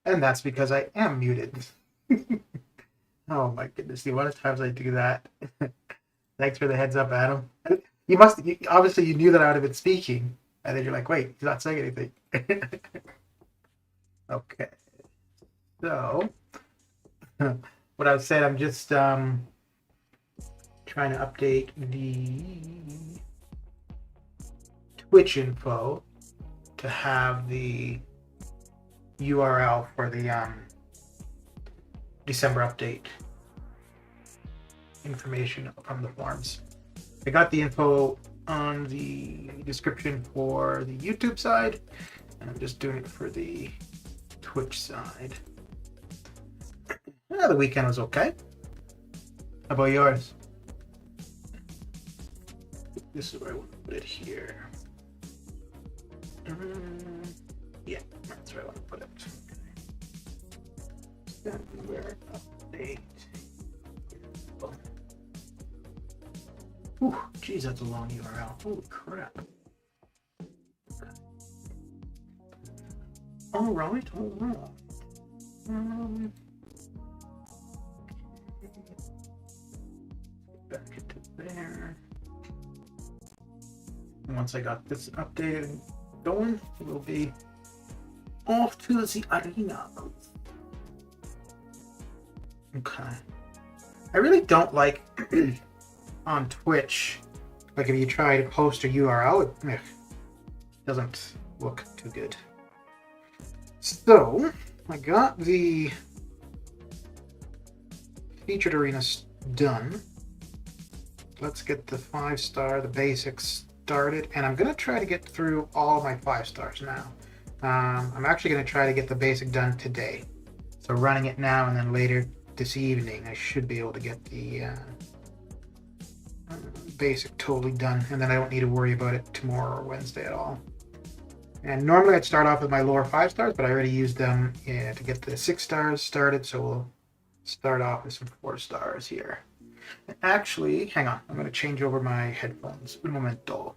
And that's because I am muted. Oh my goodness, the amount of times I do that. Thanks for the heads up, Adam. Obviously you knew that I would have been speaking, and then you're like, wait, he's not saying anything. Okay, so what I was saying, I'm just trying to update the Twitch info to have the URL for the December update information from the forums. I got the info on the description for the YouTube side, and I'm just doing it for the Twitch side. The weekend was okay. How about yours? This is where I want to put it here. Yeah, that's where I want to put it. December update. Ooh, geez, that's a long URL. Holy crap. All right. Back into there. And once I got this updated and going, we'll be off to the arena. Okay. I really don't like on Twitch, like if you try to post a URL, it doesn't look too good. So, I got the featured arenas done. Let's get the 5-star, the basics started, and I'm going to try to get through all my 5-stars now. I'm actually going to try to get the basic done today. So running it now and then later this evening, I should be able to get the basic totally done, and then I don't need to worry about it tomorrow or Wednesday at all. And normally I'd start off with my lower 5-stars, but I already used them to get the 6-stars started, so we'll start off with some 4-stars here. And actually, hang on, I'm going to change over my headphones. Un momento.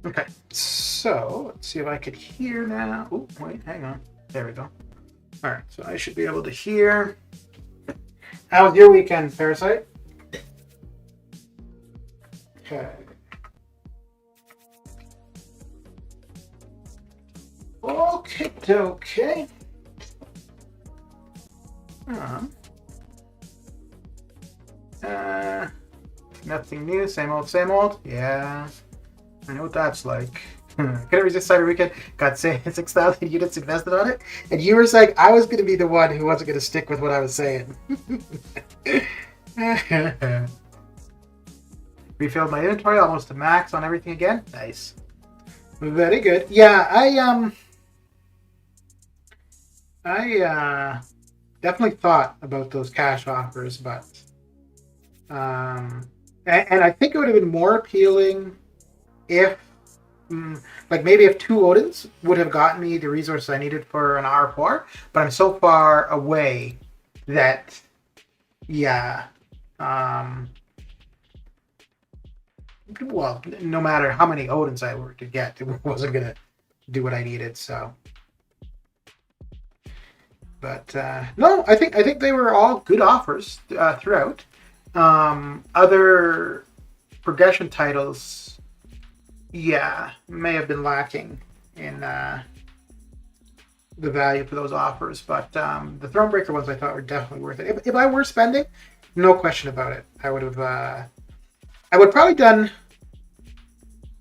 Okay, so let's see if I could hear now. Oh, wait, hang on. There we go. All right, so I should be able to hear. How was your weekend, Parasite? Okay. Okay. Nothing new, same old. Yeah. I know what that's like. Couldn't resist Cyber Weekend. Got 6,000 units invested on it. And you were saying I was going to be the one who wasn't going to stick with what I was saying. Refilled my inventory almost to max on everything again. Nice. Very good. Yeah, I definitely thought about those cash offers, but and I think it would have been more appealing if, like maybe if 2 Odins would have gotten me the resources I needed for an R4, but I'm so far away that, yeah, well, no matter how many Odins I were to get, it wasn't going to do what I needed, so. But, no, I think they were all good offers throughout. Other progression titles, yeah, may have been lacking in the value for those offers, but the Thronebreaker ones I thought were definitely worth it. If I were spending, no question about it, I would have. I would probably done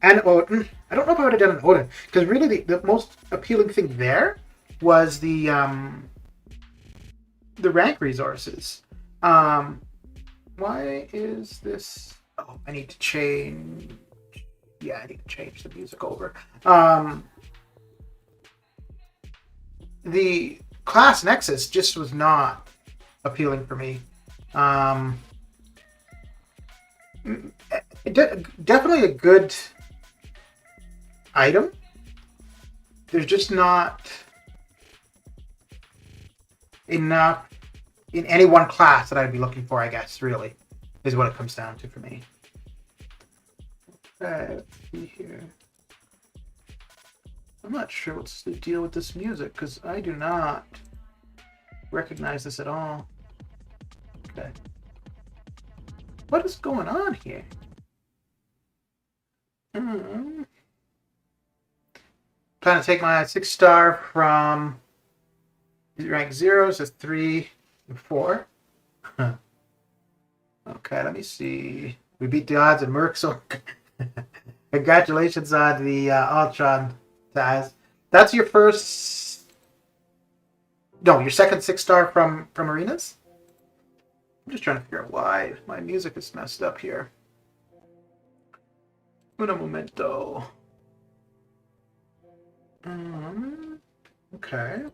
an Odin. I don't know if I would have done an Odin because really the most appealing thing there was the rank resources. Why is this? Oh, I need to change. Yeah, I need to change the music over. The class Nexus just was not appealing for me. Definitely a good item. There's just not enough in any one class that I'd be looking for, I guess, really, is what it comes down to for me. Okay, let's see here. I'm not sure what's the deal with this music, because I do not recognize this at all. Okay. What is going on here? Trying to take my 6-star from rank 0 to 3 and 4. Okay, let me see. We beat the odds at Merc, so congratulations on the Ultron, Taz. That's your first... No, your second 6-star from Arenas? I'm just trying to figure out why my music is messed up here. Un momento. Okay.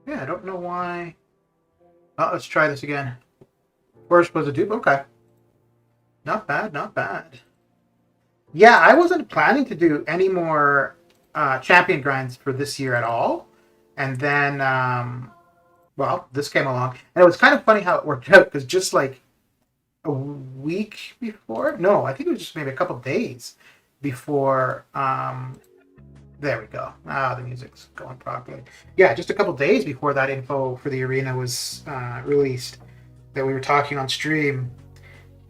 Yeah, I don't know why. Oh, let's try this again. First was a dupe. Okay. Not bad, not bad. Yeah, I wasn't planning to do any more champion grinds for this year at all. And then, well, this came along. And it was kind of funny how it worked out, because just like a week before, no, I think it was just maybe a couple days before, there we go. Ah, the music's going properly. Yeah, just a couple days before that info for the arena was released, that we were talking on stream.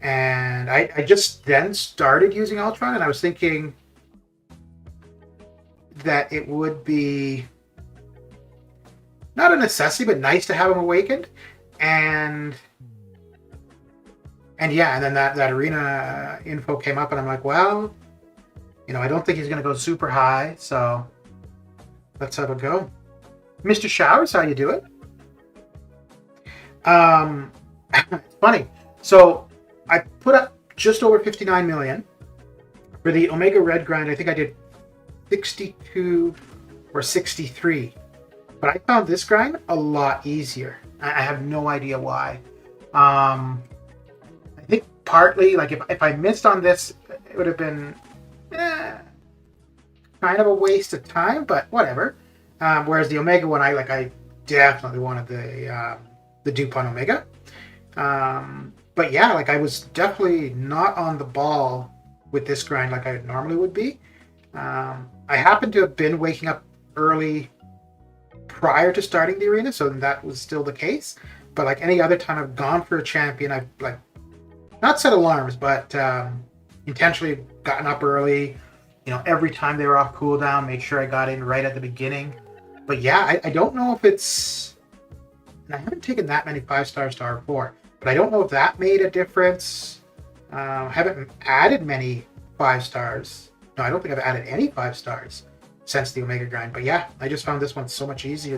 And I just then started using Ultron, and I was thinking that it would be not a necessity, but nice to have him awakened. And yeah, and then that arena info came up, and I'm like, well, you know, I don't think he's going to go super high, so let's have a go. Mr. Showers, how you doing? It's funny. So I put up just over 59 million. For the Omega Red grind, I think I did 62 or 63. But I found this grind a lot easier. I have no idea why. I think partly, like if I missed on this, it would have been kind of a waste of time, but whatever. Whereas the Omega one, I definitely wanted the dupe on Omega. But yeah, like I was definitely not on the ball with this grind like I normally would be. I happen to have been waking up early prior to starting the arena, so that was still the case. But like any other time I've gone for a champion, I've like not set alarms, but intentionally gotten up early. You know, every time they were off cooldown, make sure I got in right at the beginning. But yeah, I don't know if it's... And I haven't taken that many 5-stars to R4, but I don't know if that made a difference. I haven't added many 5-stars. No, I don't think I've added any 5-stars since the Omega grind. But yeah, I just found this one so much easier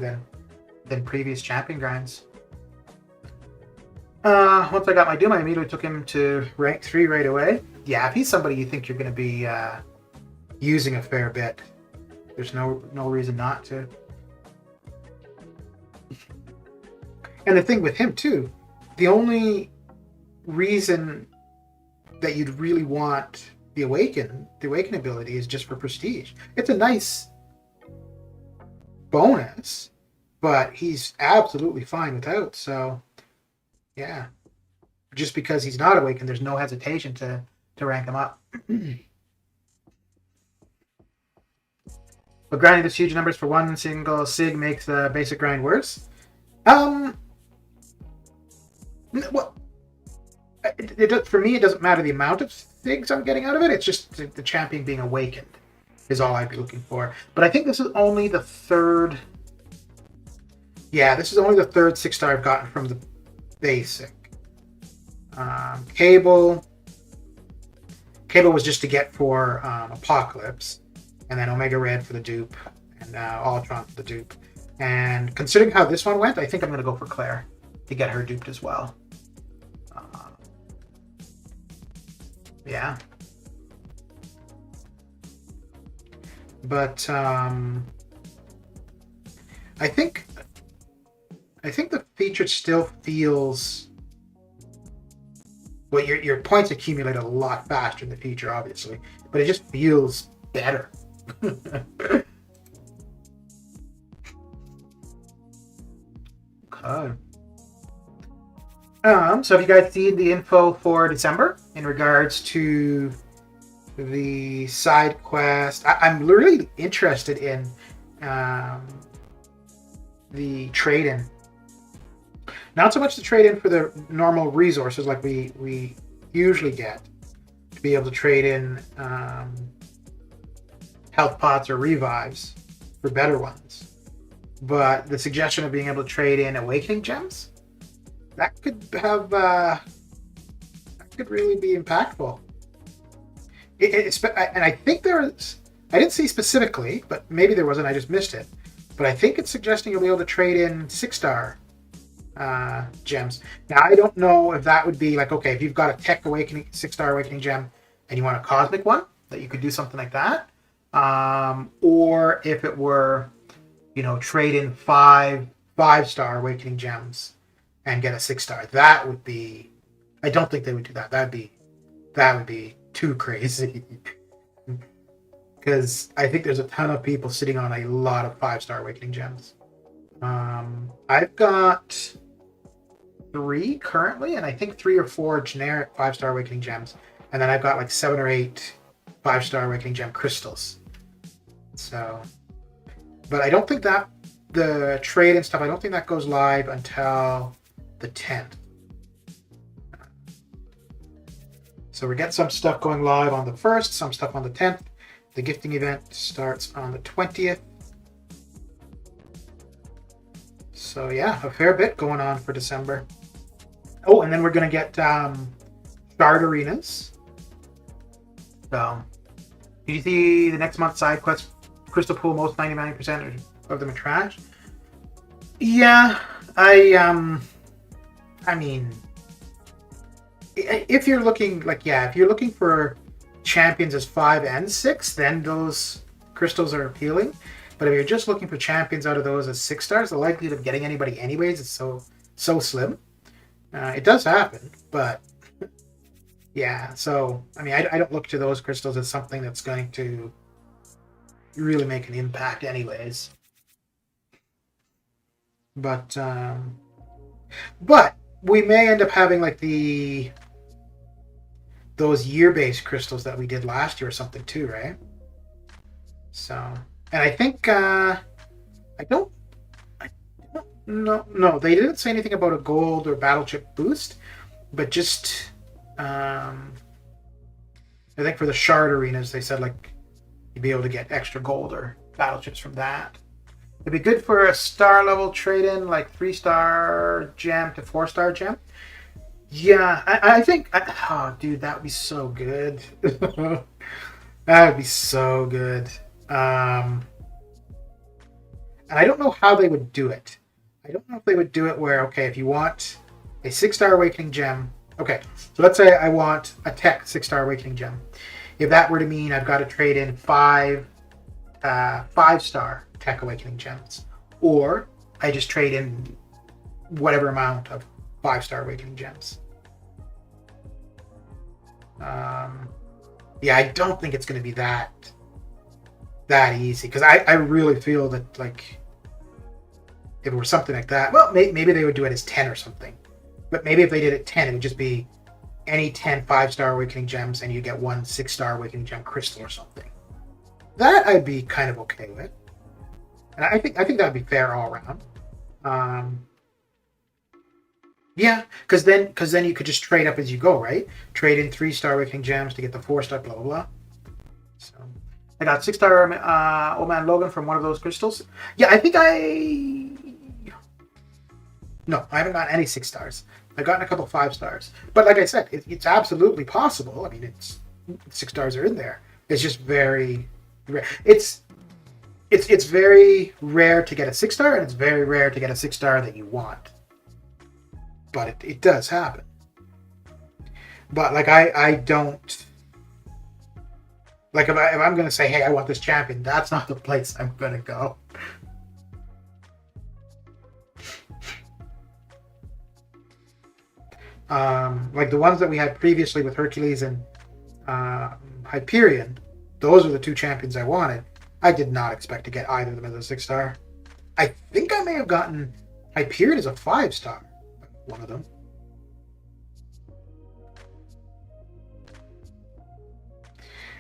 than previous champion grinds. Once I got my Doom, I immediately took him to rank 3 right away. Yeah, if he's somebody you think you're going to be using a fair bit, there's no reason not to. And the thing with him too, the only reason that you'd really want the awaken ability is just for prestige. It's a nice bonus, but he's absolutely fine without. So yeah, just because he's not awakened, there's no hesitation to rank him up. But grinding this huge numbers for one single sig makes the basic grind worse. Well, for me, it doesn't matter the amount of things I'm getting out of it. It's just the champion being awakened is all I'd be looking for. But I think this is only the third... Yeah, this is only the third 6-star I've gotten from the basic. Cable was just to get for Apocalypse, and then Omega Red for the dupe, and Ultron for the dupe. And considering how this one went, I think I'm going to go for Claire to get her duped as well. Yeah. But I think I think the feature still feels. Well, your points accumulate a lot faster in the feature, obviously, but it just feels better. Okay. So have you guys seen the info for December in regards to the side quest? I'm really interested in the trade-in. Not so much the trade-in for the normal resources like we usually get, to be able to trade in health pots or revives for better ones. But the suggestion of being able to trade in awakening gems, that could have that could really be impactful. And I think there's, I didn't see specifically, but maybe there wasn't, I just missed it. But I think it's suggesting you'll be able to trade in 6-star gems. Now, I don't know if that would be like, okay, if you've got a tech awakening, 6-star awakening gem, and you want a cosmic one, that you could do something like that. Or if it were, trade in 5-star awakening gems and get a 6-star. That would be, I don't think they would do that. That would be too crazy. Because I think there's a ton of people sitting on a lot of 5-star awakening gems. I've got 3 currently, and I think 3 or 4 generic 5-star awakening gems, and then I've got like 7 or 8 5-star awakening gem crystals. So, but I don't think that the trade and stuff, I don't think that goes live until the 10th. So we get some stuff going live on the 1st, some stuff on the 10th. The gifting event starts on the 20th. So yeah, a fair bit going on for December. Oh, and then we're going to get shard arenas. So, did you see the next month's side quest? Crystal pool, most 99% of them are trash. Yeah, I mean, if you're looking if you're looking for champions as 5 and 6, then those crystals are appealing. But if you're just looking for champions out of those as 6 stars, the likelihood of getting anybody anyways is so slim. It does happen, but yeah. So I mean, I don't look to those crystals as something that's going to really make an impact anyways. But we may end up having like those year-based crystals that we did last year or something too, right? So, and I think no, they didn't say anything about a gold or battle chip boost, but just I think for the shard arenas they said like you'd be able to get extra gold or battle chips from that. It'd be good for a star level trade-in, like 3-star gem to 4-star gem. Yeah, I think, oh, dude, that would be so good. That would be so good. And I don't know how they would do it. I don't know if they would do it where, okay, if you want a 6-star awakening gem, okay, so let's say I want a tech 6-star awakening gem. If that were to mean I've got to trade in 5-star tech awakening gems, or I just trade in whatever amount of 5-star awakening gems. Yeah, I don't think it's going to be that easy, because I really feel that like if it were something like that, well, maybe they would do it as 10 or something, but maybe if they did it 10, it would just be any 10 5-star awakening gems and you get 1 6-star awakening gem crystal or something. That I'd be kind of okay with, and I think that'd be fair all around. Yeah, because then you could just trade up as you go, right? Trade in 3-star awakening gems to get the 4-star, blah blah blah. So I got 6-star Old Man Logan from one of those crystals. Yeah, I think no, I haven't gotten any 6 stars. I've gotten a couple 5 stars, but like I said, it's absolutely possible. I mean, 6 stars are in there. It's just very rare. It's very rare to get a 6-star, and it's very rare to get a 6-star that you want. But it does happen. But like I don't like if I'm gonna say, hey, I want this champion, that's not the place I'm gonna go. Like the ones that we had previously with Hercules and Hyperion, those are the 2 champions I wanted. I did not expect to get either of them as a 6-star. I think I may have gotten Hyperion as a 5-star. One of them.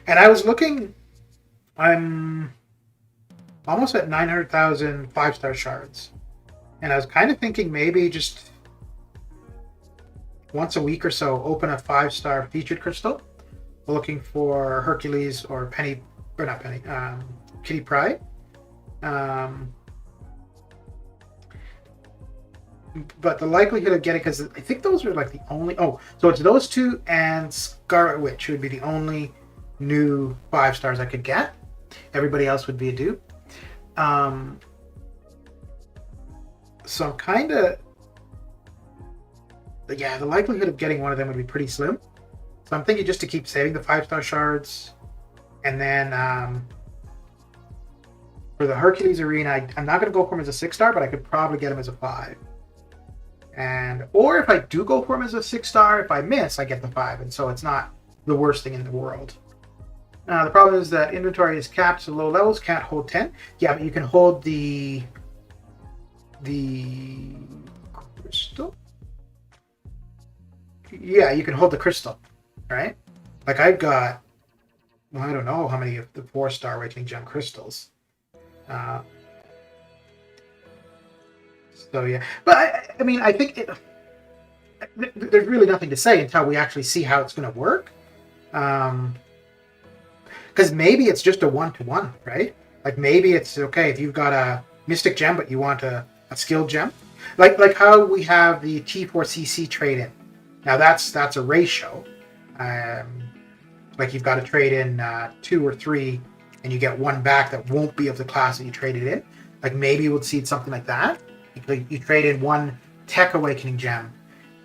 And I was looking, I'm almost at 900,000 5-star shards. And I was kind of thinking maybe just once a week or so open a 5-star featured crystal, looking for Hercules or Penny, or not Penny, Kitty Pryde. But the likelihood of getting, because I think those are like the only, so it's those 2 and Scarlet Witch would be the only new 5-stars I could get. Everybody else would be a dupe. So I'm kind of, yeah, the likelihood of getting one of them would be pretty slim. So I'm thinking just to keep saving the 5-star shards. And then for the Hercules Arena, I'm not going to go for him as a 6-star, but I could probably get him as a 5. Or if I do go for him as a 6-star, if I miss, I get the 5. And so it's not the worst thing in the world. The problem is that inventory is capped, so low levels can't hold 10. Yeah, but you can hold the crystal. Yeah, you can hold the crystal, right? Like I've got, well, I don't know how many of the 4-star Awakening Gem crystals. So yeah, but I mean, I think there's really nothing to say until we actually see how it's going to work. Because maybe it's just a 1-to-1, right? Like maybe it's okay if you've got a Mystic Gem, but you want a Skilled Gem. Like how we have the T4CC trade-in. Now that's a ratio. Like you've got to trade in 2 or 3, and you get 1 back that won't be of the class that you traded in. Like maybe we'll see something like that. You trade in 1 Tech Awakening Gem,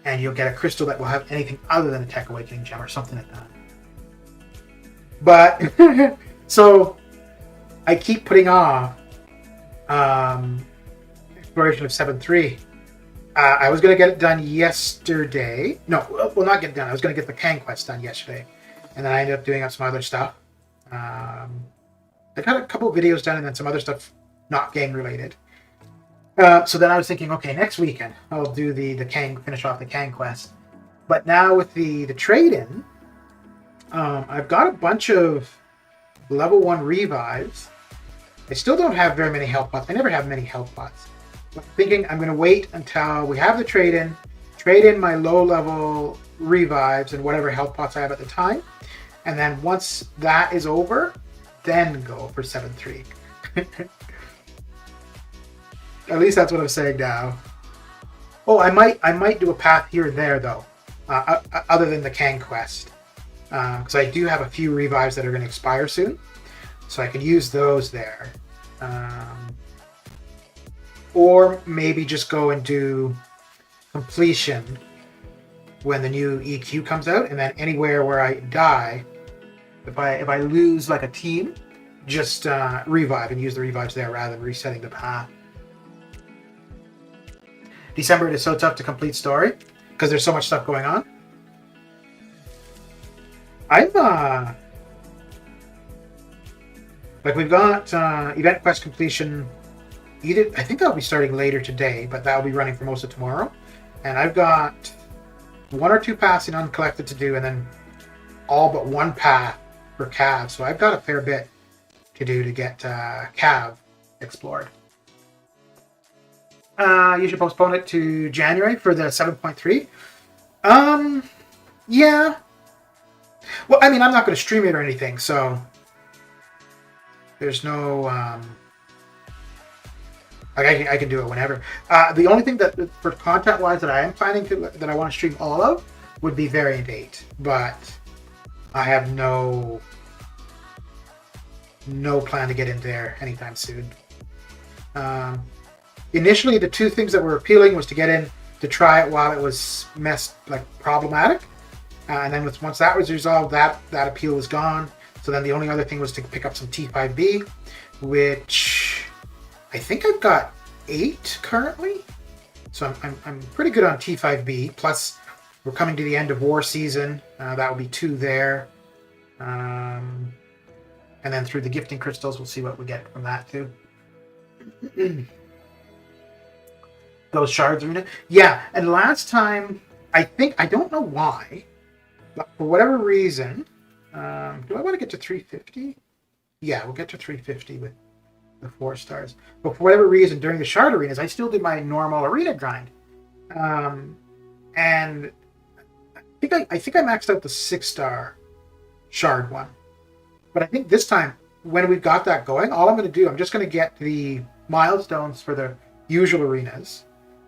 and you'll get a crystal that will have anything other than a Tech Awakening Gem or something like that. But so I keep putting off exploration of 7-3. I was going to get it done yesterday. No, well, not get it done. I was going to get the Kang quest done yesterday, and then I ended up doing some other stuff. I got a couple of videos done, and then some other stuff not game related. So then I was thinking, okay, next weekend I'll do the Kang, finish off the Kang quest. But now with the trade-in, I've got a bunch of level 1 revives. I still don't have very many health pots. I never have many health pots. I'm thinking I'm going to wait until we have the trade in my low-level revives and whatever health pots I have at the time. And then once that is over, then go for 7-3. At least that's what I'm saying now. Oh, I might do a path here and there though, other than the Kang quest, because I do have a few revives that are going to expire soon, so I can use those there. Or maybe just go and do completion when the new EQ comes out, and then anywhere where I die, if I lose like a team, just revive and use the revives there rather than resetting the path. December, it is so tough to complete story because there's so much stuff going on. I'm like we've got event quest completion. I think that'll be starting later today, but that'll be running for most of tomorrow. And I've got 1 or 2 paths in uncollected to do, and then all but 1 path for Cav. So I've got a fair bit to do to get Cav explored. You should postpone it to January for the 7.3. Yeah. Well, I mean, I'm not going to stream it or anything, so there's no like I can do it whenever. The only thing that for content-wise that I am planning that I want to stream all of would be Variant 8, but I have no plan to get in there anytime soon. Initially, the 2 things that were appealing was to get in to try it while it was problematic, and then once that was resolved, that appeal was gone. So then the only other thing was to pick up some T5B, which I think I've got 8 currently. So I'm pretty good on T5B. Plus, we're coming to the end of war season. That will be 2 there. And then through the gifting crystals, we'll see what we get from that too. Those shards arena. Yeah, and last time, I don't know why, but for whatever reason, do I want to get to 350? Yeah, we'll get to 350 with the 4 stars. But for whatever reason, during the shard arenas, I still did my normal arena grind. And I think I maxed out the 6-star shard one. But I think this time, when we've got that going, all I'm going to do, I'm just going to get the milestones for the usual arenas,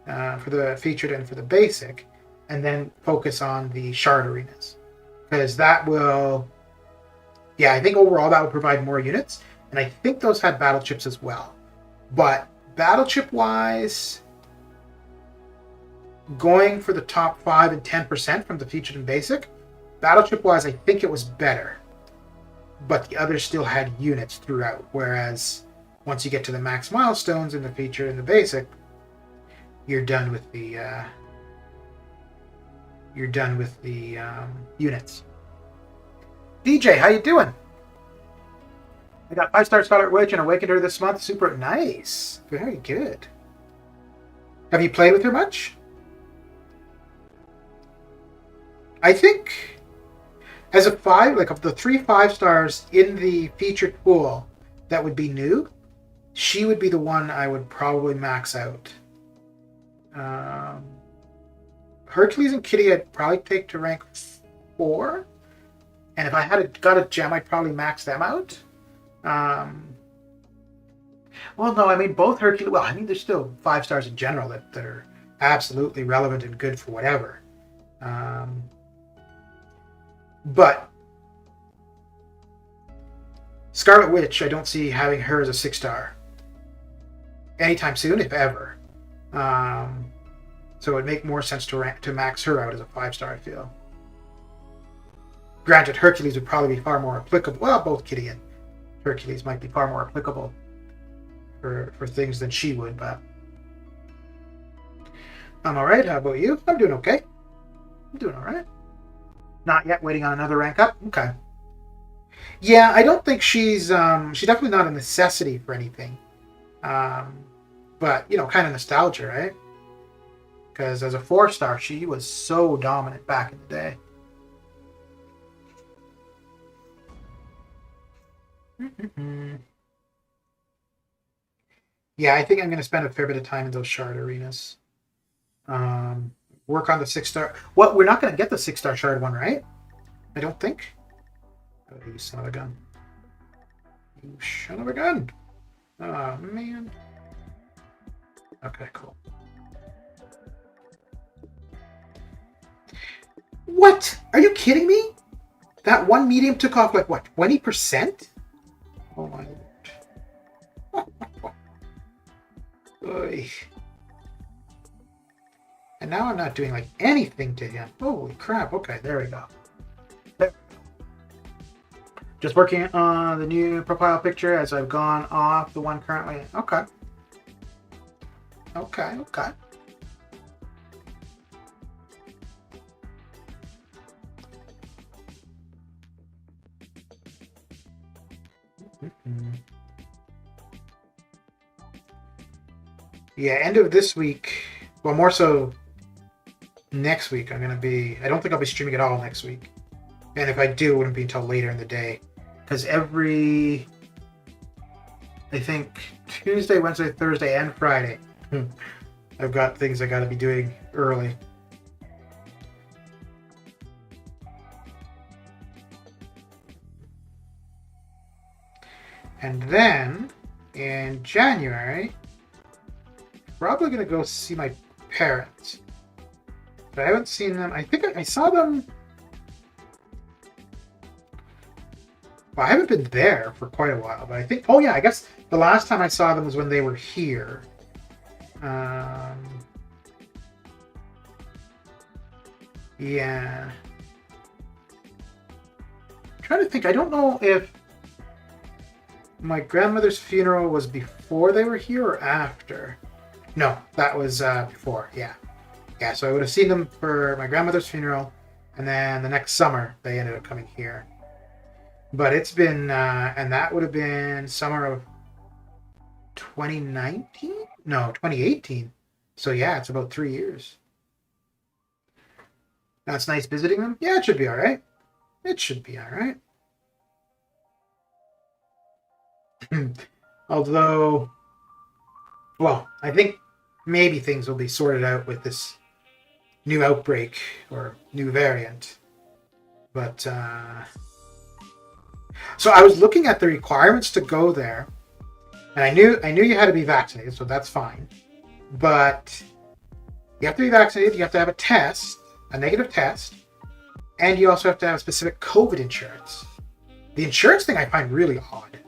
for the featured and for the basic, and then focus on the shard arenas. Because that will, I think overall that would provide more units. And I think those had battle chips as well. But battle chip wise, going for the top 5 and 10% from the featured and basic, battle chip wise, I think it was better. But the others still had units throughout. Whereas once you get to the max milestones in the featured and the basic, you're done with the units. DJ, how you doing? I got 5-star Scarlet Witch and awakened her this month. Super nice. Very good. Have you played with her much? I think as a 5, like of the 3 5-stars in the featured pool that would be new, she would be the one I would probably max out. Hercules and Kitty I'd probably take to rank 4. And if I got a gem, I'd probably max them out. Well, no, I mean, both Hercules... Well, I mean, there's still 5 stars in general that are absolutely relevant and good for whatever. But Scarlet Witch, I don't see having her as a 6-star anytime soon, if ever. So it would make more sense to max her out as a 5-star, I feel. Granted, Hercules would probably be far more applicable. Well, both Kitty and Hercules might be far more applicable for things than she would, but I'm alright. How about you? I'm doing okay. I'm doing alright. Not yet, waiting on another rank up? Okay. Yeah, I don't think she's definitely not a necessity for anything. But, kind of nostalgia, right? Because as a 4-star, she was so dominant back in the day. Yeah, I think I'm going to spend a fair bit of time in those shard arenas. Work on the 6-star. What? We're not going to get the 6-star shard one, right? I don't think. Oh, you son of a gun. You son of a gun. Oh, man. Okay, cool. What? Are you kidding me? That one medium took off like, what, 20%? Oh, my Lord. Oy. And now I'm not doing like anything to him. Holy crap. Okay, there we go. Just working on the new profile picture as I've gone off the one currently. Okay. Okay. Yeah, end of this week. Well, more so next week. I don't think I'll be streaming at all next week. And if I do, it wouldn't be until later in the day. Because I think Tuesday, Wednesday, Thursday, and Friday, I've got things I got to be doing early. And then in January, probably going to go see my parents. But I haven't seen them. I think I saw them. Well, I haven't been there for quite a while, but I think... Oh, yeah, I guess the last time I saw them was when they were here. Yeah. I'm trying to think. I don't know if my grandmother's funeral was before they were here or after. No, that was before, yeah. Yeah, so I would have seen them for my grandmother's funeral, and then the next summer they ended up coming here. But it's been, and that would have been summer of 2019? No, 2018. So yeah, it's about 3 years. That's nice visiting them. Yeah, it should be all right. It should be all right. Although, well, I think maybe things will be sorted out with this new outbreak or new variant. But so I was looking at the requirements to go there, and I knew you had to be vaccinated, so that's fine. But you have to be vaccinated. You have to have a test, a negative test, and you also have to have specific COVID insurance. The insurance thing I find really odd.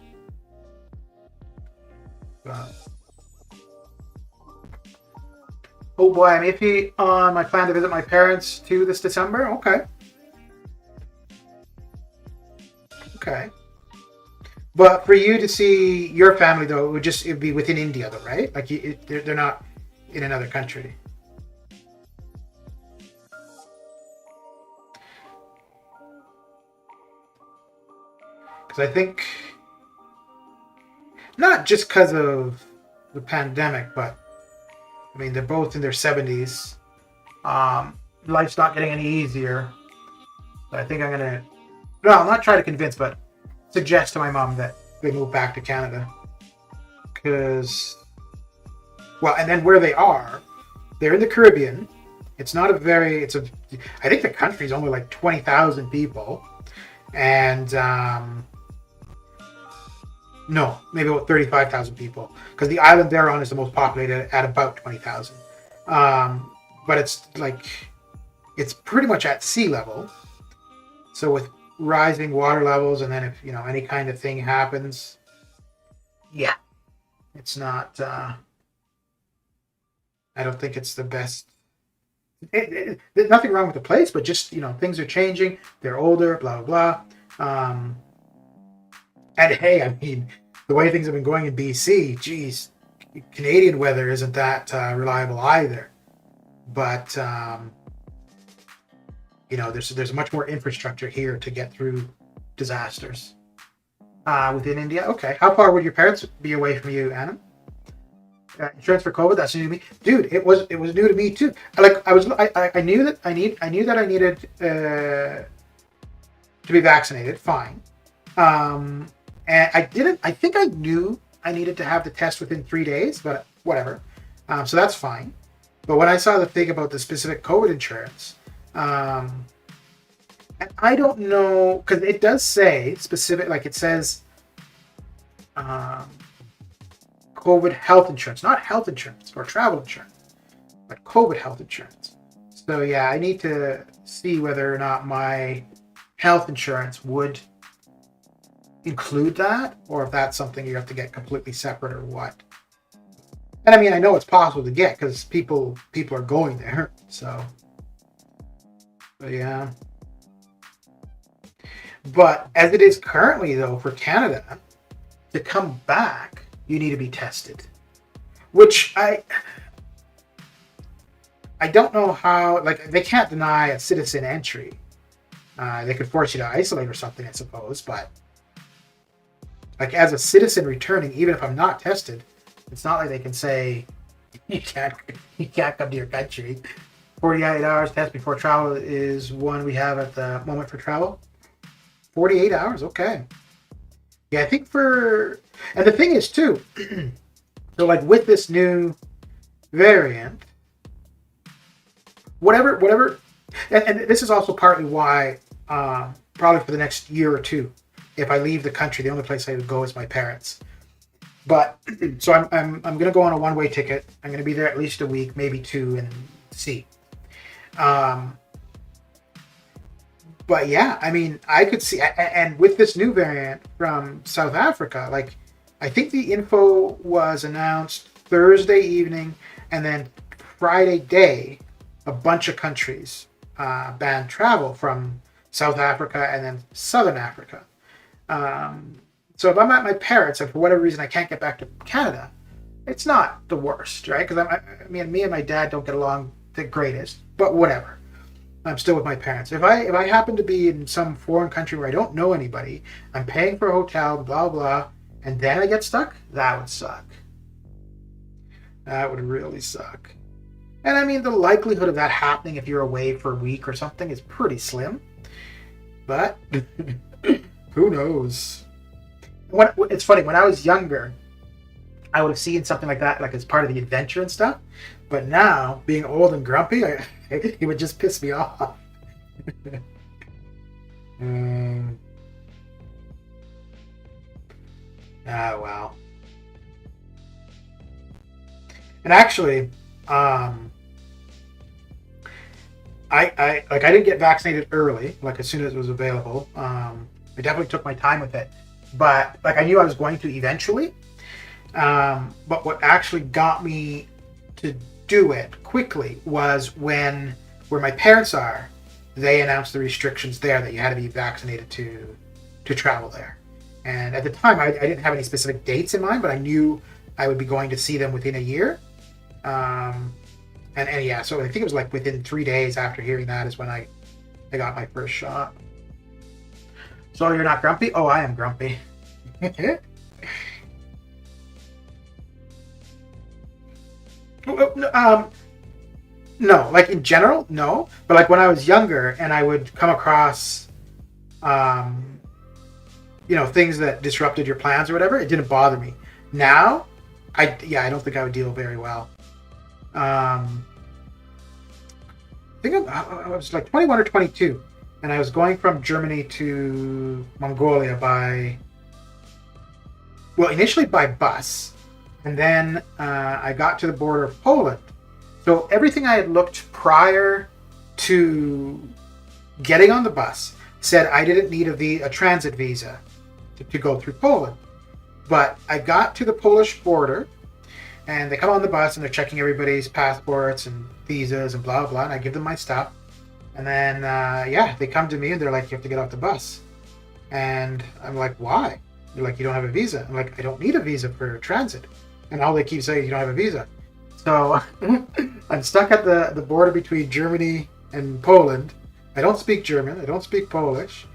Oh boy, I'm iffy on my plan to visit my parents too this December. Okay. But for you to see your family though, it'd be within India though, right? Like they're not in another country. Because I think not just because of the pandemic, but I mean they're both in their 70s. Life's not getting any easier. So I think I'm gonna, well, not try to convince, but suggest to my mom that they move back to Canada. Because, well, and then where they are, they're in the Caribbean. It's not a very, I think the country's only like 20,000 people. And, no, maybe about 35,000 people. Because the island they're on is the most populated at about 20,000. But it's like, it's pretty much at sea level. So with rising water levels, and then if, any kind of thing happens, yeah, it's not, I don't think it's the best. There's nothing wrong with the place, but just, things are changing. They're older, blah, blah, blah. And hey, I mean, the way things have been going in BC, geez, Canadian weather isn't that reliable either. But, there's much more infrastructure here to get through disasters. Within India, okay. How far would your parents be away from you, Anna? Insurance for COVID, that's new to me, dude. It was new to me too. I knew that I needed to be vaccinated. Fine. And I think I knew I needed to have the test within 3 days, but whatever. So that's fine. But when I saw the thing about the specific COVID insurance, and I don't know, because it does say specific, like it says COVID health insurance, not health insurance or travel insurance, but COVID health insurance. So yeah, I need to see whether or not my health insurance would include that, or if that's something you have to get completely separate or what. And I mean, I know it's possible to get because people are going there. So, but yeah. But as it is currently, though, for Canada, to come back, you need to be tested. Which I don't know how, like, they can't deny a citizen entry. They could force you to isolate or something, I suppose. But, like, as a citizen returning, even if I'm not tested, it's not like they can say, you can't come to your country. 48 hours test before travel is one we have at the moment for travel. 48 hours, okay. Yeah, I think and the thing is too, so like with this new variant, whatever, and this is also partly why, probably for the next year or two, if I leave the country, the only place I would go is my parents. But so I'm going to go on a one-way ticket. I'm going to be there at least a week, maybe two, and see. But yeah, I mean, I could see, and with this new variant from South Africa, like, I think the info was announced Thursday evening, and then Friday day, a bunch of countries banned travel from South Africa and then Southern Africa. So if I'm at my parents' and for whatever reason I can't get back to Canada, it's not the worst, right? Because me and my dad don't get along the greatest, but whatever. I'm still with my parents. If I happen to be in some foreign country where I don't know anybody, I'm paying for a hotel, blah blah, and then I get stuck, that would suck. That would really suck. And I mean, the likelihood of that happening if you're away for a week or something is pretty slim. But who knows? It's funny, when I was younger, I would have seen something like that, like as part of the adventure and stuff. But now, being old and grumpy, it would just piss me off. Wow. And actually, I didn't get vaccinated early, like as soon as it was available. I definitely took my time with it, but like I knew I was going to eventually. But what actually got me to do it quickly was where my parents are, they announced the restrictions there that you had to be vaccinated to travel there. And at the time, I didn't have any specific dates in mind, but I knew I would be going to see them within a year. And yeah, so I think it was like within 3 days after hearing that is when I got my first shot. So you're not grumpy? Oh, I am grumpy. No, like in general, no. But like when I was younger and I would come across, things that disrupted your plans or whatever, it didn't bother me. Now, I don't think I would deal very well. I think I was like 21 or 22, and I was going from Germany to Mongolia initially by bus. And then I got to the border of Poland. So everything I had looked prior to getting on the bus said I didn't need a transit visa to go through Poland. But I got to the Polish border, and they come on the bus, and they're checking everybody's passports and visas and blah, blah, and I give them my stuff. And then, they come to me, and they're like, you have to get off the bus. And I'm like, why? They're like, you don't have a visa. I'm like, I don't need a visa for transit. And all they keep saying is you don't have a visa. So I'm stuck at the border between Germany and Poland. I don't speak German. I don't speak Polish.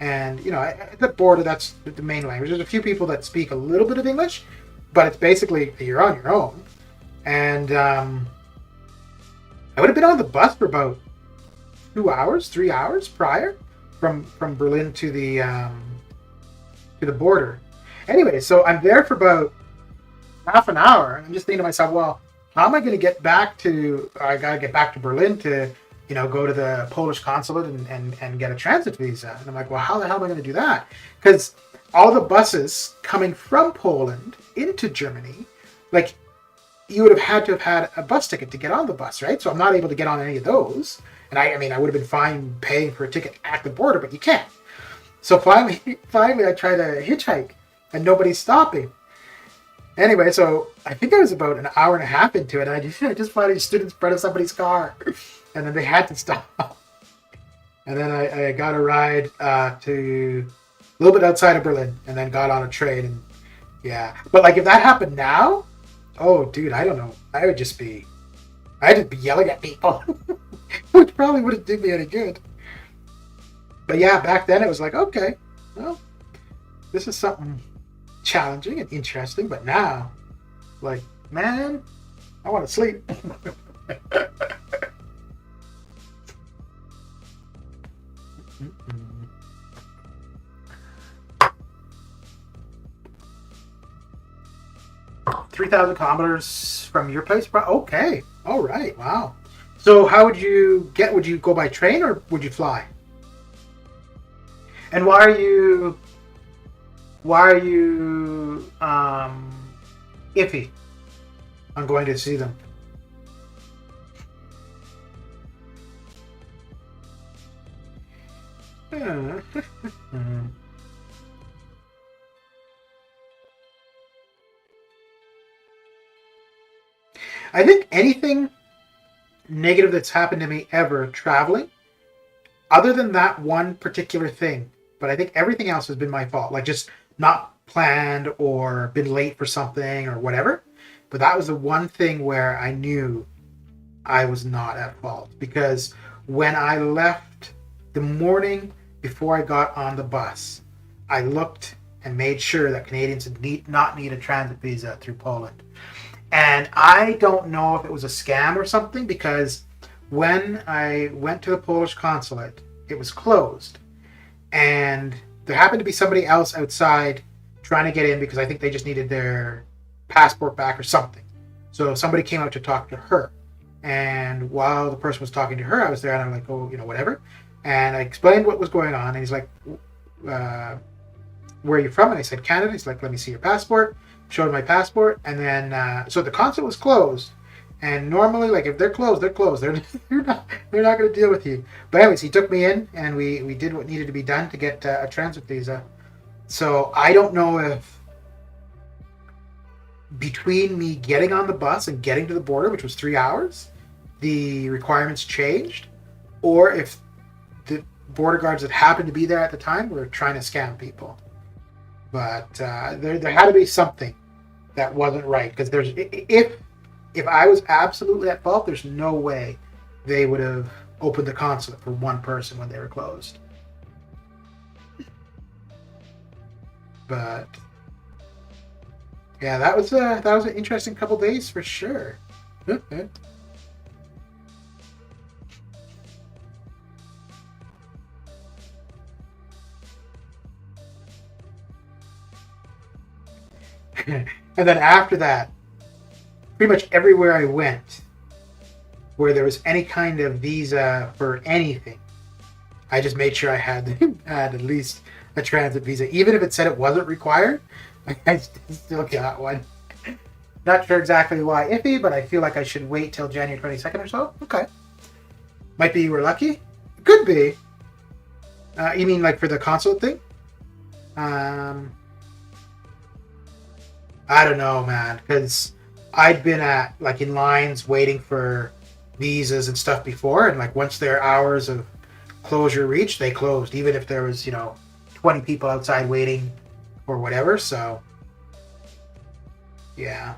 And, at the border, that's the main language. There's a few people that speak a little bit of English, but it's basically you're on your own. And I would have been on the bus for about 3 hours prior from Berlin to the border. Anyway, so I'm there for about half an hour, and I'm just thinking to myself, well, how am I going to get back to? I got to get back to Berlin to, go to the Polish consulate and get a transit visa. And I'm like, well, how the hell am I going to do that? Because all the buses coming from Poland into Germany, like, you would have had a bus ticket to get on the bus, right? So I'm not able to get on any of those. And I would have been fine paying for a ticket at the border, but you can't. So finally, I try to hitchhike, and nobody's stopping. Anyway, so I think I was about an hour and a half into it, and I just finally stood in front of somebody's car, and then they had to stop. And then I got a ride to a little bit outside of Berlin, and then got on a train, and yeah. But like if that happened now, oh dude, I don't know. I'd just be yelling at people, which probably wouldn't do me any good. But yeah, back then it was like, okay, well, this is something challenging and interesting, but now, like, man, I want to sleep. $3,000 kilometers from your place? Okay, all right, wow. So how would you get? Would you go by train or would you fly? And why are you iffy on going to see them? I think anything negative that's happened to me ever traveling, other than that one particular thing, but I think everything else has been my fault. Like just not planned or been late for something or whatever. But that was the one thing where I knew I was not at fault, because when I left the morning before I got on the bus, I looked and made sure that Canadians did not need a transit visa through Poland. And I don't know if it was a scam or something, because when I went to the Polish consulate, it was closed. And there happened to be somebody else outside trying to get in, because I think they just needed their passport back or something. So somebody came out to talk to her. And while the person was talking to her, I was there and I'm like, oh, whatever. And I explained what was going on. And he's like, where are you from? And I said, Canada. He's like, let me see your passport. Showed my passport. And then, so the consulate was closed. And normally, like, if they're closed, they're closed. They're not going to deal with you. But anyways, he took me in and we did what needed to be done to get a transit visa. So I don't know if between me getting on the bus and getting to the border, which was 3 hours, the requirements changed, or if the border guards that happened to be there at the time were trying to scam people. But there had to be something that wasn't right, because if I was absolutely at fault, there's no way they would have opened the consulate for one person when they were closed. But yeah, that was an interesting couple days for sure. And then after that, pretty much everywhere I went where there was any kind of visa for anything, I just made sure I had at least a transit visa. Even if it said it wasn't required, I still got one. Not sure exactly why iffy, but I feel like I should wait till January 22nd or so. Okay. Might be we're lucky. Could be. You mean like for the consulate thing? I don't know, man, because I'd been in lines waiting for visas and stuff before, and like once their hours of closure reached, they closed, even if there was 20 people outside waiting or whatever. So yeah.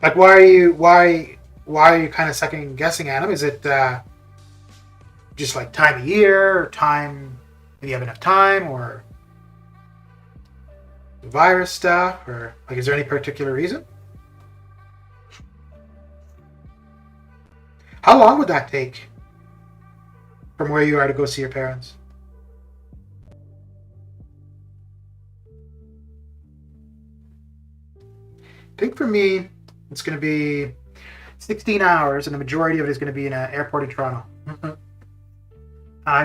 Like, why are you kind of second guessing at them? Is it just like time of year, or time, do you have enough time, or the virus stuff, or like, is there any particular reason? How long would that take from where you are to go see your parents? I think for me, it's going to be 16 hours, and the majority of it is going to be in an airport in Toronto.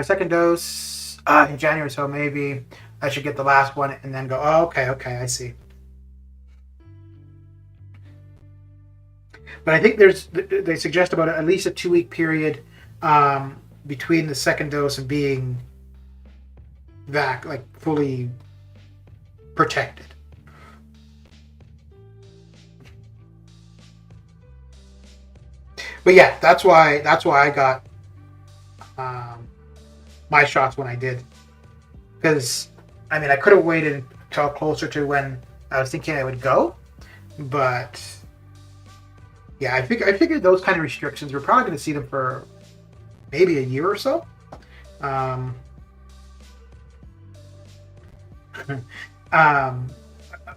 Second dose in January, so maybe I should get the last one and then go, oh, okay, I see. But I think they suggest about at least a 2-week period between the second dose and being fully protected. But yeah, that's why I got my shots when I did, because I mean I could have waited until closer to when I was thinking I would go, but yeah, I figured those kind of restrictions we're probably going to see them for maybe a year or so. A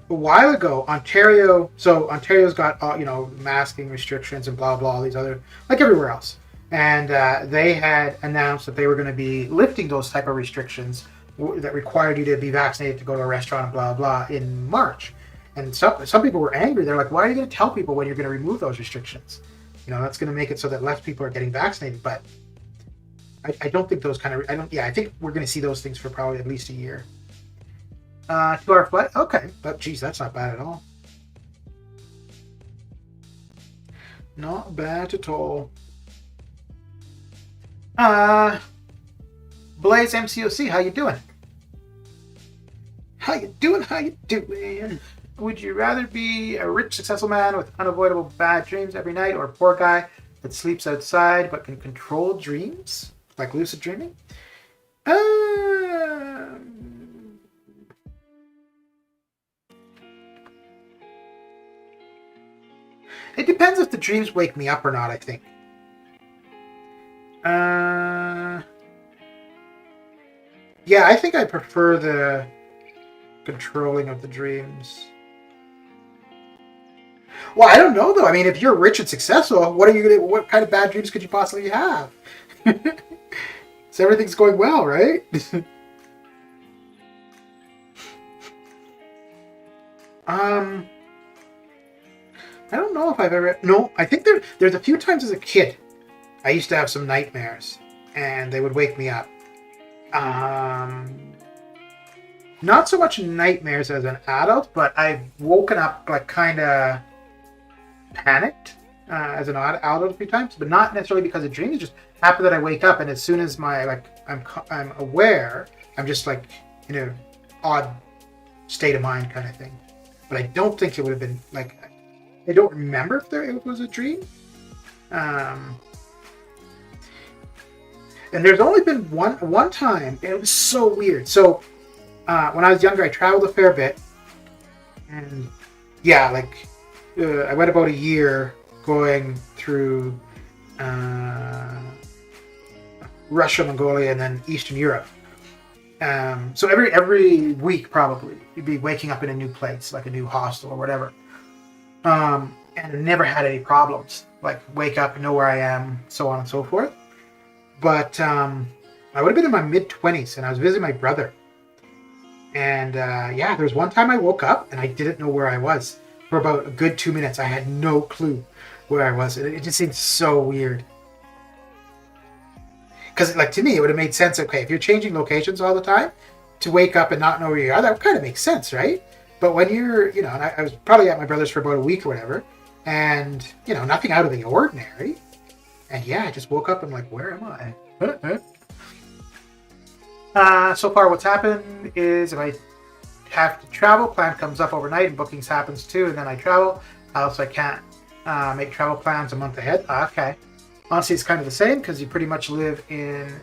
while ago, Ontario's got masking restrictions and blah blah, all these other, like everywhere else. And they had announced that they were going to be lifting those type of restrictions that required you to be vaccinated to go to a restaurant and blah blah in March. And some people were angry. They're like, why are you going to tell people when you're going to remove those restrictions? That's going to make it so that less people are getting vaccinated. But I don't think those kind of... I think we're going to see those things for probably at least a year. 2-hour flight? Okay. But geez, that's not bad at all. Not bad at all. Blaze MCOC, how you doing? How you doing? Would you rather be a rich, successful man with unavoidable bad dreams every night, or a poor guy that sleeps outside but can control dreams, like lucid dreaming? It depends if the dreams wake me up or not, I think. Yeah, I think I prefer the controlling of the dreams. Well, I don't know though. I mean, if you're rich and successful, what kind of bad dreams could you possibly have? So everything's going well, right? I don't know if I've ever. No, I think there's a few times as a kid, I used to have some nightmares, and they would wake me up. Not so much nightmares as an adult, but I've woken up like kind of panicked as an adult a few times, but not necessarily because of dreams. It just happened that I wake up, and as soon as I'm aware, I'm just like in an odd state of mind kind of thing. But I don't think it would have been like. I don't remember if it was a dream. And there's only been one time, and it was so weird. So when I was younger, I traveled a fair bit, and yeah, I went about a year going through Russia, Mongolia, and then Eastern Europe. So every week probably you'd be waking up in a new place, like a new hostel or whatever. And I never had any problems. Like wake up, know where I am, so on and so forth. But I would have been in my mid-20s, and I was visiting my brother. And yeah, there was one time I woke up and I didn't know where I was for about a good 2 minutes. I had no clue where I was. It just seemed so weird. Because, like, to me, it would have made sense. Okay, if you're changing locations all the time, to wake up and not know where you are, that kind of makes sense, right? But when you're, and I was probably at my brother's for about a week or whatever, and, nothing out of the ordinary. And yeah, I just woke up and like, where am I? So far what's happened is if I have to travel, plan comes up overnight and bookings happens too, and then I travel. Also, I can't make travel plans a month ahead. Okay. Honestly, it's kind of the same because you pretty much live in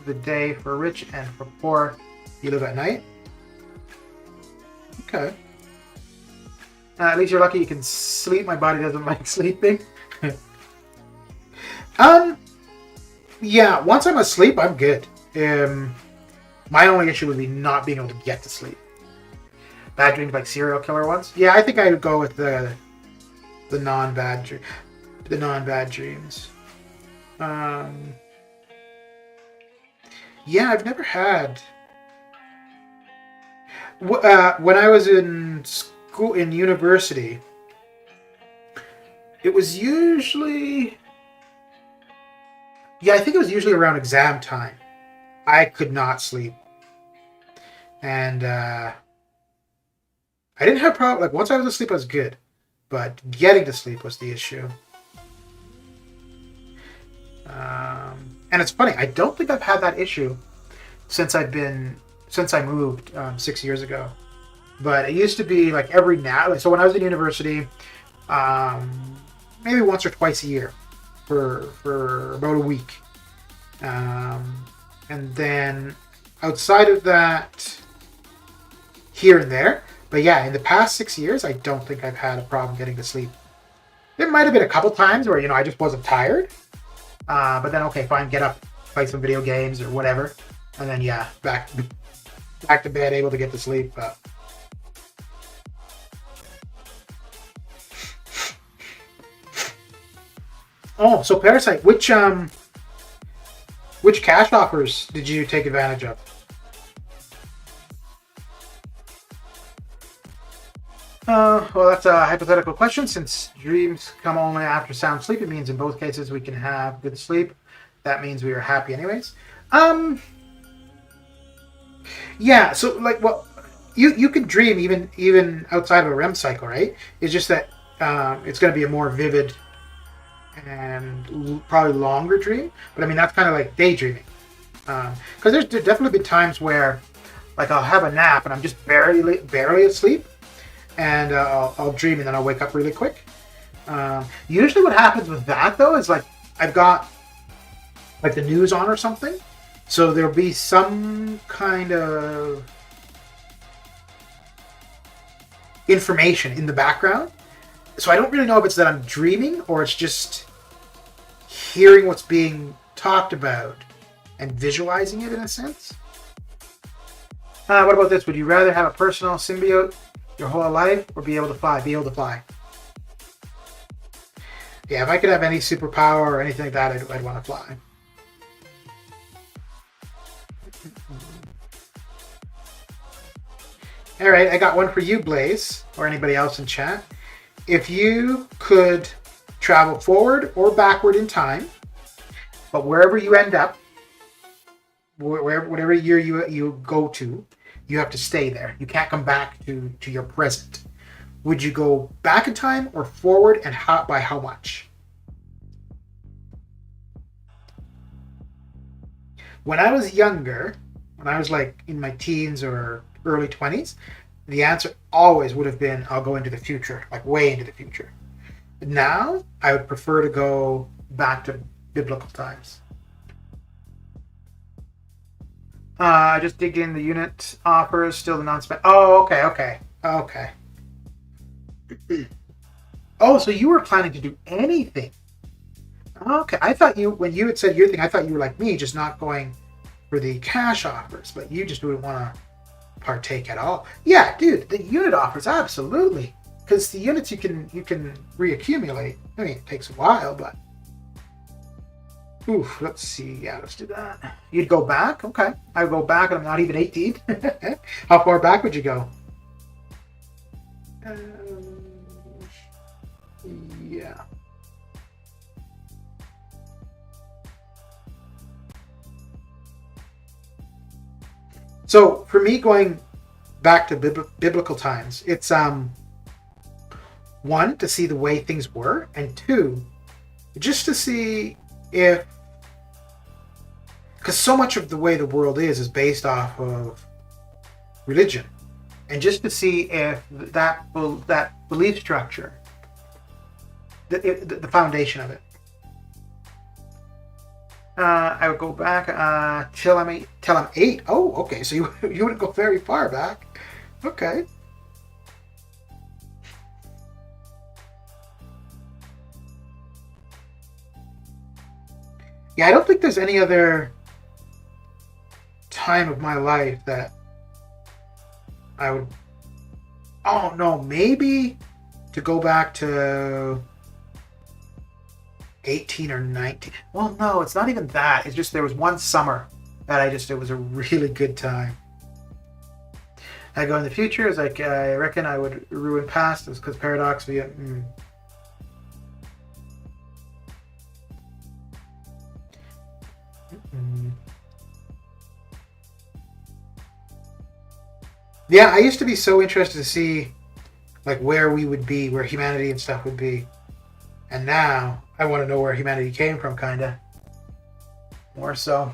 the day for rich and for poor, you live at night. Okay. At least you're lucky you can sleep. My body doesn't like sleeping. Yeah, once I'm asleep, I'm good. My only issue would be not being able to get to sleep. Bad dreams like serial killer ones? Yeah, I think I would go with the non-bad dreams. Yeah, I've never had. When I was in school, in university, it was usually. Yeah, I think it was usually around exam time. I could not sleep. And I didn't have a problem. Like, once I was asleep, I was good. But getting to sleep was the issue. And it's funny, I don't think I've had that issue since I moved 6 years ago. But it used to be like every now. So when I was in university, maybe once or twice a year for about a week. And then outside of that, here and there. But yeah, in the past 6 years, I don't think I've had a problem getting to sleep. There might have been a couple times where, I just wasn't tired. But then, okay, fine, get up, play some video games or whatever. And then, yeah, back to bed, able to get to sleep. Oh, so Parasite, which cash offers did you take advantage of? Well, that's a hypothetical question. Since dreams come only after sound sleep, it means in both cases we can have good sleep. That means we are happy anyways. Yeah, so like, well, you can dream even outside of a REM cycle, right? It's just that it's going to be a more vivid and probably longer dream. But I mean, that's kind of like daydreaming. Because there's definitely been times where, like, I'll have a nap and I'm just barely asleep. And I'll dream and then I'll wake up really quick. Usually what happens with that, though, is like I've got like the news on or something. So there'll be some kind of information in the background. So I don't really know if it's that I'm dreaming or it's just hearing what's being talked about and visualizing it in a sense. What about this? Would you rather have a personal symbiote your whole life or be able to fly? Be able to fly. Yeah, if I could have any superpower or anything like that, I'd want to fly. All right, I got one for you, Blaze, or anybody else in chat. If you could travel forward or backward in time, but wherever you end up, whatever year you go to, you have to stay there. You can't come back to your present. Would you go back in time or forward, and by how much? When I was younger, when I was like in my teens or early 20s, the answer always would have been, I'll go into the future, like way into the future. Now, I would prefer to go back to biblical times. I just digged in the unit offers, still the non-spec. Oh, okay. Oh, so you were planning to do anything. Okay, I thought when you had said your thing, I thought you were like me, just not going for the cash offers, but you just wouldn't want to partake at all. Yeah, dude, the unit offers, absolutely. Because the units you can reaccumulate. I mean, it takes a while, but... Oof, let's see. Yeah, let's do that. You'd go back? Okay. I would go back and I'm not even 18. How far back would you go? Yeah. So for me, going back to biblical times, it's one, to see the way things were, and two, just to see if, because so much of the way the world is based off of religion, and just to see if that belief structure, the foundation of it. I would go back till I'm 8. Oh, okay. So you wouldn't go very far back. Okay. Yeah, I don't think there's any other time of my life that I would... Oh, no, maybe to go back to 18 or 19. Well, no, it's not even that. It's just there was one summer that it was a really good time. I go in the future, it's like, I reckon I would ruin past, because paradox, Yeah, I used to be so interested to see like where we would be, where humanity and stuff would be. And now I want to know where humanity came from, kind of. More so.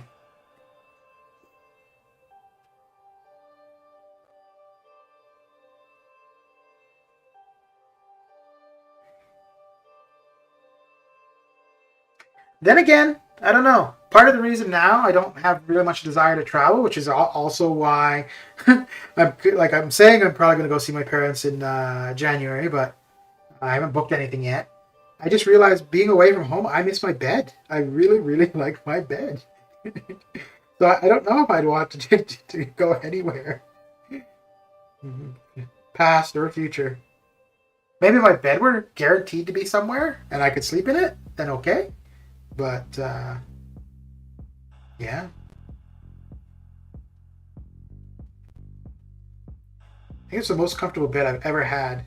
Then again, I don't know. Part of the reason now I don't have really much desire to travel, which is also why I'm saying I'm probably going to go see my parents in January, but I haven't booked anything yet. I just realized being away from home, I miss my bed. I really, really like my bed. So I don't know if I'd want to go anywhere. Past or future. Maybe if my bed were guaranteed to be somewhere and I could sleep in it, then okay. But, yeah. I think it's the most comfortable bed I've ever had.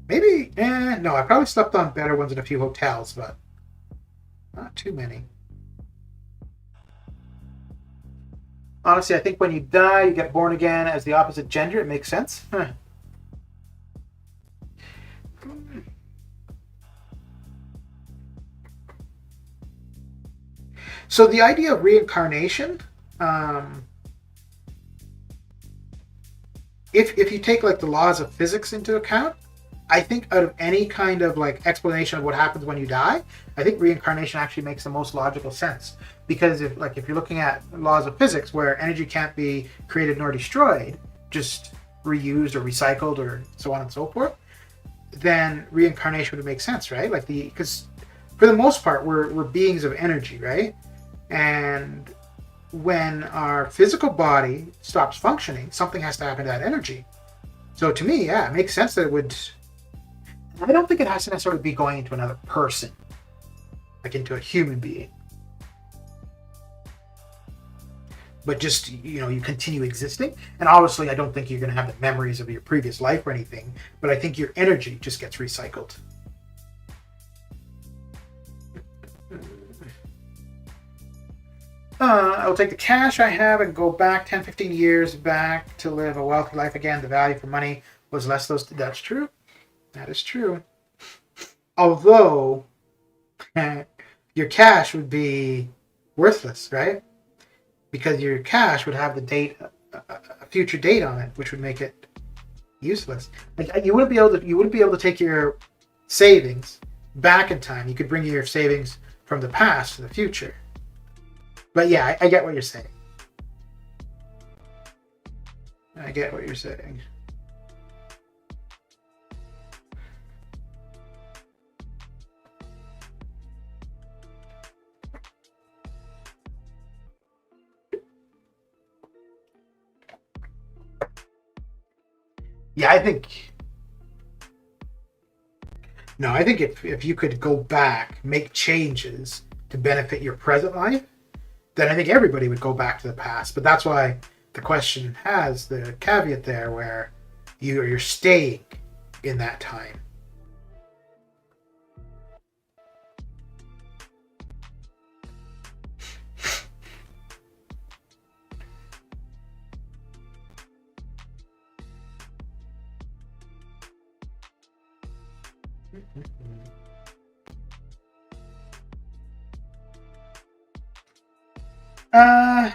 Maybe, no, I probably slept on better ones in a few hotels, but not too many. Honestly, I think when you die, you get born again as the opposite gender. It makes sense. Huh. So the idea of reincarnation, if you take like the laws of physics into account, I think out of any kind of like explanation of what happens when you die, I think reincarnation actually makes the most logical sense. Because if you're looking at laws of physics where energy can't be created nor destroyed, just reused or recycled or so on and so forth, then reincarnation would make sense, right? Like because for the most part, we're beings of energy, right? And when our physical body stops functioning, something has to happen to that energy. So to me, yeah, it makes sense that it would. I don't think it has to necessarily be going into another person, like into a human being. But just, you continue existing. And obviously, I don't think you're going to have the memories of your previous life or anything, but I think your energy just gets recycled. I'll take the cash I have and go back 10, 15 years back to live a wealthy life again. The value for money was less. That's true. That is true. Although, your cash would be worthless, right? Because your cash would have the date, a future date on it, which would make it useless. Like, you wouldn't be able to take your savings back in time. You could bring your savings from the past to the future. But yeah, I get what you're saying. I get what you're saying. Yeah, I think if you could go back, make changes to benefit your present life, then I think everybody would go back to the past. But that's why the question has the caveat there where you're staying in that time.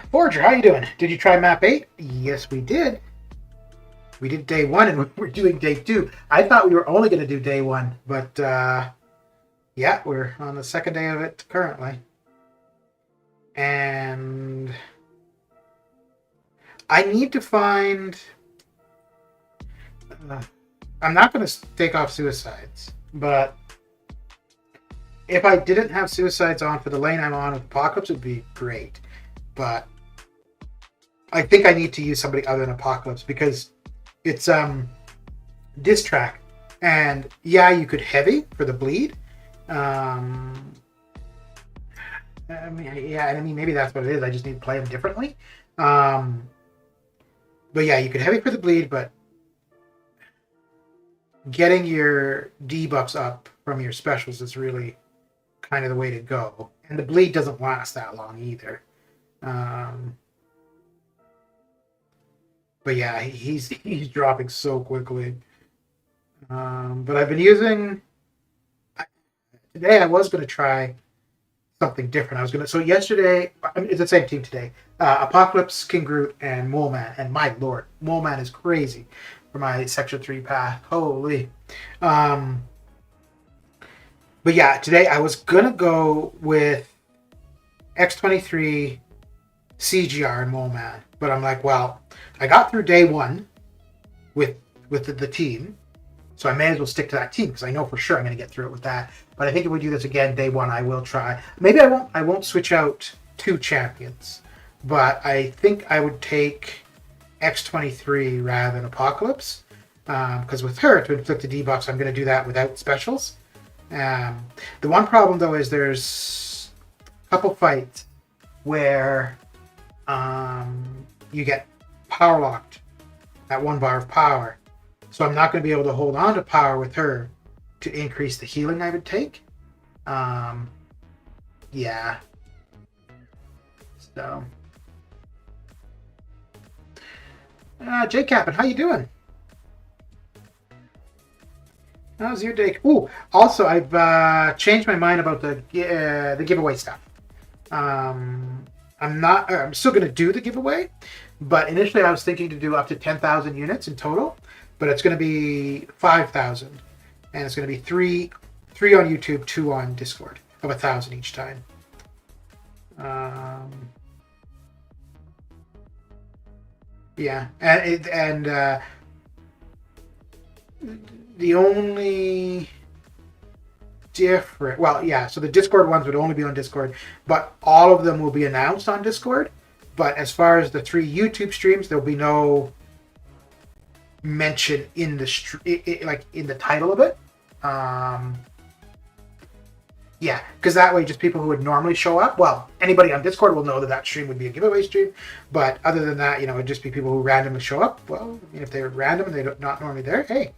Forger, how you doing? Did you try map 8? Yes, we did. We did day 1 and we're doing day 2. I thought we were only going to do day 1, but yeah, we're on the second day of it currently. And I need to find... I'm not going to take off suicides, but if I didn't have suicides on for the lane I'm on with Apocalypse, it would be great. But I think I need to use somebody other than Apocalypse because it's diss track. And yeah, you could heavy for the bleed. I mean, maybe that's what it is. I just need to play them differently. But yeah, you could heavy for the bleed, but getting your debuffs up from your specials is really kind of the way to go. And the bleed doesn't last that long either. But yeah, he's dropping so quickly. But I've been using... Today I was going to try something different. So yesterday, it's the same team today. Apocalypse, King Groot, and Mole Man. And my lord, Mole Man is crazy for my Section 3 path. Holy. But yeah, today I was going to go with X23, CGR, and Mole Man. But I'm like, well, I got through day 1 with the team. So I may as well stick to that team because I know for sure I'm going to get through it with that. But I think if we do this again, day 1, I will try. Maybe I won't switch out 2 champions. But I think I would take X23 rather than Apocalypse. Because with her, to inflict the debuffs, I'm going to do that without specials. The one problem, though, is there's a couple fights where you get power locked at 1 bar of power. So I'm not going to be able to hold on to power with her to increase the healing I would take. Yeah. So. Jay Captain, how you doing? How's your day? Ooh, also I've changed my mind about the giveaway stuff. I'm still going to do the giveaway, but initially I was thinking to do up to 10,000 units in total. But it's going to be 5,000, and it's going to be three on YouTube, 2 on Discord, of 1,000 each time. Yeah, and The only different, well, yeah, so the Discord ones would only be on Discord, but all of them will be announced on Discord. But as far as the 3 YouTube streams, there'll be no mention in the like in the title of it. Yeah, because that way, just people who would normally show up, well, anybody on Discord will know that that stream would be a giveaway stream. But other than that, it'd just be people who randomly show up. Well, if they're random and they're not normally there, hey,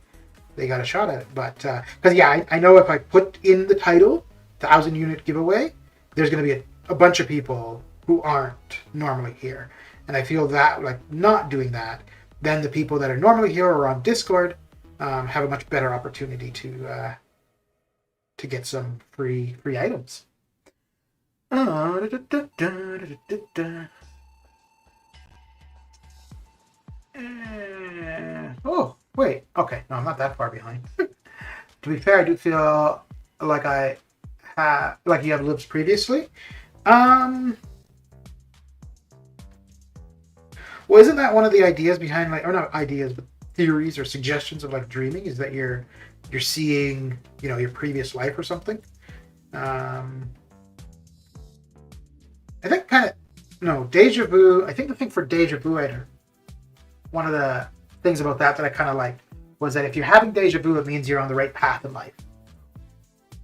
they got a shot at it. But because I know if I put in the title 1,000 unit giveaway, there's going to be a bunch of people who aren't normally here, and I feel that like not doing that, then the people that are normally here or on Discord have a much better opportunity to get some free items. Oh, wait. Okay, no, I'm not that far behind. To be fair, I do feel like you have lived previously. Well, isn't that one of the ideas behind or not ideas, but theories or suggestions of dreaming, is that you're seeing your previous life or something? I think deja vu. I think the thing for deja vu, one of the things about that I kind of liked was that if you're having deja vu, it means you're on the right path in life.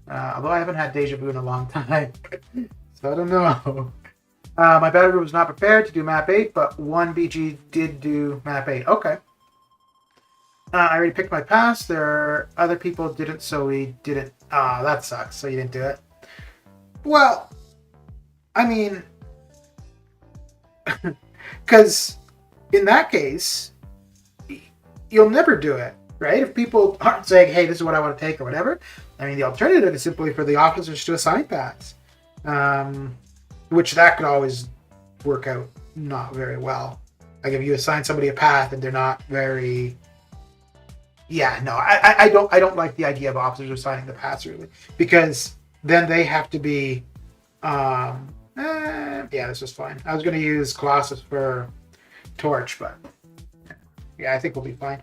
Although I haven't had deja vu in a long time, so I don't know. My battle group was not prepared to do map 8, but one BG did do map 8. Okay. I already picked my pass. Other people didn't, so we didn't. That sucks. So you didn't do it. Well, I mean, because in that case, you'll never do it, right? If people aren't saying, hey, this is what I want to take or whatever, I mean, the alternative is simply for the officers to assign paths, which that could always work out not very well. Like if you assign somebody a path and they're not very... Yeah, no, I don't like the idea of officers assigning the paths really, because then they have to be... yeah, this is fine. I was going to use Colossus for Torch, but yeah, I think we'll be fine.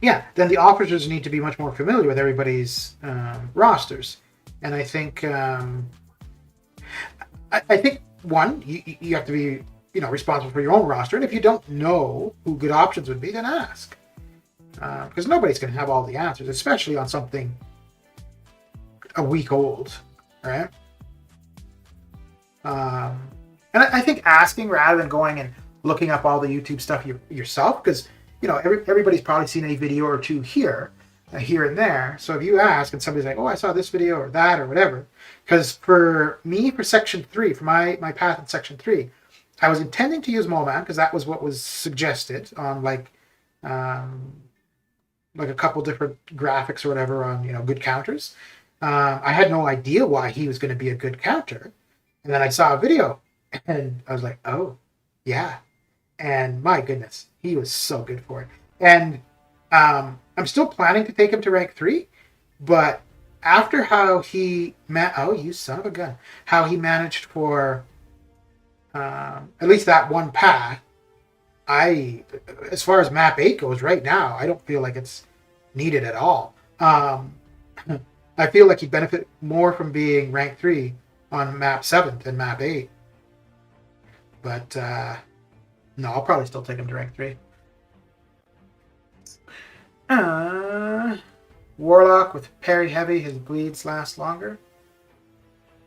Yeah, then the officers need to be much more familiar with everybody's rosters, and I think I think one, you have to be responsible for your own roster, and if you don't know who good options would be, then ask, because nobody's going to have all the answers, especially on something a week old, right? And I think asking rather than going and looking up all the YouTube stuff yourself, because everybody's probably seen a video or two here and there. So if you ask and somebody's like, oh, I saw this video or that or whatever, because for me, for section 3, for my path in section 3, I was intending to use Moleman because that was what was suggested on like a couple different graphics or whatever on good counters. I had no idea why he was going to be a good counter, and then I saw a video and I was like, oh yeah, and my goodness, he was so good for it. And I'm still planning to take him to rank 3, but after how he oh, you son of a gun, how he managed for at least that one path, as far as map 8 goes right now, I don't feel like it's needed at all. I feel like he'd benefit more from being rank 3 on map 7 than map 8. But no, I'll probably still take him to rank 3. Warlock with parry heavy, his bleeds last longer.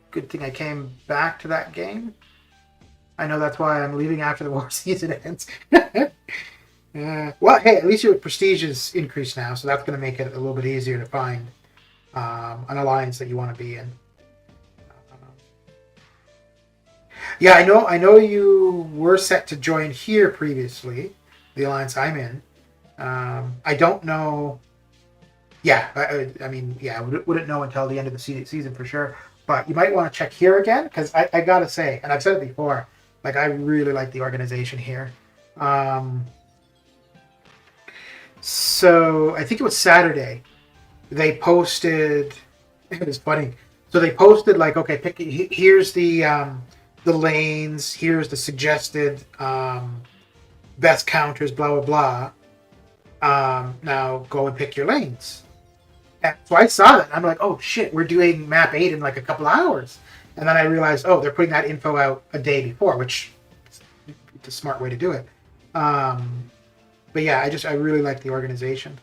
Good thing I came back to that game. I know that's why I'm leaving after the war season ends. Well, hey, at least your prestige is increased now, so that's going to make it a little bit easier to find an alliance that you want to be in. Yeah, I know you were set to join here previously, the alliance I'm in. I don't know. Yeah, I mean, yeah, wouldn't know until the end of the season for sure. But you might want to check here again, because I gotta say, and I've said it before, like I really like the organization here. So I think it was Saturday. They posted. It was funny. So they posted like, okay, here's the lanes. Here's the suggested best counters. Blah blah blah. Now go and pick your lanes. And so I saw that. And I'm like, oh shit, we're doing map 8 in like a couple hours. And then I realized, oh, they're putting that info out a day before, which is a smart way to do it. But yeah, I really like the organization.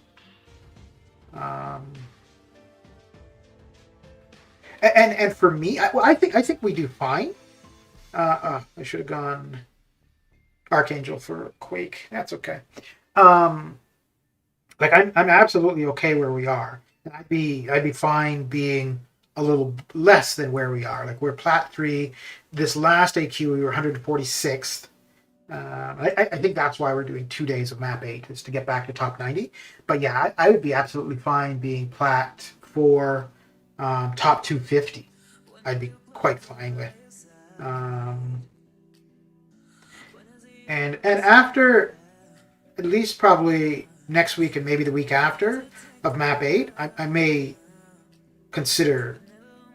And for me, I think we do fine. I should have gone Archangel for Quake. That's okay. Like I'm absolutely okay where we are. And I'd be fine being a little less than where we are. Like we're Plat 3. This last AQ we were 146th. I think that's why we're doing 2 days of map 8 is to get back to top 90. But yeah, I would be absolutely fine being Plat 4, top 250. I'd be quite fine with. And after at least probably next week and maybe the week after of map 8, I may consider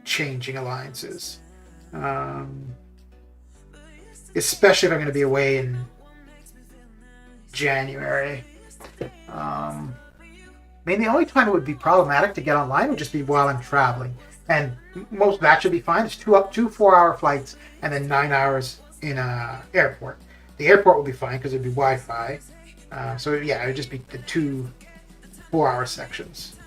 changing alliances. Especially if I'm going to be away in January. I mean, the only time it would be problematic to get online would just be while I'm traveling. And most of that should be fine. It's two 4-hour flights and then 9 hours in a airport. The airport will be fine because it'd be Wi-Fi. So yeah, it would just be the 2 4-hour sections.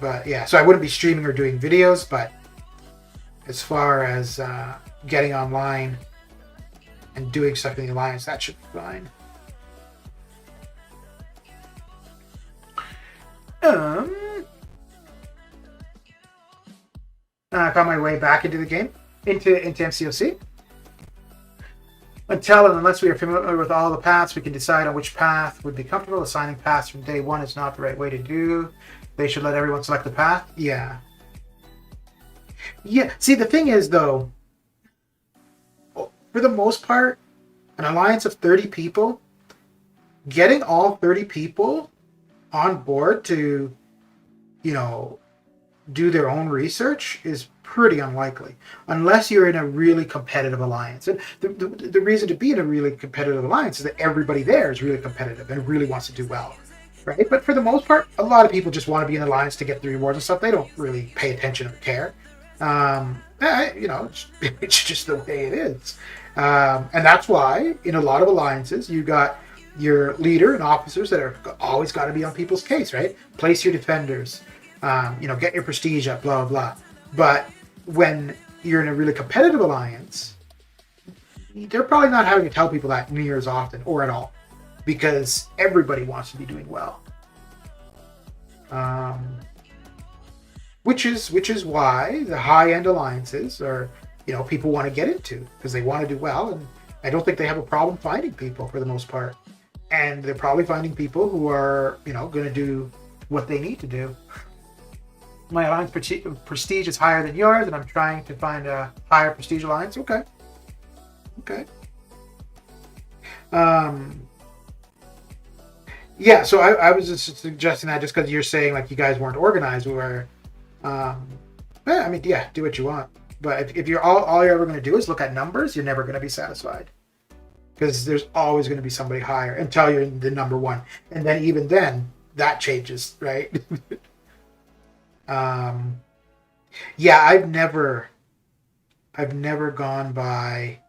But yeah, so I wouldn't be streaming or doing videos, but as far as getting online and doing stuff in the Alliance, that should be fine. I found my way back into the game, into MCOC. Until and unless we are familiar with all the paths, we can decide on which path would be comfortable. Assigning paths from day one is not the right way to do. They should let everyone select the path. Yeah. Yeah. See, the thing is, though, for the most part, an alliance of 30 people, getting all 30 people on board to, do their own research is pretty unlikely, unless you're in a really competitive alliance. And the reason to be in a really competitive alliance is that everybody there is really competitive and really wants to do well, right? But for the most part, a lot of people just want to be in an alliance to get the rewards and stuff. They don't really pay attention or care. It's just the way it is. And that's why in a lot of alliances, you got your leader and officers that are always got to be on people's case, right? Place your defenders, get your prestige up, blah, blah. But when you're in a really competitive alliance, they're probably not having to tell people that near as often or at all, because everybody wants to be doing well. Which is why the high-end alliances are, people want to get into because they want to do well, and I don't think they have a problem finding people for the most part. And they're probably finding people who are, going to do what they need to do. My alliance prestige is higher than yours, and I'm trying to find a higher prestige alliance. Okay. Yeah, so I was just suggesting that just because you're saying like you guys weren't organized. We were, do what you want. But if you're all you're ever going to do is look at numbers, you're never going to be satisfied. Because there's always going to be somebody higher until you're in the number one. And then even then, that changes, right? Yeah, I've never gone by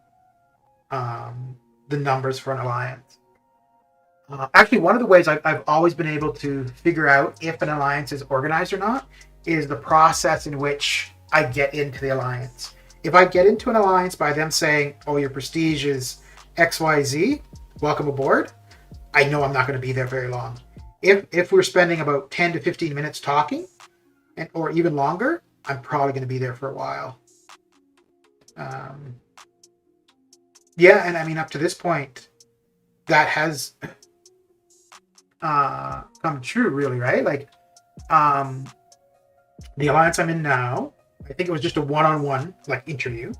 the numbers for an alliance. Actually, one of the ways I've always been able to figure out if an alliance is organized or not is the process in which I get into the alliance. If I get into an alliance by them saying, oh, your prestige is XYZ, welcome aboard, I know I'm not going to be there very long. If we're spending about 10 to 15 minutes talking, or even longer, I'm probably going to be there for a while. Yeah, and I mean, up to this point, that has come true, really, right? Like, the alliance I'm in now, I think it was just a one-on-one, like, interview.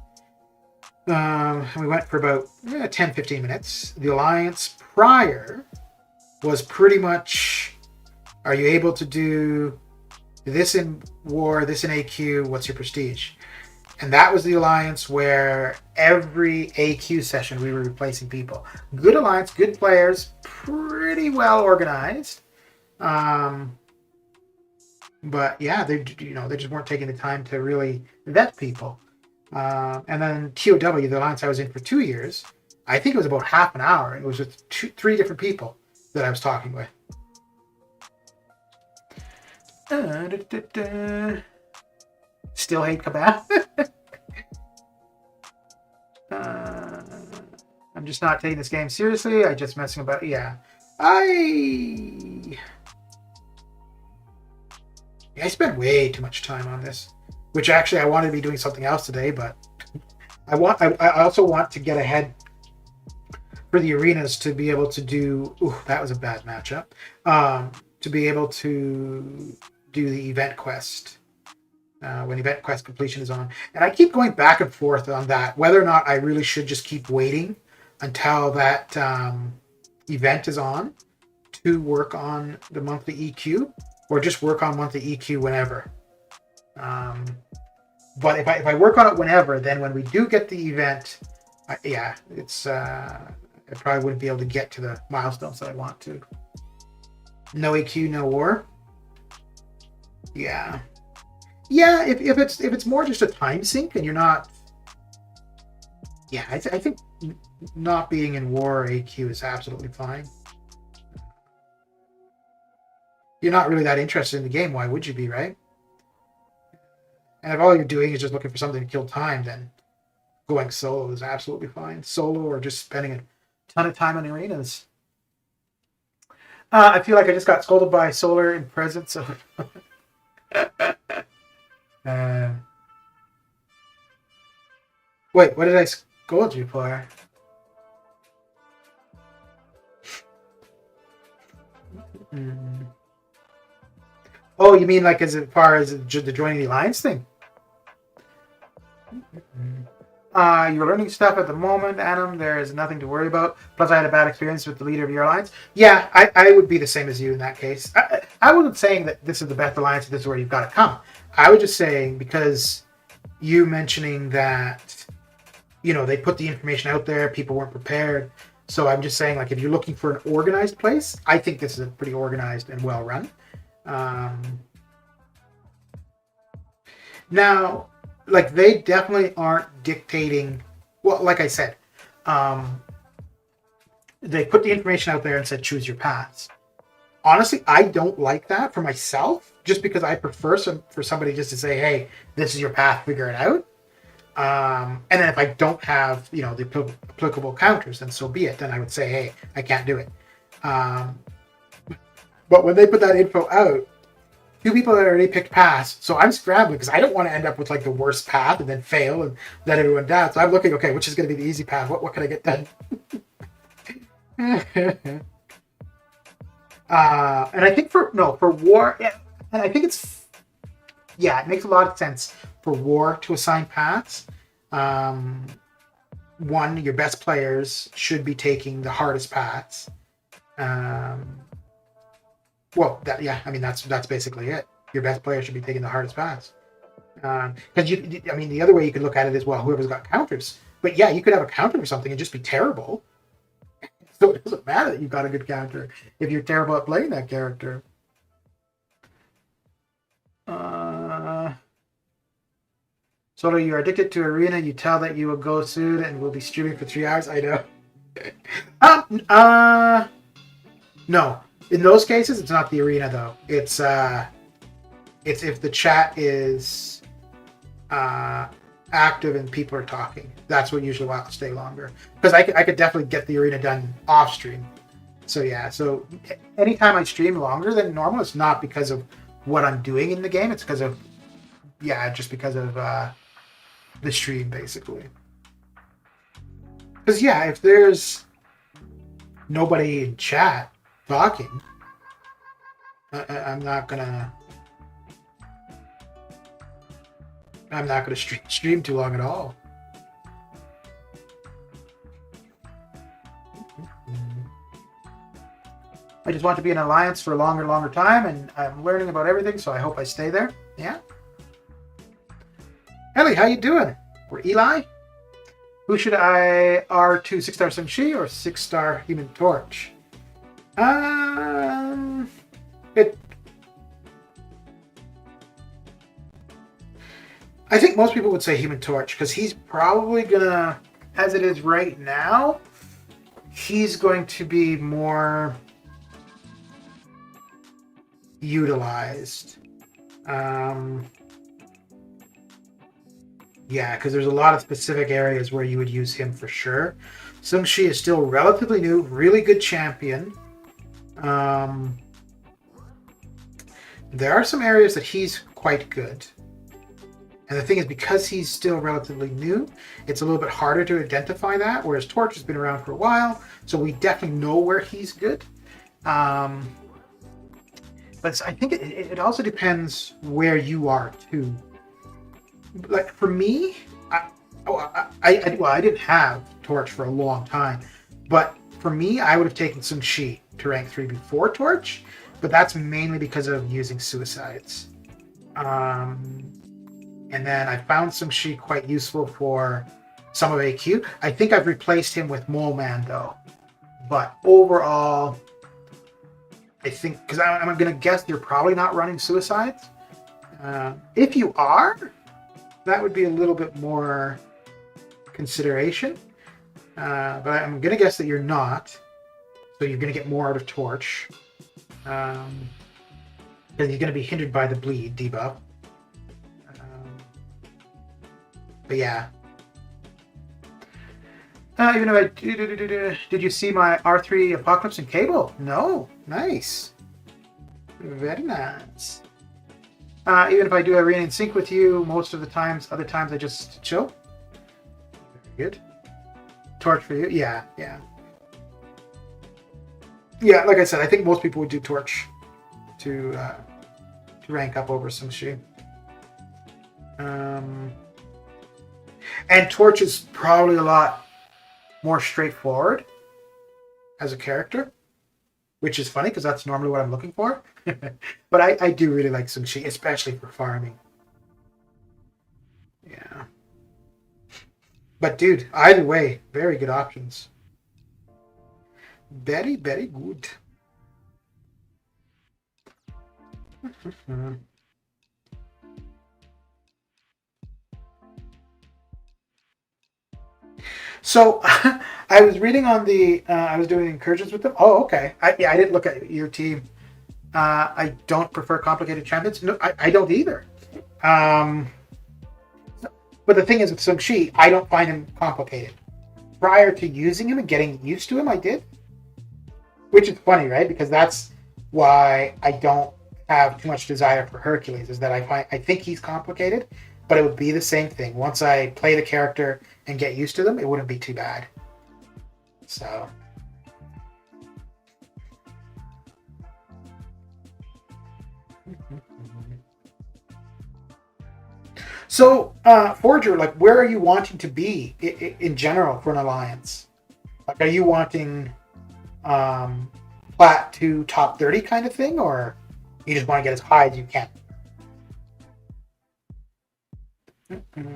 We went for about 10, 15 minutes. The alliance prior was pretty much, are you able to do this in war, this in AQ, what's your prestige? And that was the alliance where every AQ session we were replacing people. Good alliance, good players, pretty well organized. But yeah, they just weren't taking the time to really vet people. And then TOW, the alliance I was in for 2 years, I think it was about half an hour. It was with 3 different people that I was talking with. Still hate Kabab. I'm just not taking this game seriously. I just messing about. Yeah, I spent way too much time on this, which actually I wanted to be doing something else today, but I also want to get ahead for the arenas to be able to do. Ooh, that was a bad matchup. To be able to do the event quest. When event quest completion is on. And I keep going back and forth on that, whether or not I really should just keep waiting until that event is on to work on the monthly EQ, or just work on monthly EQ whenever. But if I work on it whenever, then when we do get the event, I probably wouldn't be able to get to the milestones that I want to. No EQ, no war. Yeah. Yeah, if it's more just a time sink and you're not, yeah, I think not being in war or AQ is absolutely fine. You're not really that interested in the game. Why would you be, right? And if all you're doing is just looking for something to kill time, then going solo is absolutely fine. Solo or just spending a ton of time in arenas. I feel like I just got scolded by Solar in presence of. Wait, what did I scold you for? Oh, you mean like as far as the joining the alliance thing? You're learning stuff at the moment, Adam. There is nothing to worry about. Plus, I had a bad experience with the leader of your alliance. Yeah, I would be the same as you in that case. I wasn't saying that this is the best alliance, this is where you've got to come. I was just saying, because you mentioning that, they put the information out there, people weren't prepared. So I'm just saying, like, if you're looking for an organized place, I think this is a pretty organized and well run. Now, like, they definitely aren't dictating. Well, like I said, they put the information out there and said, choose your paths. Honestly, I don't like that for myself, just because I prefer for somebody just to say, hey, this is your path, figure it out. And then if I don't have, the applicable counters, then so be it. Then I would say, hey, I can't do it. But when they put that info out, 2 people that already picked pass, so I'm scrambling because I don't want to end up with like the worst path and then fail and let everyone down. So I'm looking, okay, which is going to be the easy path? What can I get done? And I think for war, yeah, and I think it makes a lot of sense for war to assign paths. One, your best players should be taking the hardest paths. That's basically it. Your best player should be taking the hardest paths. Because the other way you could look at it is, well, whoever's got counters. But yeah, you could have a counter for something and just be terrible. So it doesn't matter that you've got a good counter if you're terrible at playing that character. So you're addicted to arena. You tell that you will go soon and will be streaming for 3 hours. I know. No. In those cases, it's not the arena though. It's if the chat is active and people are talking. That's what usually will stay longer. Because I could definitely get the arena done off stream. So yeah. So anytime I stream longer than normal, it's not because of what I'm doing in the game. It's because of because of the stream basically. Because if there's nobody in chat talking, I'm not gonna stream too long at all. I just want to be in an alliance for a longer time, and I'm learning about everything, so I hope I stay there. Yeah. Ellie, how you doing? We're Eli. Who should I R2 6-star Shang-Chi or 6-star Human Torch? It. I think most people would say Human Torch because he's probably gonna, as it is right now, he's going to be more utilized. Yeah, because there's a lot of specific areas where you would use him for sure. Shang-Chi is still relatively new, really good champion. There are some areas that he's quite good. And the thing is, because he's still relatively new, it's a little bit harder to identify that, whereas Torch has been around for a while, so we definitely know where he's good. But I think it also depends where you are, too. Like, for me, I didn't have Torch for a long time, but for me, I would have taken Shang-Chi to rank 3 before Torch, but that's mainly because of using suicides. And then I found Shang-Chi quite useful for some of AQ. I think I've replaced him with Mole Man, though. But overall, I think, because I'm going to guess you're probably not running suicides. If you are, that would be a little bit more consideration. But I'm going to guess that you're not. So you're going to get more out of Torch. Because you're going to be hindered by the bleed debuff. But yeah. Even if I did you see my R3 Apocalypse and Cable? No. Nice. Very nice. Even if I do Arena in sync with you, most of the times, other times I just chill. Very good. Torch for you? Yeah. Yeah, like I said, I think most people would do Torch to rank up over Shang-Chi. And Torch is probably a lot more straightforward as a character, which is funny because that's normally what I'm looking for. But I do really like Shang-Chi, especially for farming. Yeah. But dude, either way, very good options. Very, very good. So I was reading on the, I was doing incursions with them. Oh, okay. I didn't look at your team. I don't prefer complicated champions. No, I don't either. But the thing is with Shang-Chi, I don't find him complicated. Prior to using him and getting used to him, I did. Which is funny, right? Because that's why I don't have too much desire for Hercules, is that I think he's complicated, but it would be the same thing. Once I play the character and get used to them, it wouldn't be too bad. So, Forger, like, where are you wanting to be in general for an alliance? Like, are you wanting plat to top 30 kind of thing, or you just want to get as high as you can? Okay.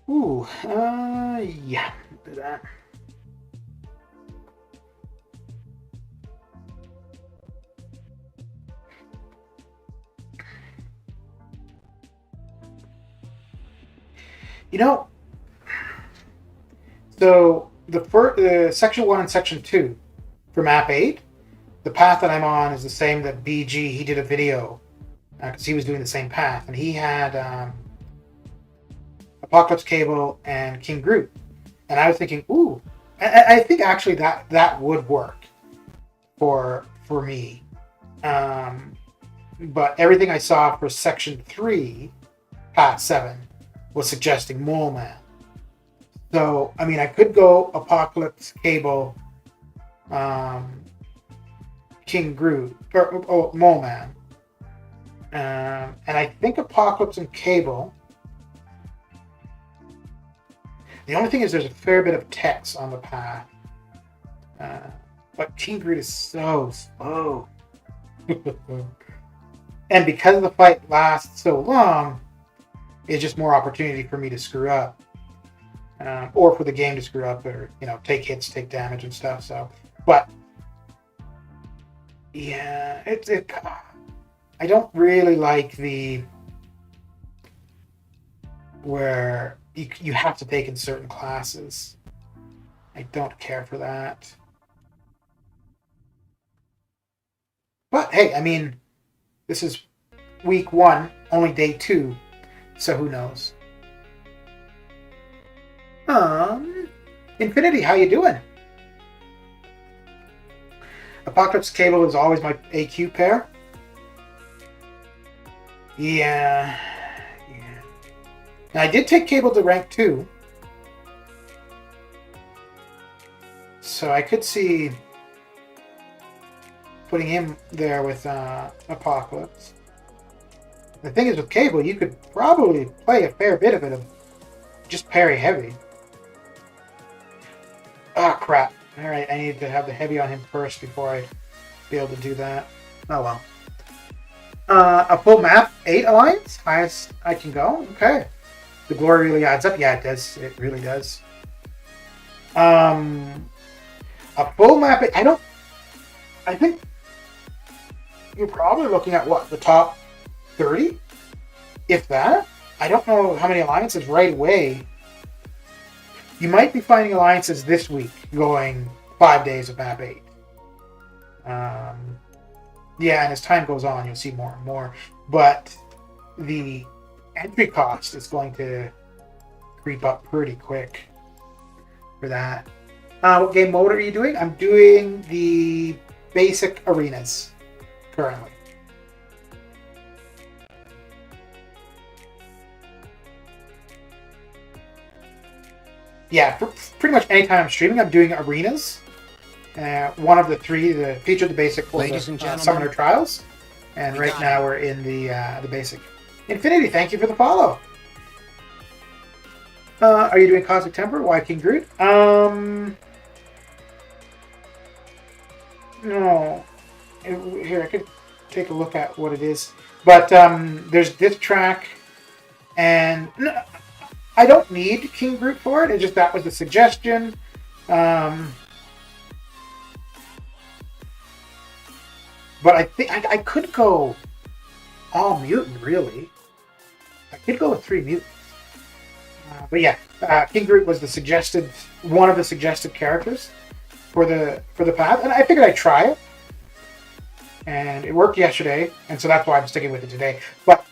Ooh, yeah, do that. You know, so the section 1 and section 2 for map 8, the path that I'm on is the same that BG, he did a video because he was doing the same path, and he had Apocalypse Cable and King Groot, and I was thinking, ooh, I think actually that would work for me, but everything I saw for section 3, path 7, was suggesting Mole Man. So I mean, I could go Apocalypse Cable, King Groot, or Mole Man, and I think Apocalypse and Cable. The only thing is there's a fair bit of text on the path. But King Groot is so slow. And because the fight lasts so long, it's just more opportunity for me to screw up. Or for the game to screw up, or take hits, take damage and stuff. So, but yeah, I don't really like the where you have to take in certain classes. I don't care for that. But hey, I mean, this is week 1, only day 2, so who knows? Infinity, how you doing? Apocalypse Cable is always my AQ pair. Yeah. Now, I did take Cable to rank 2. So I could see putting him there with Apocalypse. The thing is, with Cable, you could probably play a fair bit of it of just parry heavy. Ah, crap. Alright, I need to have the heavy on him first before I be able to do that. Oh well. A full map 8 alliance? Highest I can go? Okay. The glory really adds up. Yeah, it does. It really does. A full map 8. I think you're probably looking at what? The top 30? If that? I don't know how many alliances right away. You might be finding alliances this week going 5 days of map 8. Yeah, and as time goes on, you'll see more and more. But the entry cost is going to creep up pretty quick for that. What game mode are you doing? I'm doing the basic arenas currently. Yeah, pretty much anytime I'm streaming, I'm doing arenas. One of the 3, the feature, the basic, or the Summoner Trials. And right now we're in the basic. Infinity, thank you for the follow. Are you doing Cosmic Temper? Why King Groot? No. Here, I could take a look at what it is. But there's this track, and no, I don't need King Groot for it. It's just that was the suggestion. But I think I could go all mutant, really. I could go with 3 mutants. But yeah, King Groot was one of the suggested characters for the path, and I figured I'd try it. And it worked yesterday, and so that's why I'm sticking with it today. But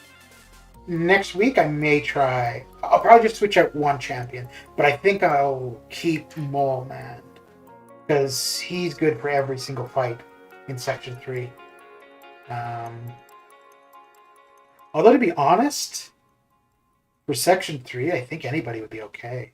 next week I may try. I'll probably just switch out one champion, but I think I'll keep Mole Man because he's good for every single fight in Section 3. Although to be honest, for Section 3, I think anybody would be okay.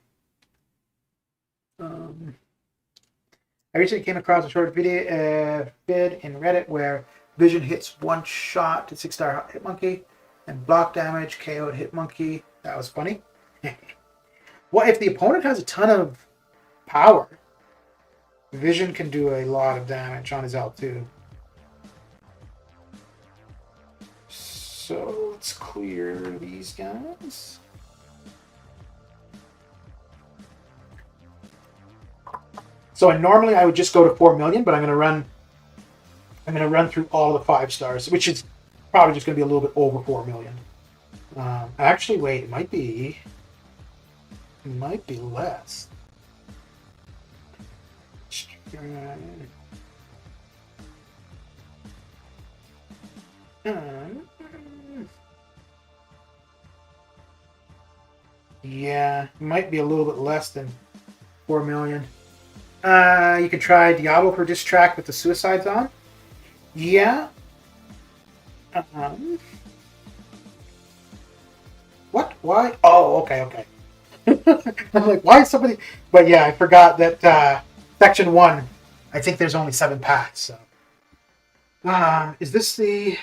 I recently came across a short video vid in Reddit where Vision hits 1 shot to 6-star Hitmonkey and block damage KO'd Hitmonkey. That was funny. Well, if the opponent has a ton of power, Vision can do a lot of damage on his L2. So let's clear these guys. So normally I would just go to 4 million, but I'm going to run through all the 5 stars, which is probably just going to be a little bit over 4 million. Actually, wait, it might be less. Yeah, it might be a little bit less than 4 million. You can try Diablo for diss track with the suicides on. Yeah. What? Why? Oh, okay. I'm like, why is somebody... But yeah, I forgot that Section 1, I think there's only 7 paths, so... is this the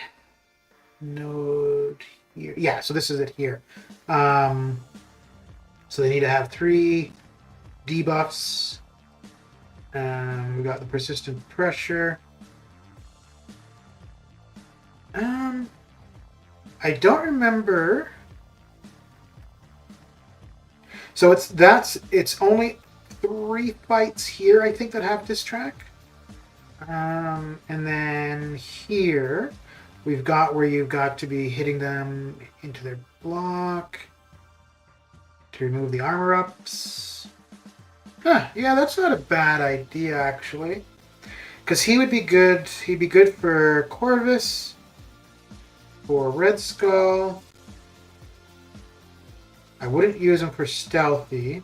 node here? Yeah, so this is it here. So they need to have 3 debuffs. We got the persistent pressure. I don't remember. So it's only 3 fights here, I think, that have this track. And then here we've got where you've got to be hitting them into their block to remove the armor ups. Huh, yeah, that's not a bad idea actually. Because he would be good. He'd be good for Corvus, for Red Skull. I wouldn't use him for Stealthy.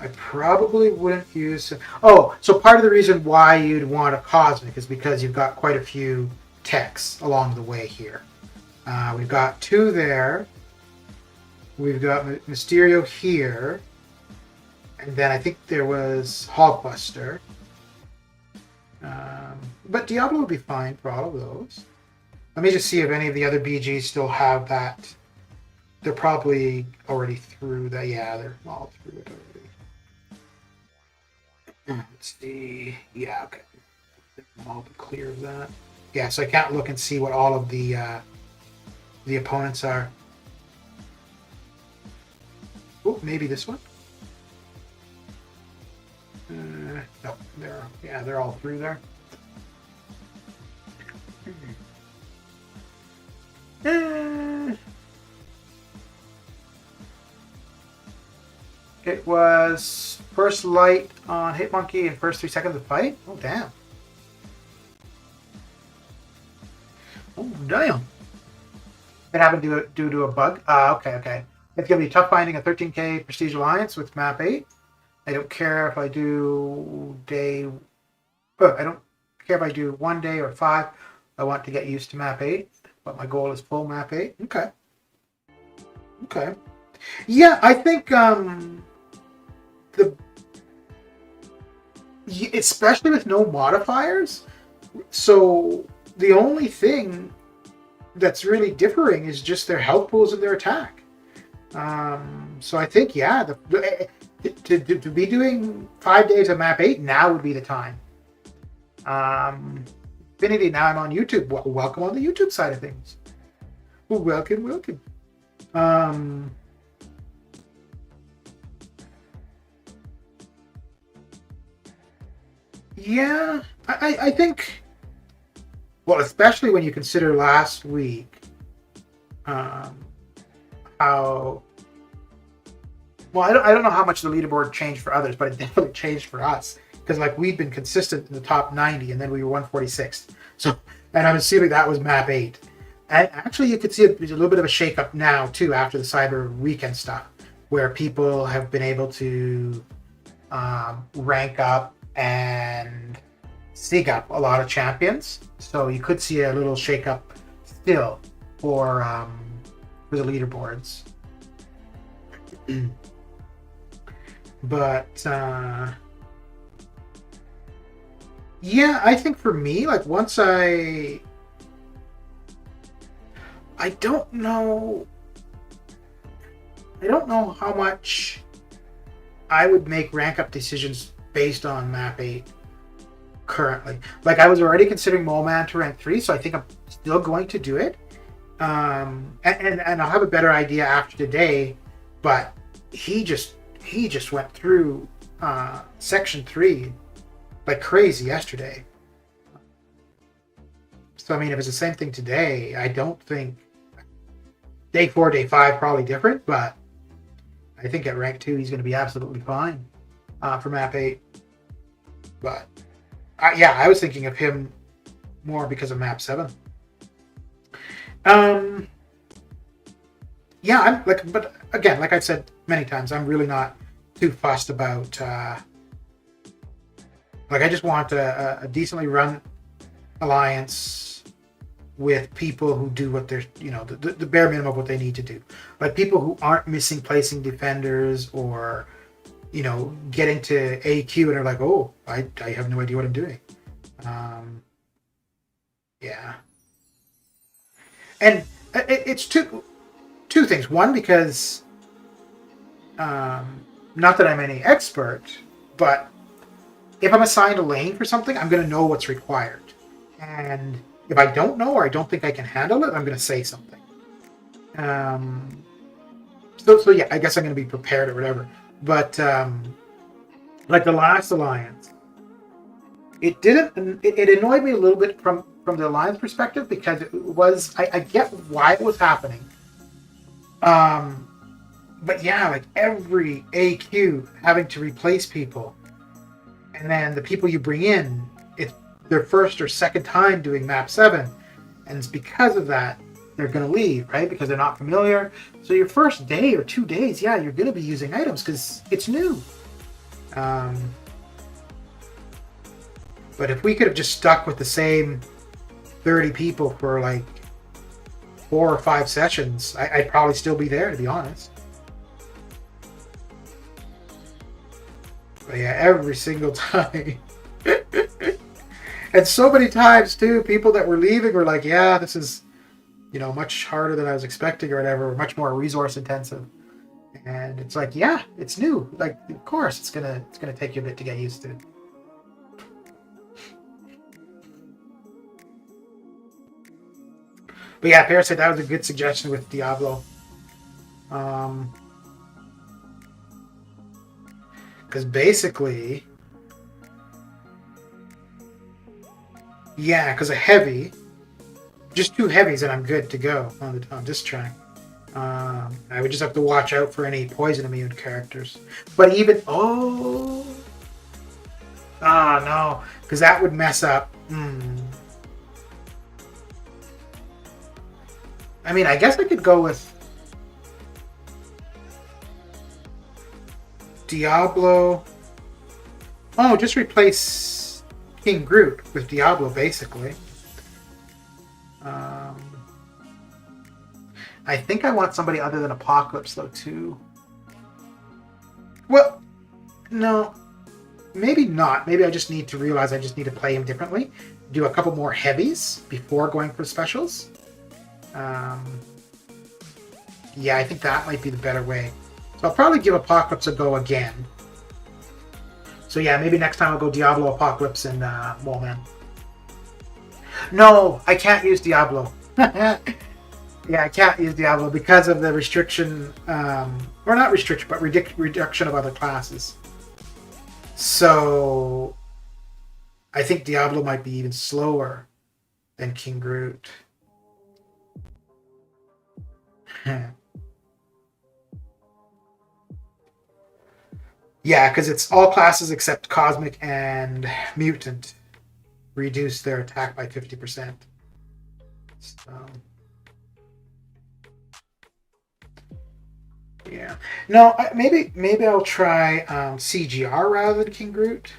I probably wouldn't use him. Oh, so part of the reason why you'd want a Cosmic is because you've got quite a few techs along the way here. We've got 2 there. We've got Mysterio here. And then I think there was Hulkbuster. But Diablo would be fine for all of those. Let me just see if any of the other BGs still have that. They're probably already through that. Yeah, they're all through it already. Let's see. Yeah, okay. I'm all clear of that. Yeah, so I can't look and see what all of the opponents are. Oh, maybe this one. No, they're all through there. It was first light on Hitmonkey in first 3 seconds of fight. Oh damn! Oh damn! It happened due to a bug. Okay. It's gonna be tough finding a 13K Prestige Alliance with map 8. I don't care if I do day. I don't care if I do 1 day or 5. I want to get used to map 8, but my goal is full map 8. Okay. Yeah, I think especially with no modifiers. So the only thing that's really differing is just their health pools and their attack. So I think to be doing 5 days of map 8 now would be the time. Infinity, now I'm on YouTube. Welcome on the YouTube side of things. Well, welcome. Yeah, I think, well, especially when you consider last week, how, well, I don't know how much the leaderboard changed for others, but it definitely changed for us. Because like we'd been consistent in the top 90 and then we were 146th. So, and I'm assuming that was map 8. And actually you could see there's a little bit of a shake-up now too after the Cyber Weekend stuff, where people have been able to rank up and seek up a lot of champions. So you could see a little shake-up still for the leaderboards. But yeah, I think for me, like once I don't know how much I would make rank up decisions based on map 8 currently. Like I was already considering Mole Man to rank 3, so I think I'm still going to do it. And I'll have a better idea after today, but he just went through section 3 like crazy yesterday. So I mean, if it's the same thing today, I don't think day 4, day 5 probably different, but I think at rank 2 he's going to be absolutely fine for map 8. But I was thinking of him more because of map 7. Yeah, I'm like, but again, like I've said many times, I'm really not too fussed about. Like, I just want a decently run alliance with people who do what they're, the bare minimum of what they need to do. Like people who aren't missing placing defenders or, getting to AQ and are like, oh, I have no idea what I'm doing. Yeah. And it's two things. One, because Not that I'm any expert, but if I'm assigned a lane for something, I'm going to know what's required. And if I don't know or I don't think I can handle it, I'm going to say something. So yeah, I guess I'm going to be prepared or whatever. But like the last alliance, it didn't. It annoyed me a little bit from the alliance perspective because it was. I get why it was happening. But yeah, like every AQ having to replace people, and then the people you bring in, it's their first or second time doing map 7, and it's because of that they're going to leave, right? Because they're not familiar. So your first day or 2 days, yeah, you're going to be using items because it's new. But if we could have just stuck with the same 30 people for like 4 or 5 sessions, I'd probably still be there, to be honest. But yeah, every single time. And so many times too, people that were leaving were like, yeah, this is, much harder than I was expecting or whatever, much more resource intensive. And it's like, yeah, it's new. Like, of course, it's gonna take you a bit to get used to. But yeah, Parasite, that was a good suggestion with Diablo. Because basically, yeah, because a heavy, just 2 heavies and I'm good to go on this track. I would just have to watch out for any poison immune characters. But even no, because that would mess up. I mean, I guess I could go with Diablo. Oh, just replace King Groot with Diablo, basically. I think I want somebody other than Apocalypse, though, too. Well, no. Maybe not. Maybe I just need to realize I just need to play him differently. Do a couple more heavies before going for specials. Yeah, I think that might be the better way. So I'll probably give Apocalypse a go again. So yeah, maybe next time I'll go Diablo, Apocalypse, and Mole Man. No, I can't use Diablo. Yeah, I can't use Diablo because of the restriction, or not restriction, but reduction of other classes. So I think Diablo might be even slower than King Groot. Yeah, because it's all classes except Cosmic and Mutant reduce their attack by 50%. So, yeah. No, maybe I'll try CGR rather than King Groot.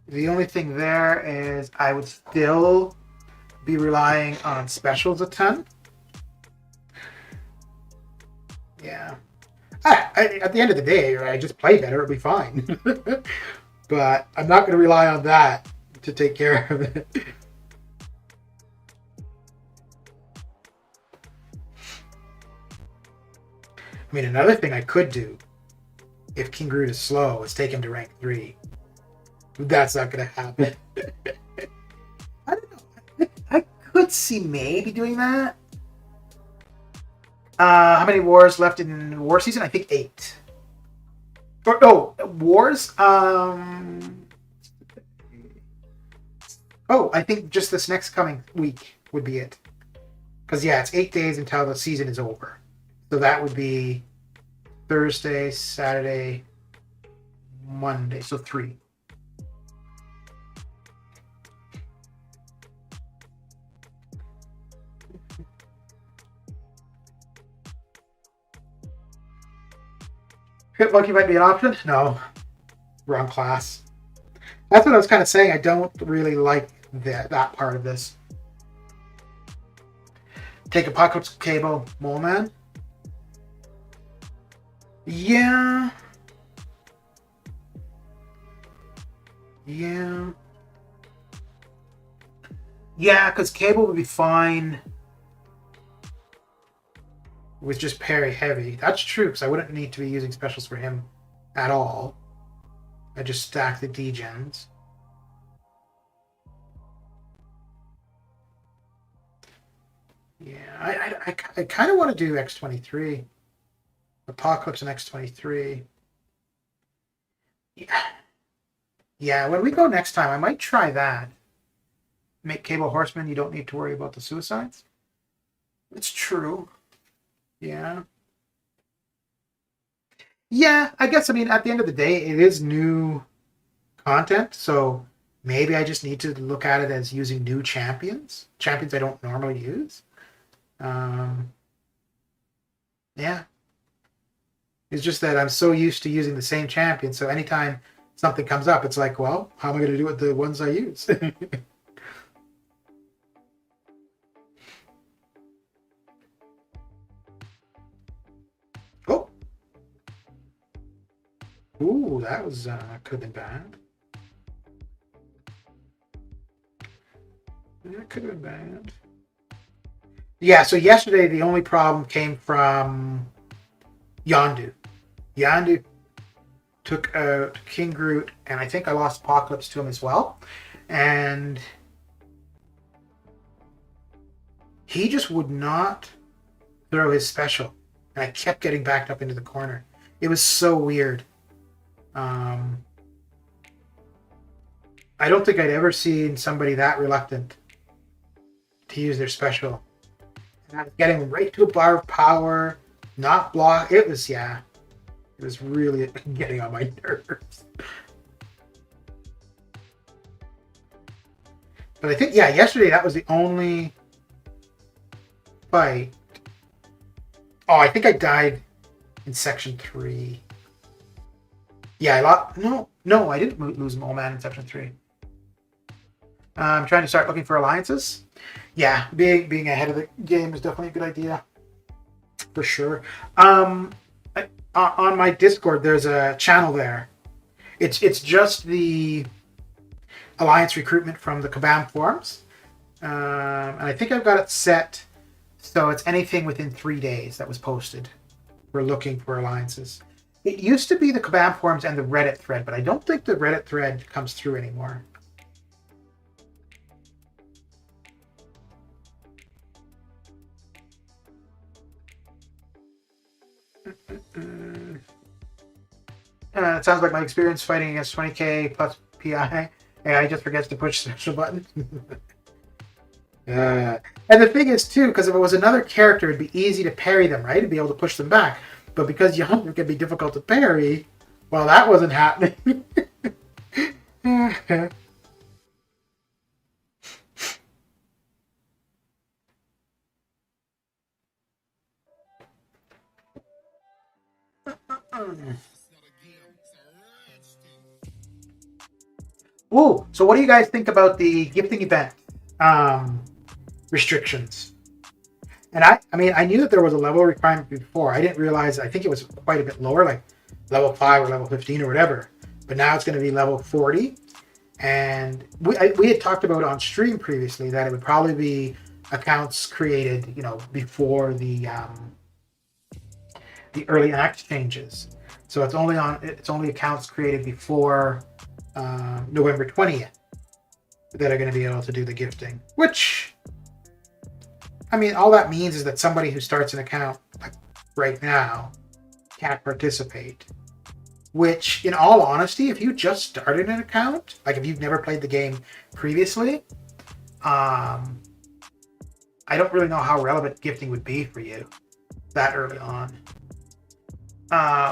The only thing there is I would still be relying on specials a ton. Yeah. At the end of the day, I just play better, it'll be fine. But I'm not going to rely on that to take care of it. I mean, another thing I could do, if King Groot is slow, is take him to rank 3. That's not going to happen. I don't know. I could see maybe doing that. How many wars left in war season? I think 8. Or no, wars. I think just this next coming week would be it. Because yeah, it's 8 days until the season is over. So that would be Thursday, Saturday, Monday. So 3. Hit Monkey might be an option? No. Wrong class. That's what I was kind of saying. I don't really like that part of this. Take Apocalypse, Cable, Mole Man. Yeah. Yeah. Yeah, because Cable would be fine with just parry heavy. That's true, because I wouldn't need to be using specials for him at all. I just stack the degens. Yeah, I kind of want to do X23. Apocalypse and X23. Yeah. Yeah, when we go next time, I might try that. Make Cable Horseman, you don't need to worry about the suicides. It's true. Yeah. Yeah, I guess, I mean, at the end of the day, it is new content, so maybe I just need to look at it as using new champions. Champions I don't normally use. Yeah. It's just that I'm so used to using the same champion, so anytime something comes up, it's like, well, how am I going to do with the ones I use? Oh! Ooh, that was, could have been bad. That could have been bad. Yeah, so yesterday the only problem came from Yondu. Yondu took out King Groot, and I think I lost Apocalypse to him as well. And he just would not throw his special. And I kept getting backed up into the corner. It was so weird. I don't think I'd ever seen somebody that reluctant to use their special. And I was getting right to a bar of power, not block. It was, yeah. It was really getting on my nerves. But I think, yeah, yesterday that was the only fight. Oh, I think I died in Section 3. Yeah, I lost. No, I didn't lose Mole Man in Section 3. I'm trying to start looking for alliances. Yeah, being ahead of the game is definitely a good idea. For sure. On my Discord, there's a channel there. It's just the alliance recruitment from the Kabam forums. And I think I've got it set so it's anything within 3 days that was posted. We're looking for alliances. It used to be the Kabam forums and the Reddit thread, but I don't think the Reddit thread comes through anymore. It sounds like my experience fighting against 20k plus PI. AI just forgets to push the special button. And the thing is, too, because if it was another character, it'd be easy to parry them, right? To be able to push them back. But because Yonder can be difficult to parry, well, that wasn't happening. Ooh, so what do you guys think about the gifting event restrictions? And I mean, I knew that there was a level requirement before. I didn't realize, I think it was quite a bit lower, like level 5 or level 15 or whatever. But now it's going to be level 40. And we had talked about on stream previously that it would probably be accounts created, before the early act changes. So it's only accounts created before November 20th that are going to be able to do the gifting. Which, I mean, all that means is that somebody who starts an account like right now can't participate. Which, in all honesty, if you just started an account, like if you've never played the game previously, I don't really know how relevant gifting would be for you that early on.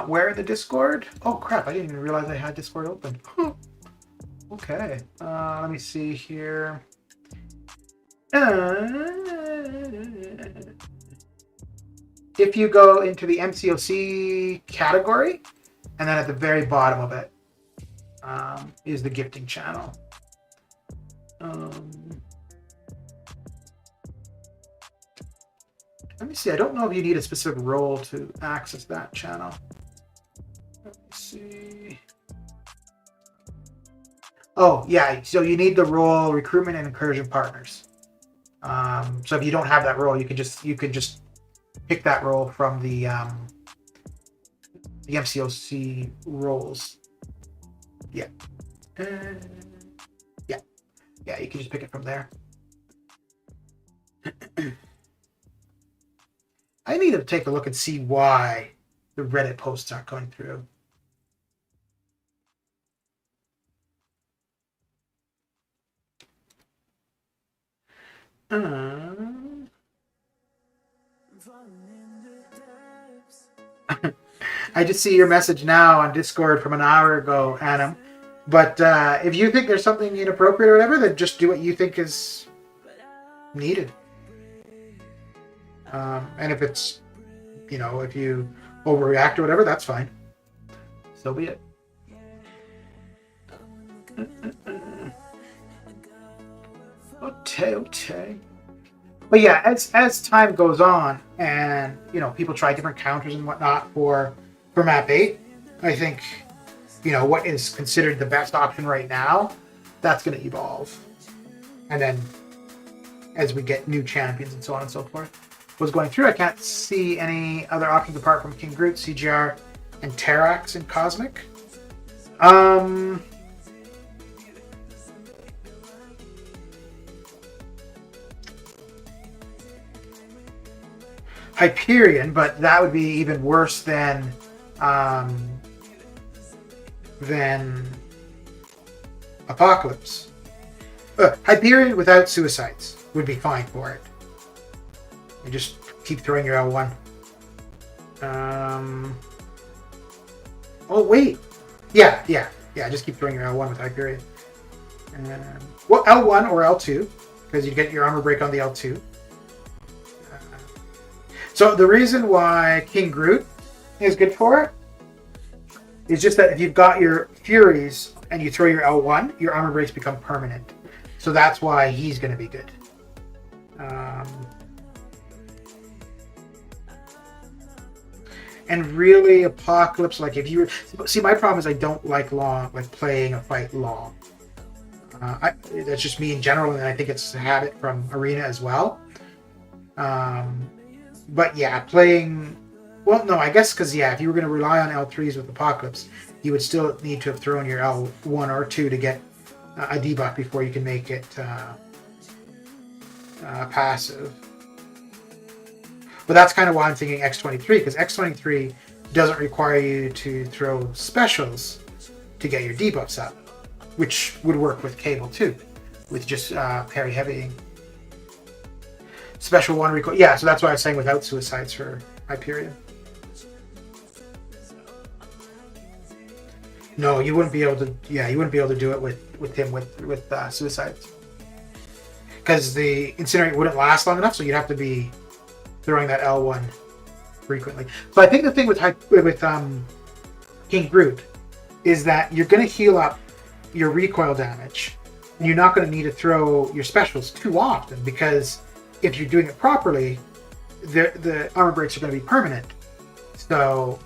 Where in the Discord? Oh crap, I didn't even realize I had Discord open. Okay, let me see here. If you go into the MCOC category, and then at the very bottom of it is the gifting channel. Let me see. I don't know if you need a specific role to access that channel. Let me see. Oh, yeah. So you need the role recruitment and incursion partners. So if you don't have that role, you can just pick that role from the the MCOC roles. Yeah. Yeah. Yeah, you can just pick it from there. I need to take a look and see why the Reddit posts aren't going through. I just see your message now on Discord from an hour ago, Adam. But if you think there's something inappropriate or whatever, then just do what you think is needed. And if it's, if you overreact or whatever, that's fine. So be it. Okay. But yeah, as time goes on, and people try different counters and whatnot for map 8, I think what is considered the best option right now, that's going to evolve, and then as we get new champions and so on and so forth. Was going through, I can't see any other options apart from King Groot, CGR, and Terrax in Cosmic. Hyperion, but that would be even worse than Apocalypse. Hyperion without suicides would be fine for it. You just keep throwing your L1. Oh wait, yeah. Just keep throwing your L1 with Hyperion. Well, L1 or L2 because you get your armor break on the L2. So the reason why King Groot is good for it is just that if you've got your Furies and you throw your L1, your armor breaks become permanent. So that's why he's going to be good. And really, Apocalypse, like if you were... See, my problem is I don't like playing a fight long. That's just me in general, and I think it's a habit from Arena as well. But yeah, playing... Well, no, I guess because, if you were going to rely on L3s with Apocalypse, you would still need to have thrown your L1 or 2 to get a debuff before you can make it passive. But that's kind of why I'm thinking X23, because X23 doesn't require you to throw specials to get your debuffs up, which would work with Cable too, with just parry heavying. Special 1 recoil. Yeah, so that's why I was saying without suicides for Hyperion. No, you wouldn't be able to. Yeah, you wouldn't be able to do it with him with suicides, because the incinerate wouldn't last long enough. So you'd have to be throwing that L1 frequently. So I think the thing with King Groot is that you're going to heal up your recoil damage, and you're not going to need to throw your specials too often, because if you're doing it properly, the armor breaks are going to be permanent. So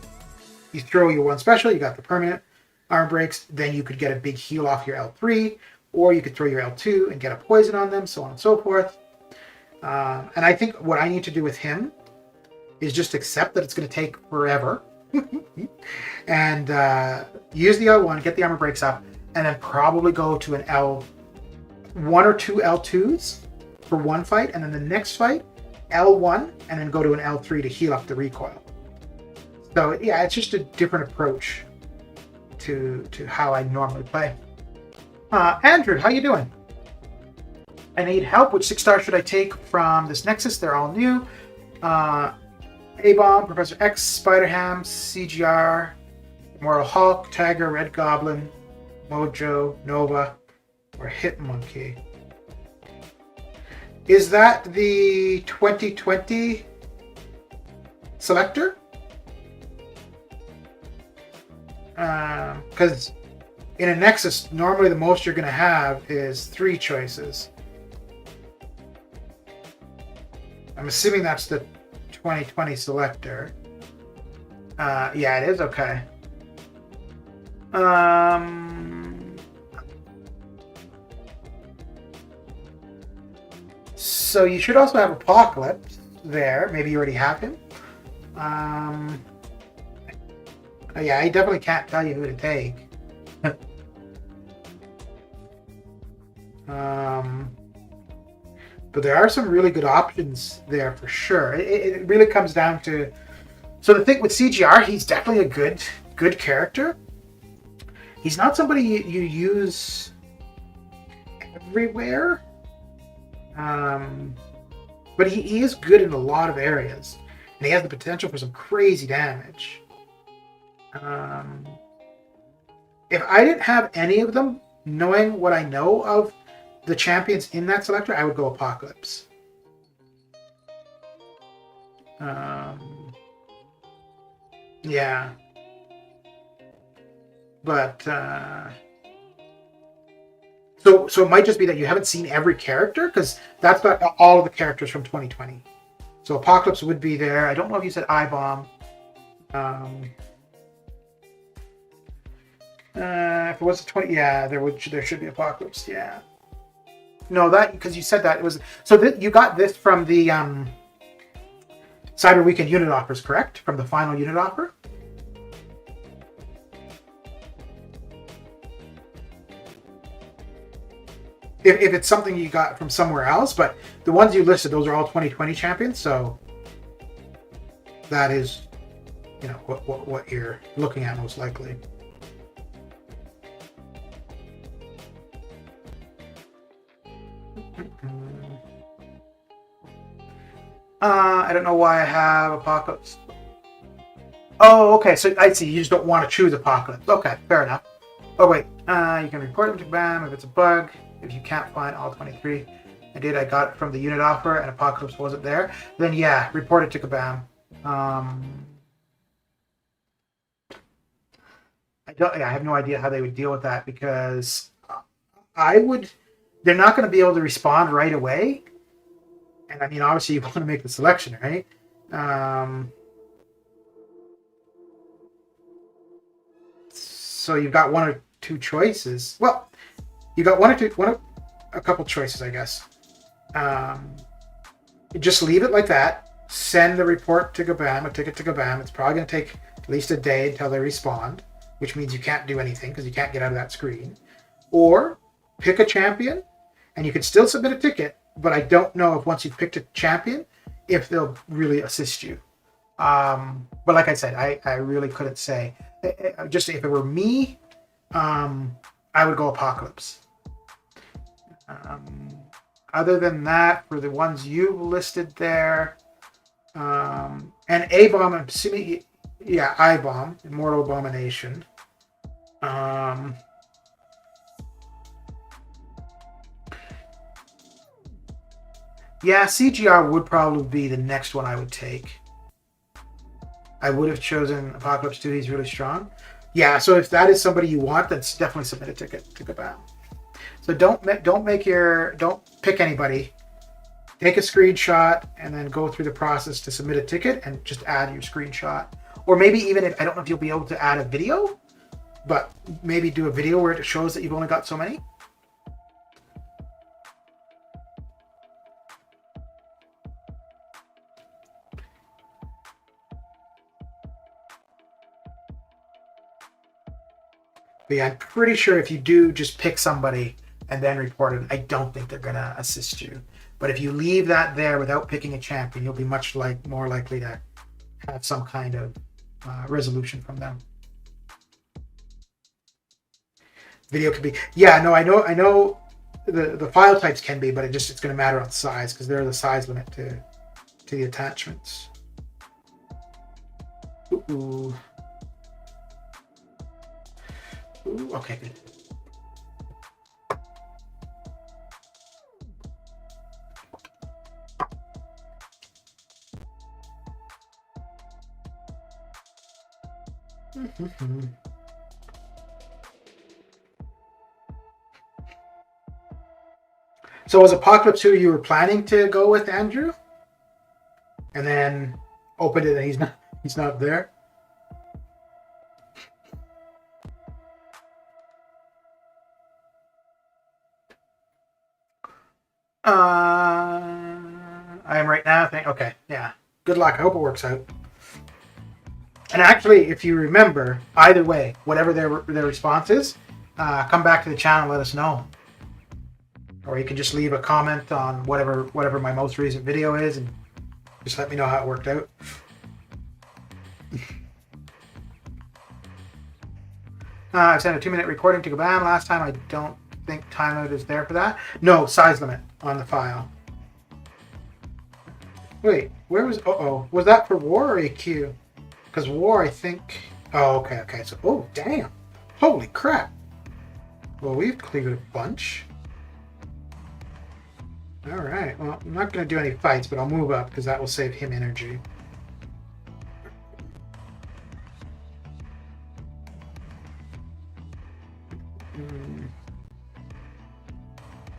you throw your one special, you got the permanent armor breaks, then you could get a big heal off your L3, or you could throw your L2 and get a poison on them, so on and so forth. And I think what I need to do with him is just accept that it's going to take forever and use the L1, get the armor breaks up, and then probably go to an L1 or 2 L2s for one fight, and then the next fight, L1, and then go to an L3 to heal up the recoil. So yeah, it's just a different approach to how I normally play. Andrew, how you doing? I need help. Which 6 stars should I take from this Nexus? They're all new. A-Bomb, Professor X, Spider-Ham, CGR, Immortal Hulk, Tiger, Red Goblin, Mojo, Nova, or Hitmonkey. Is that the 2020 selector? Because in a Nexus, normally the most you're going to have is 3 choices. I'm assuming that's the 2020 selector. Yeah, it is. Okay. So you should also have Apocalypse there. Maybe you already have him. I Oh, yeah, I definitely can't tell you who to take. But there are some really good options there for sure. It really comes down to. So the thing with CGR, he's definitely a good character. He's not somebody you use everywhere, but he is good in a lot of areas, and he has the potential for some crazy damage. If I didn't have any of them, knowing what I know of the champions in that selector, I would go Apocalypse. Yeah. But so it might just be that you haven't seen every character, because that's not all of the characters from 2020. So Apocalypse would be there. I don't know if you said I-Bomb. If it was 20, yeah, there should be Apocalypse. Yeah. No, that because you said that it was so you got this from the Cyber Weekend unit offers, correct? From the final unit offer. If it's something you got from somewhere else, but the ones you listed, those are all 2020 champions, so that is, what you're looking at most likely. I don't know why I have Apocalypse. Oh, okay, so I see, you just don't want to choose Apocalypse. Okay, fair enough. Oh, wait, you can report them to BAM if it's a bug. If you can't find all 23, I got it from the unit offer and Apocalypse wasn't there, then yeah, report it to Kabam. I have no idea how they would deal with that, because they're not going to be able to respond right away. And I mean, obviously you want to make the selection, right? So you've got one or two choices. Well, you got a couple choices, I guess. Just leave it like that. Send the report to Gabam, a ticket to Gabam. It's probably going to take at least a day until they respond, which means you can't do anything because you can't get out of that screen. Or pick a champion, and you can still submit a ticket, but I don't know if once you've picked a champion, if they'll really assist you. But like I said, I really couldn't say. Just if it were me, I would go Apocalypse. Other than that, for the ones you listed there, and A-Bomb, I'm assuming, yeah, I-Bomb, Immortal Abomination. Yeah, CGR would probably be the next one I would take. I would have chosen Apocalypse 2. He's really strong. Yeah, so if that is somebody you want, then definitely submit a ticket to Gabam. So don't pick anybody. Take a screenshot and then go through the process to submit a ticket and just add your screenshot. Or maybe even if I don't know if you'll be able to add a video, but maybe do a video where it shows that you've only got so many. But yeah, I'm pretty sure if you do just pick somebody and then report it, I don't think they're going to assist you. But if you leave that there without picking a champion, you'll be more likely to have some kind of resolution from them. Video could be, yeah, no, I know the file types can be, but it's going to matter on size, because there's a size limit to the attachments. Ooh. Ooh, okay, good. So was Apocalypse 2 you were planning to go with, Andrew? And then opened it and he's not there? I am right now. Okay, yeah. Good luck. I hope it works out. And actually, if you remember, either way, whatever their response is, come back to the channel and let us know. Or you can just leave a comment on whatever my most recent video is and just let me know how it worked out. I've sent a 2-minute recording to Gaban last time. I don't think timeout is there for that. No, size limit on the file. Wait, where was... Uh-oh. Was that for War or AQ? Because War, I think... Oh, okay, okay. So, oh, damn. Holy crap. Well, we've cleared a bunch. Alright, well, I'm not going to do any fights, but I'll move up because that will save him energy.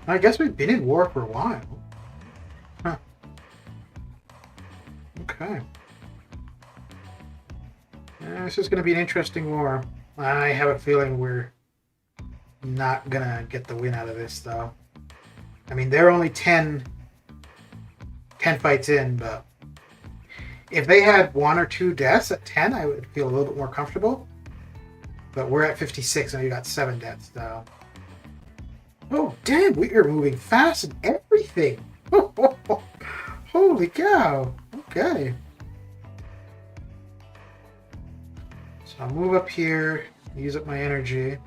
I guess we've been in war for a while. Huh. Okay. This is going to be an interesting war. I have a feeling we're not going to get the win out of this, though. I mean, they're only 10 fights in, but if they had 1 or 2 deaths at 10, I would feel a little bit more comfortable. But we're at 56 and we got 7 deaths, though. Oh, damn, we are moving fast and everything. Holy cow. Okay. So I'll move up here, use up my energy.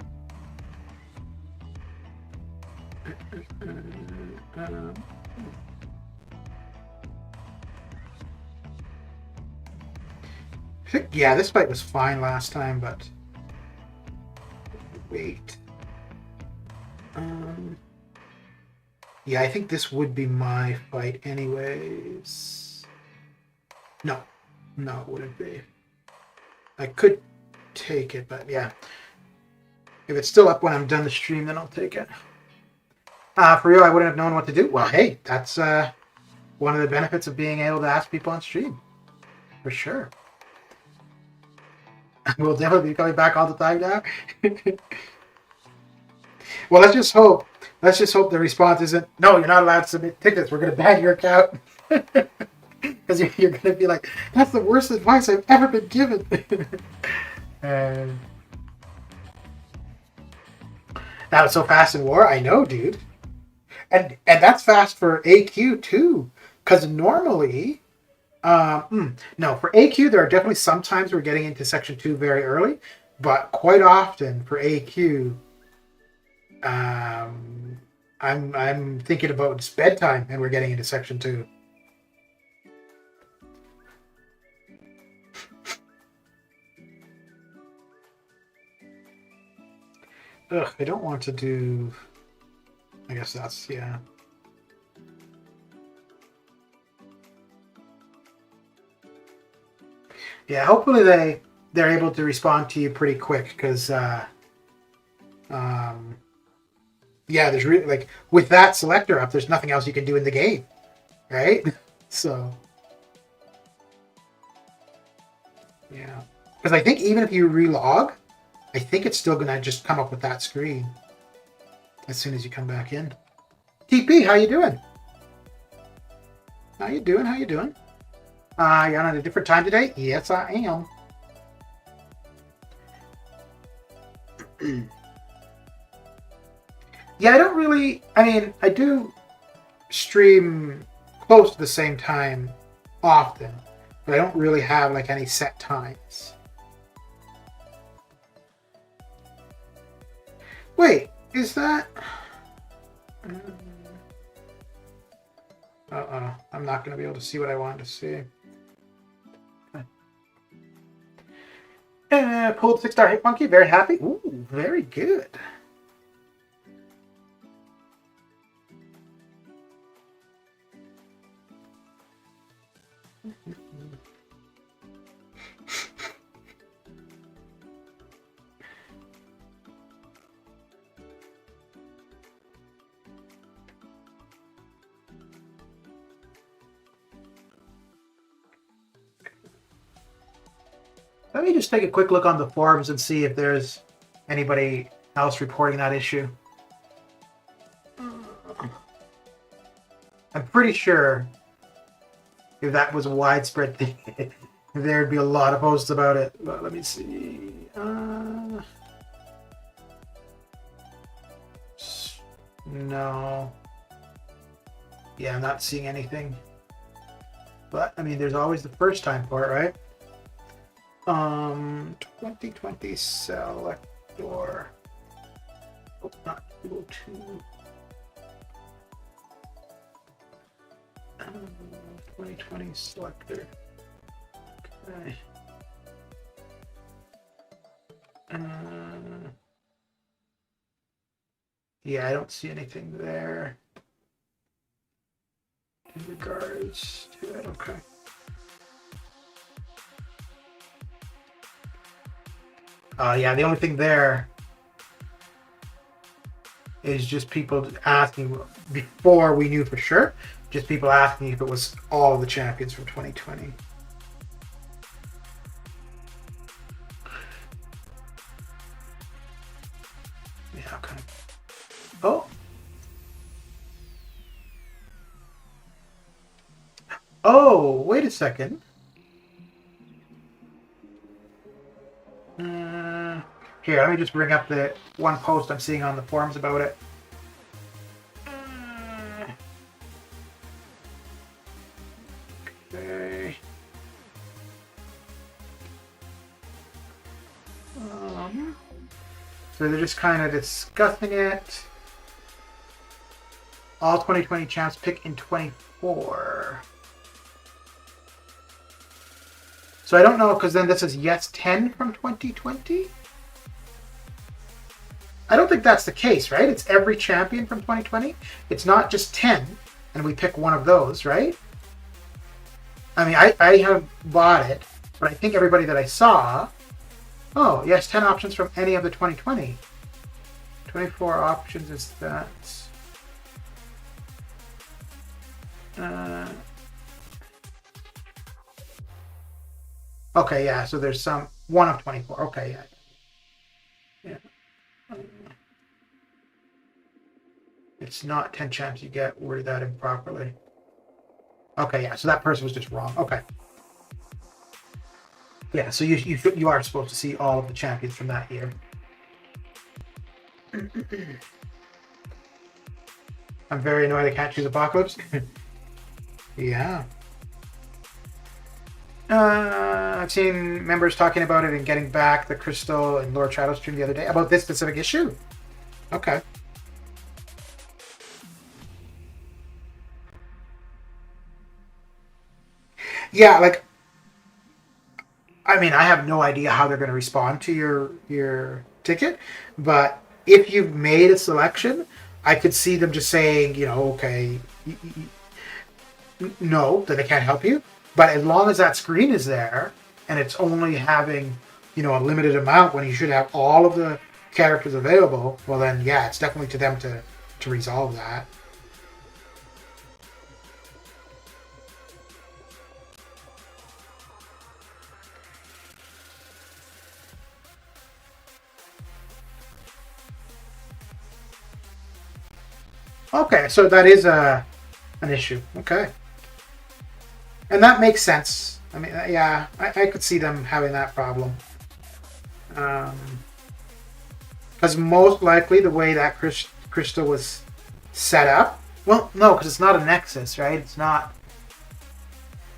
Yeah, this fight was fine last time, but wait. Yeah, I think this would be my fight anyways. No, it wouldn't be. I could take it, but yeah. If it's still up when I'm done the stream, then I'll take it. For real, I wouldn't have known what to do. Well, hey, that's one of the benefits of being able to ask people on stream. For sure. We'll definitely be coming back all the time now. Well, let's just hope the response isn't, no, you're not allowed to submit tickets. We're going to ban your account. Because you're going to be like, that's the worst advice I've ever been given. That was so fast in War. I know, dude. And that's fast for AQ, too. Because normally... no, for AQ, there are definitely sometimes we're getting into Section 2 very early. But quite often for AQ... I'm thinking about it's bedtime and we're getting into Section 2. Ugh, I don't want to do... I guess that's, yeah. Yeah, hopefully they're able to respond to you pretty quick because... yeah, there's really, like, with that selector up, there's nothing else you can do in the game, right? So, yeah. Because I think even if you relog, I think it's still going to just come up with that screen as soon as you come back in. TP, how you doing? How you doing? You're on a different time today? Yes, I am. Yeah, I don't really... I mean, I do stream close to the same time often, but I don't really have, like, any set times. Wait, is that... Uh-oh, I'm not going to be able to see what I wanted to see. Pulled 6-star hit monkey, very happy. Ooh, very good. Let me just take a quick look on the forums and see if there's anybody else reporting that issue. I'm pretty sure if that was a widespread thing, there'd be a lot of posts about it. But let me see. No. Yeah, I'm not seeing anything. But I mean, there's always the first time for it, right? 2020 selector. Oh, not 202. 2020 selector. Okay. Yeah, I don't see anything there in regards to it. Okay. Yeah, the only thing there is just people asking before we knew for sure. Just people asking if it was all the champions from 2020. Yeah, okay. Oh. Oh, wait a second. Here, let me just bring up the one post I'm seeing on the forums about it. Okay. So they're just kind of discussing it. All 2020 champs pick in 24. So I don't know, because then this is yes 10 from 2020? I don't think that's the case, right? It's every champion from 2020. It's not just 10, and we pick one of those, right? I mean, I have bought it, but I think everybody that I saw... Oh, yes, 10 options from any of the 2020. 24 options is that... Okay, yeah, so there's some... One of 24. Okay, yeah. It's not 10 champs you get. Worded that improperly. Okay, yeah, so that person was just wrong. Okay. Yeah, so you are supposed to see all of the champions from that year. I'm very annoyed I can't choose Apocalypse. Yeah. I've seen members talking about it and getting back the Crystal and Lord Shadow stream the other day about this specific issue. Okay. Yeah, like, I mean, I have no idea how they're going to respond to your ticket, but if you've made a selection, I could see them just saying, you know, okay, no, that they can't help you. But as long as that screen is there and it's only having, you know, a limited amount when you should have all of the characters available, well then, yeah, it's definitely to them to resolve that. Okay, so that is an issue. Okay. And that makes sense. I mean, yeah, I could see them having that problem. Because most likely the way that crystal was set up, well, no, because it's not a Nexus, right? It's not.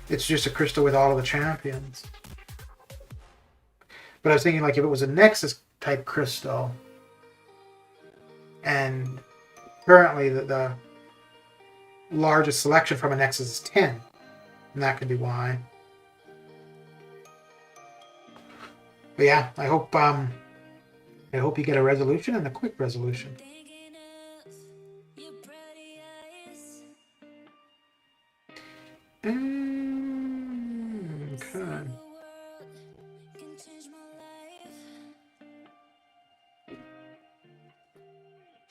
It's just a crystal with all of the champions. But I was thinking, like, if it was a Nexus type crystal, and currently the largest selection from a Nexus is 10, and that could be why. But yeah, I hope you get a resolution, and a quick resolution. Okay.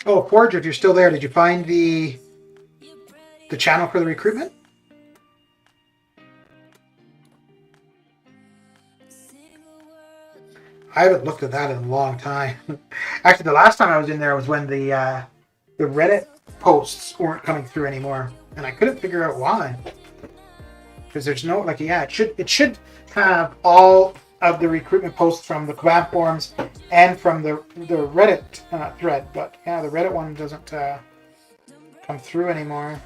Oh, Forge, if you're still there, did you find the channel for the recruitment? I haven't looked at that in a long time. Actually, the last time I was in there was when the Reddit posts weren't coming through anymore, and I couldn't figure out why. because there's no like it should have all of the recruitment posts from the command forums and from the Reddit thread, but yeah, the Reddit one doesn't come through anymore.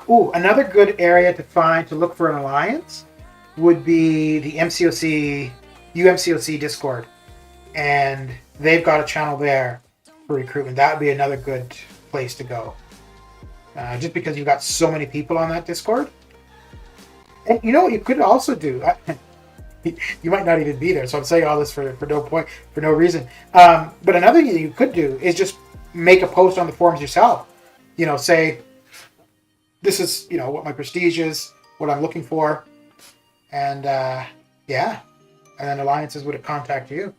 Ooh, another good area to look for an alliance would be the MCOC UMCOC Discord, and they've got a channel there for recruitment. That would be another good place to go, just because you've got so many people on that Discord. And you know what you could also do? You might not even be there, so I'm saying all this for no reason. But another thing you could do is just make a post on the forums yourself. You know, say, this is, you know, what my prestige is, what I'm looking for, and yeah, and then alliances would contact you.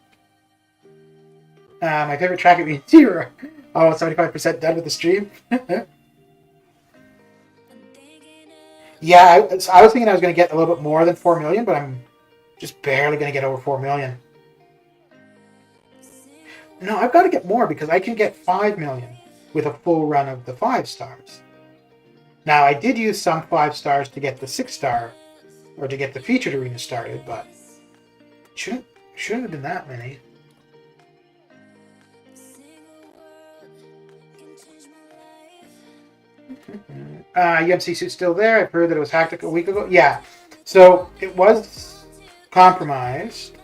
My favorite track would be 0. Oh, 75% done with the stream. Yeah, I was thinking I was going to get a little bit more than 4 million, but I'm just barely going to get over 4 million. No, I've got to get more because I can get 5 million with a full run of the 5 stars. Now, I did use some 5 stars to get the 6 star, or to get the featured arena started, but shouldn't have been that many. UMC suit's still there. I've heard that it was hacked a week ago. Yeah, so it was compromised,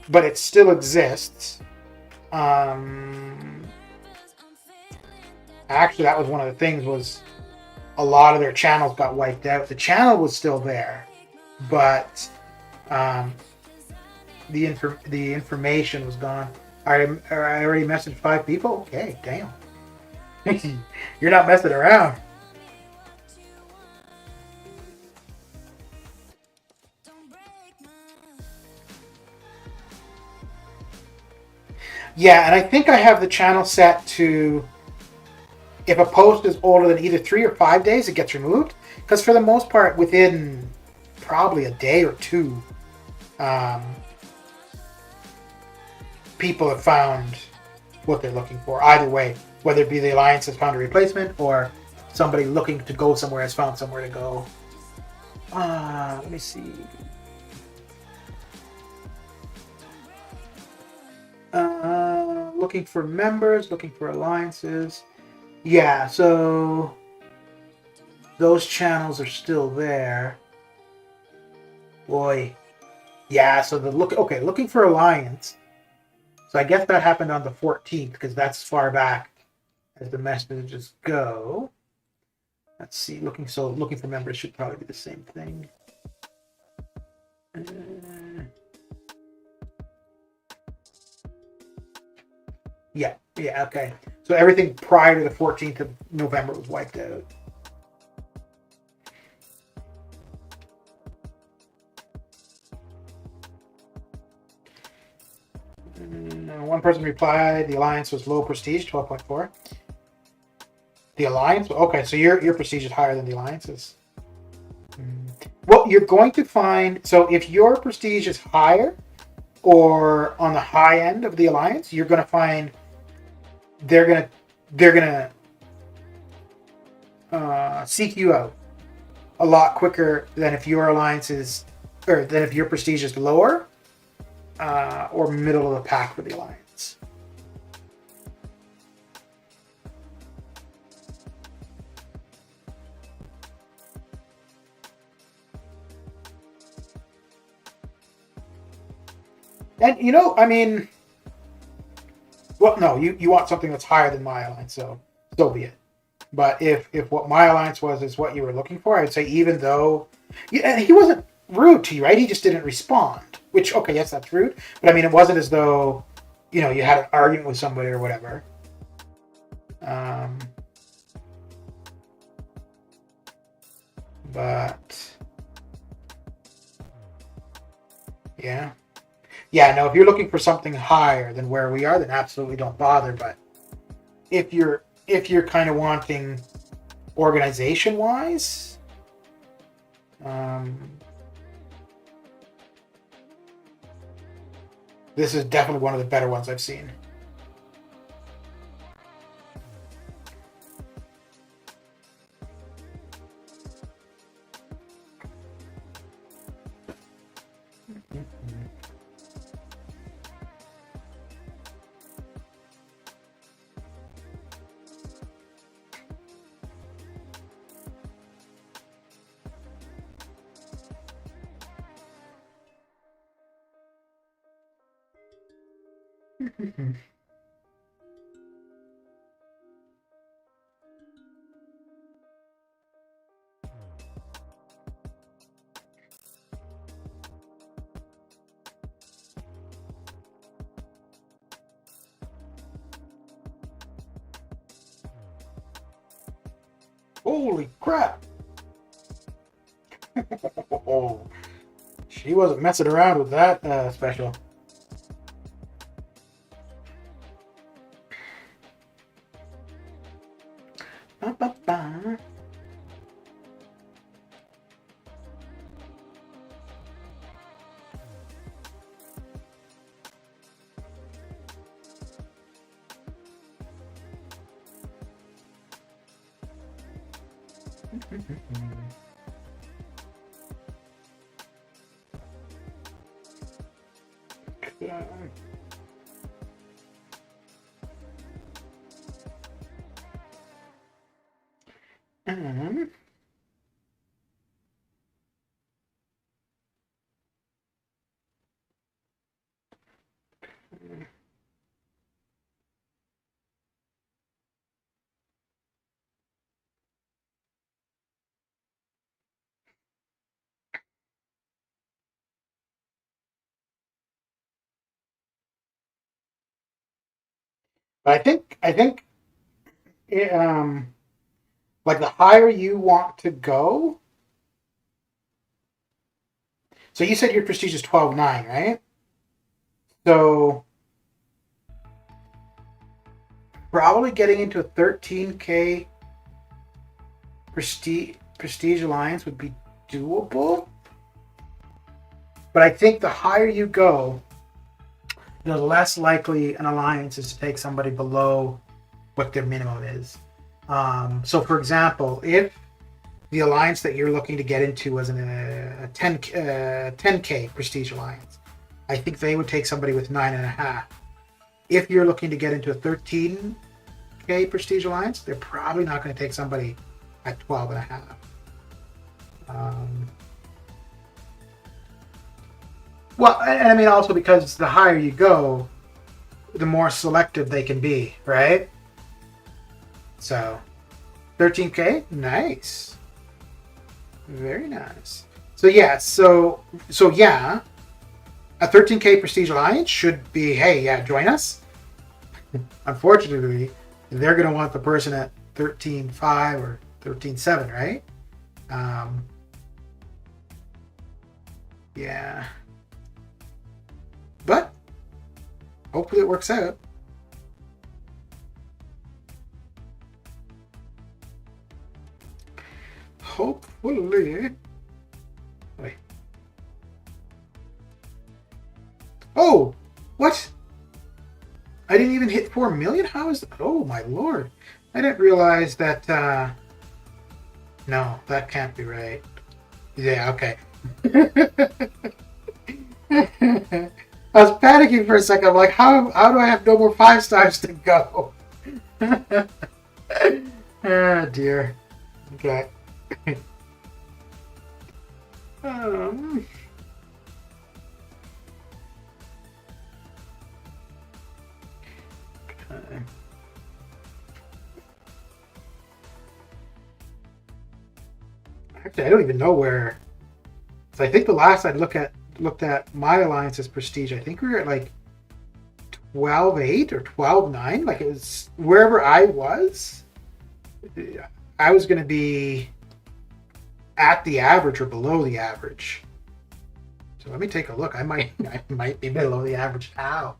but it still exists. Actually, that was one of the things, was a lot of their channels got wiped out. The channel was still there, but the information was gone. I already messaged 5 people. Okay, damn. You're not messing around. Yeah, and I think I have the channel set to, if a post is older than either 3 or 5 days, it gets removed. Because for the most part, within probably a day or 2, people have found what they're looking for. Either way, whether it be the alliance has found a replacement, or somebody looking to go somewhere has found somewhere to go. Let me see. Looking for members, looking for alliances. Yeah, so those channels are still there. Boy. Yeah, so looking for alliance. So I guess that happened on the 14th, because that's as far back as the messages go. Let's see, looking for members should probably be the same thing. Yeah, okay. So everything prior to the 14th of November was wiped out. One person replied, the alliance was low prestige, 12.4. The alliance? Okay, so your prestige is higher than the alliance's. Well, you're going to find, so if your prestige is higher or on the high end of the alliance, you're going to find they're gonna seek you out a lot quicker than if your alliance is, or than if your prestige is lower or middle of the pack for the alliance. And you know, I mean, well, no, you want something that's higher than my alliance, so be it. But if what my alliance was is what you were looking for, I'd say even though, and he wasn't rude to you, right? He just didn't respond. Which, okay, yes, that's rude. But I mean, it wasn't as though, you know, you had an argument with somebody or whatever. But yeah. Yeah, no, if you're looking for something higher than where we are, then absolutely don't bother. But if you're kind of wanting organization wise, this is definitely one of the better ones I've seen. Holy crap! She wasn't messing around with that special. Ba-ba-ba. Um, I think it, like the higher you want to go. So you said your prestige is 12.9, right? So probably getting into a 13K prestige alliance would be doable. But I think the higher you go, the less likely an alliance is to take somebody below what their minimum is. So for example, if the alliance that you're looking to get into was a 10K prestige alliance, I think they would take somebody with 9.5. If you're looking to get into a 13K prestige alliance, they're probably not going to take somebody at 12.5. Well, and I mean also because the higher you go, the more selective they can be, right? So 13K, nice. Very nice. So yeah, so yeah, a 13K prestige alliance should be, hey, yeah, join us. Unfortunately, they're going to want the person at 13.5 or 13.7, right? Yeah. But hopefully it works out. Hopefully. Wait. Oh, what? I didn't even hit 4 million? How is that? Oh, my lord. I didn't realize that, no, that can't be right. Yeah, okay. I was panicking for a second. I'm like, how do I have no more 5 stars to go? Oh, dear. Okay. Um, okay. Actually, I don't even know where. So I think the last I looked at my alliance's prestige, I think we were at like 12.8 or 12.9. Like it was wherever I was going to be at the average or below the average. So let me take a look. I might be below the average now.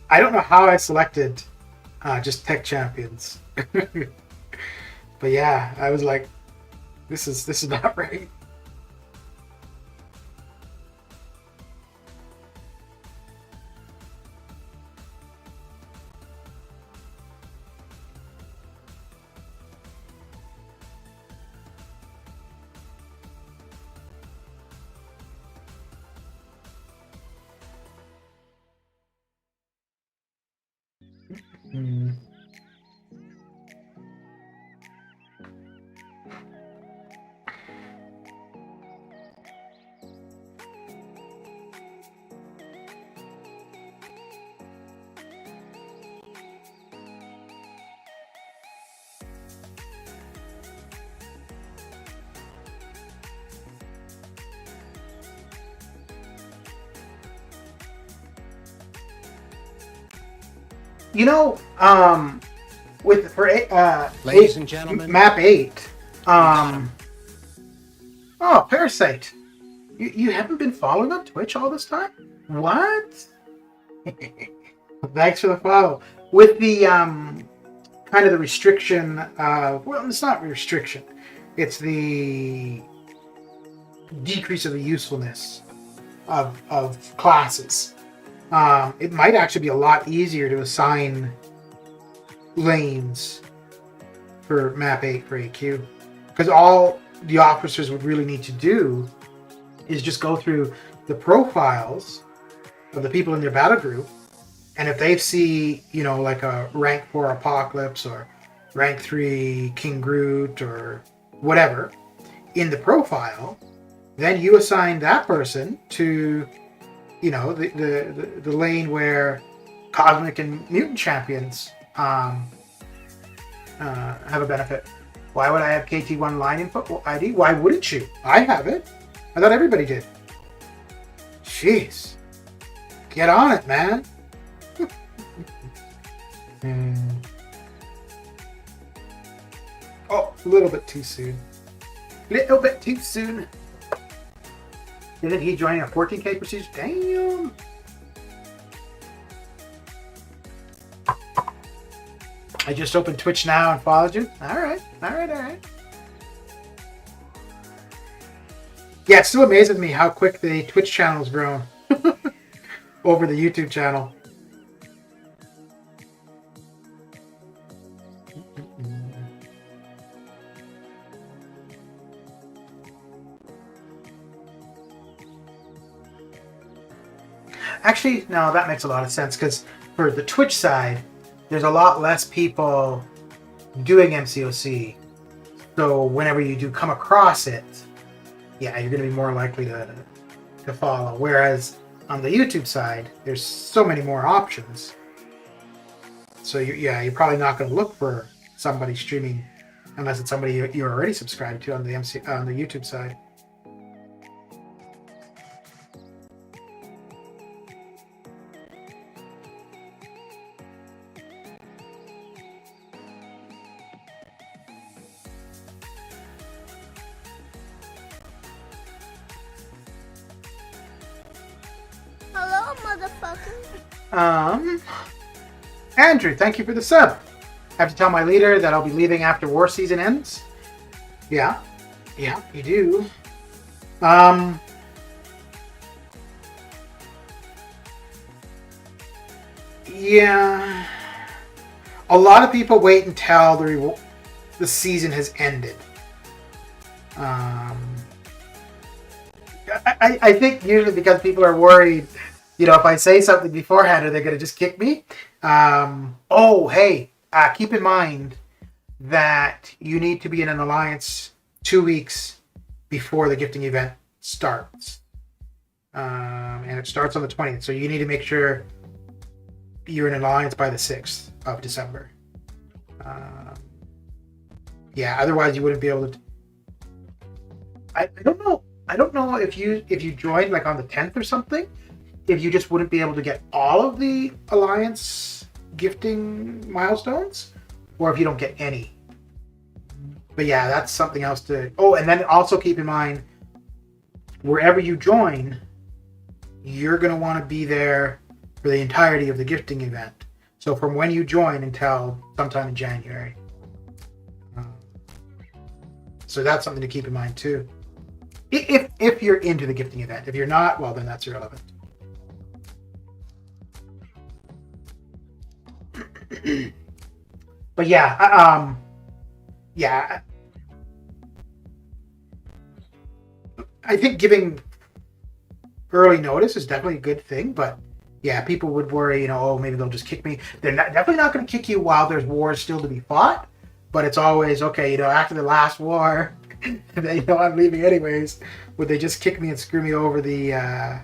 I don't know how I selected just tech champions. But yeah, I was like, this is not right. Hmm. You know, with for Ladies and gentlemen, map 8, oh, Parasite, you haven't been following on Twitch all this time? What? Thanks for the follow. With the kind of the restriction, well, it's not restriction, it's the decrease of the usefulness of classes. It might actually be a lot easier to assign lanes for map 8 for AQ, because all the officers would really need to do is just go through the profiles of the people in their battle group, and if they see, you know, like a rank 4 Apocalypse or rank 3 King Groot or whatever in the profile, then you assign that person to, you know, the lane where Cosmic and Mutant champions have a benefit. Why would I have KT1 line input ID? Why wouldn't you? I have it. I thought everybody did. Jeez. Get on it, man. Oh, a little bit too soon. Little bit too soon. Isn't he joining a 14K procedure? Damn. I just opened Twitch now and followed you. All right. Yeah, it still amazes me how quick the Twitch channel's grown over the YouTube channel. Actually, no, that makes a lot of sense, because for the Twitch side, there's a lot less people doing MCOC. So whenever you do come across it, yeah, you're going to be more likely to follow. Whereas on the YouTube side, there's so many more options. So you're probably not going to look for somebody streaming unless it's somebody you're already subscribed to on the YouTube side. Hello, motherfucker. Andrew, thank you for the sub. I have to tell my leader that I'll be leaving after war season ends. Yeah, you do. Yeah. A lot of people wait until the season has ended. I think usually because people are worried, you know, if I say something beforehand, are they going to just kick me? Keep in mind that you need to be in an alliance 2 weeks before the gifting event starts. And it starts on the 20th. So you need to make sure you're in an alliance by the 6th of December. Otherwise you wouldn't be able to. I don't know if you joined like on the 10th or something, if you just wouldn't be able to get all of the alliance gifting milestones, or if you don't get any. But yeah, that's something else to. Oh, and then also keep in mind, wherever you join, you're going to want to be there for the entirety of the gifting event. So from when you join until sometime in January. So that's something to keep in mind too. If you're into the gifting event. If you're not, well, then that's irrelevant. But yeah, I think giving early notice is definitely a good thing, but yeah, people would worry, oh, maybe they'll just kick me. They're definitely not going to kick you while there's wars still to be fought, but it's always, okay, after the last war, they know I'm leaving anyways. Would they just kick me and screw me over the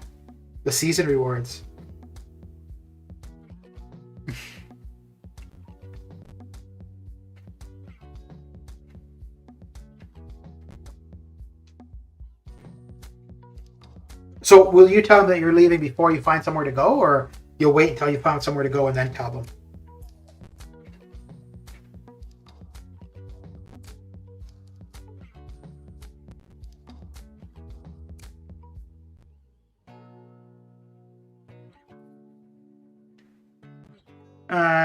season rewards? So will you tell them that you're leaving before you find somewhere to go, or you'll wait until you found somewhere to go and then tell them?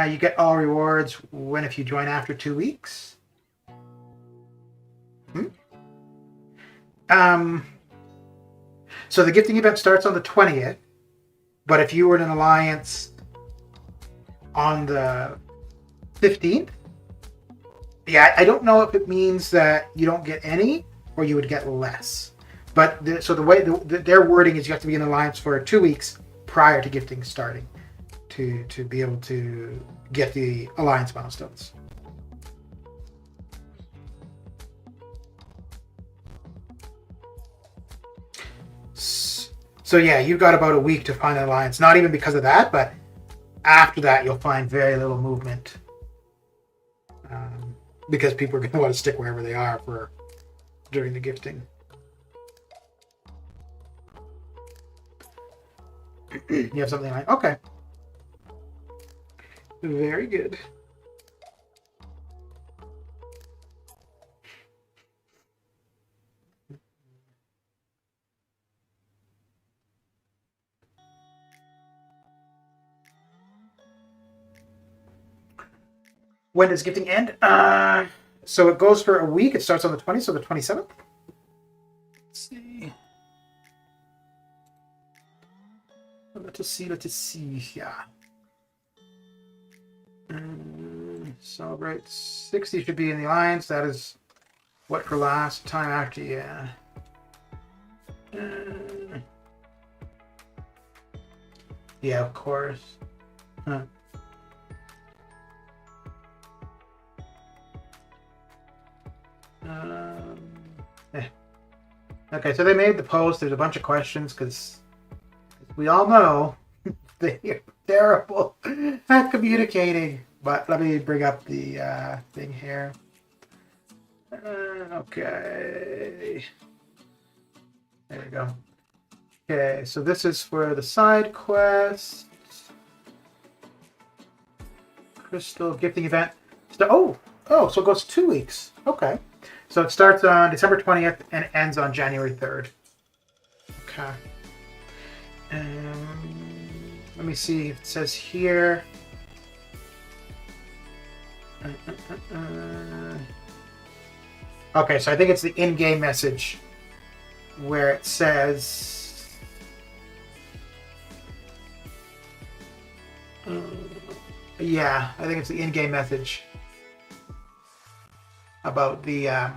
You get all rewards if you join after 2 weeks. So the gifting event starts on the 20th, but if you were in an alliance on the 15th, yeah, I don't know if it means that you don't get any or you would get less. But the way their wording is, you have to be in an alliance for 2 weeks prior to gifting starting to be able to get the alliance milestones. So yeah, you've got about a week to find an alliance. Not even because of that, but after that, you'll find very little movement. Because people are going to want to stick wherever they are during the gifting. You have something like, okay. Very good. When does gifting end? So it goes for a week. It starts on the 20th, so the 27th. Let's see. Let us see. Yeah. Celebrate 60 should be in the alliance. That is what for last time after, yeah. Yeah, of course. Huh. Okay, so they made the post. There's a bunch of questions because we all know they're terrible at communicating. But let me bring up the thing here. Okay. There we go. Okay, so this is for the side quest. Crystal gifting event. So it goes 2 weeks. Okay. So it starts on December 20th and ends on January 3rd. Okay. Let me see if it says here. Okay, so I think it's the in-game message where it says... yeah, I think it's the in-game message about the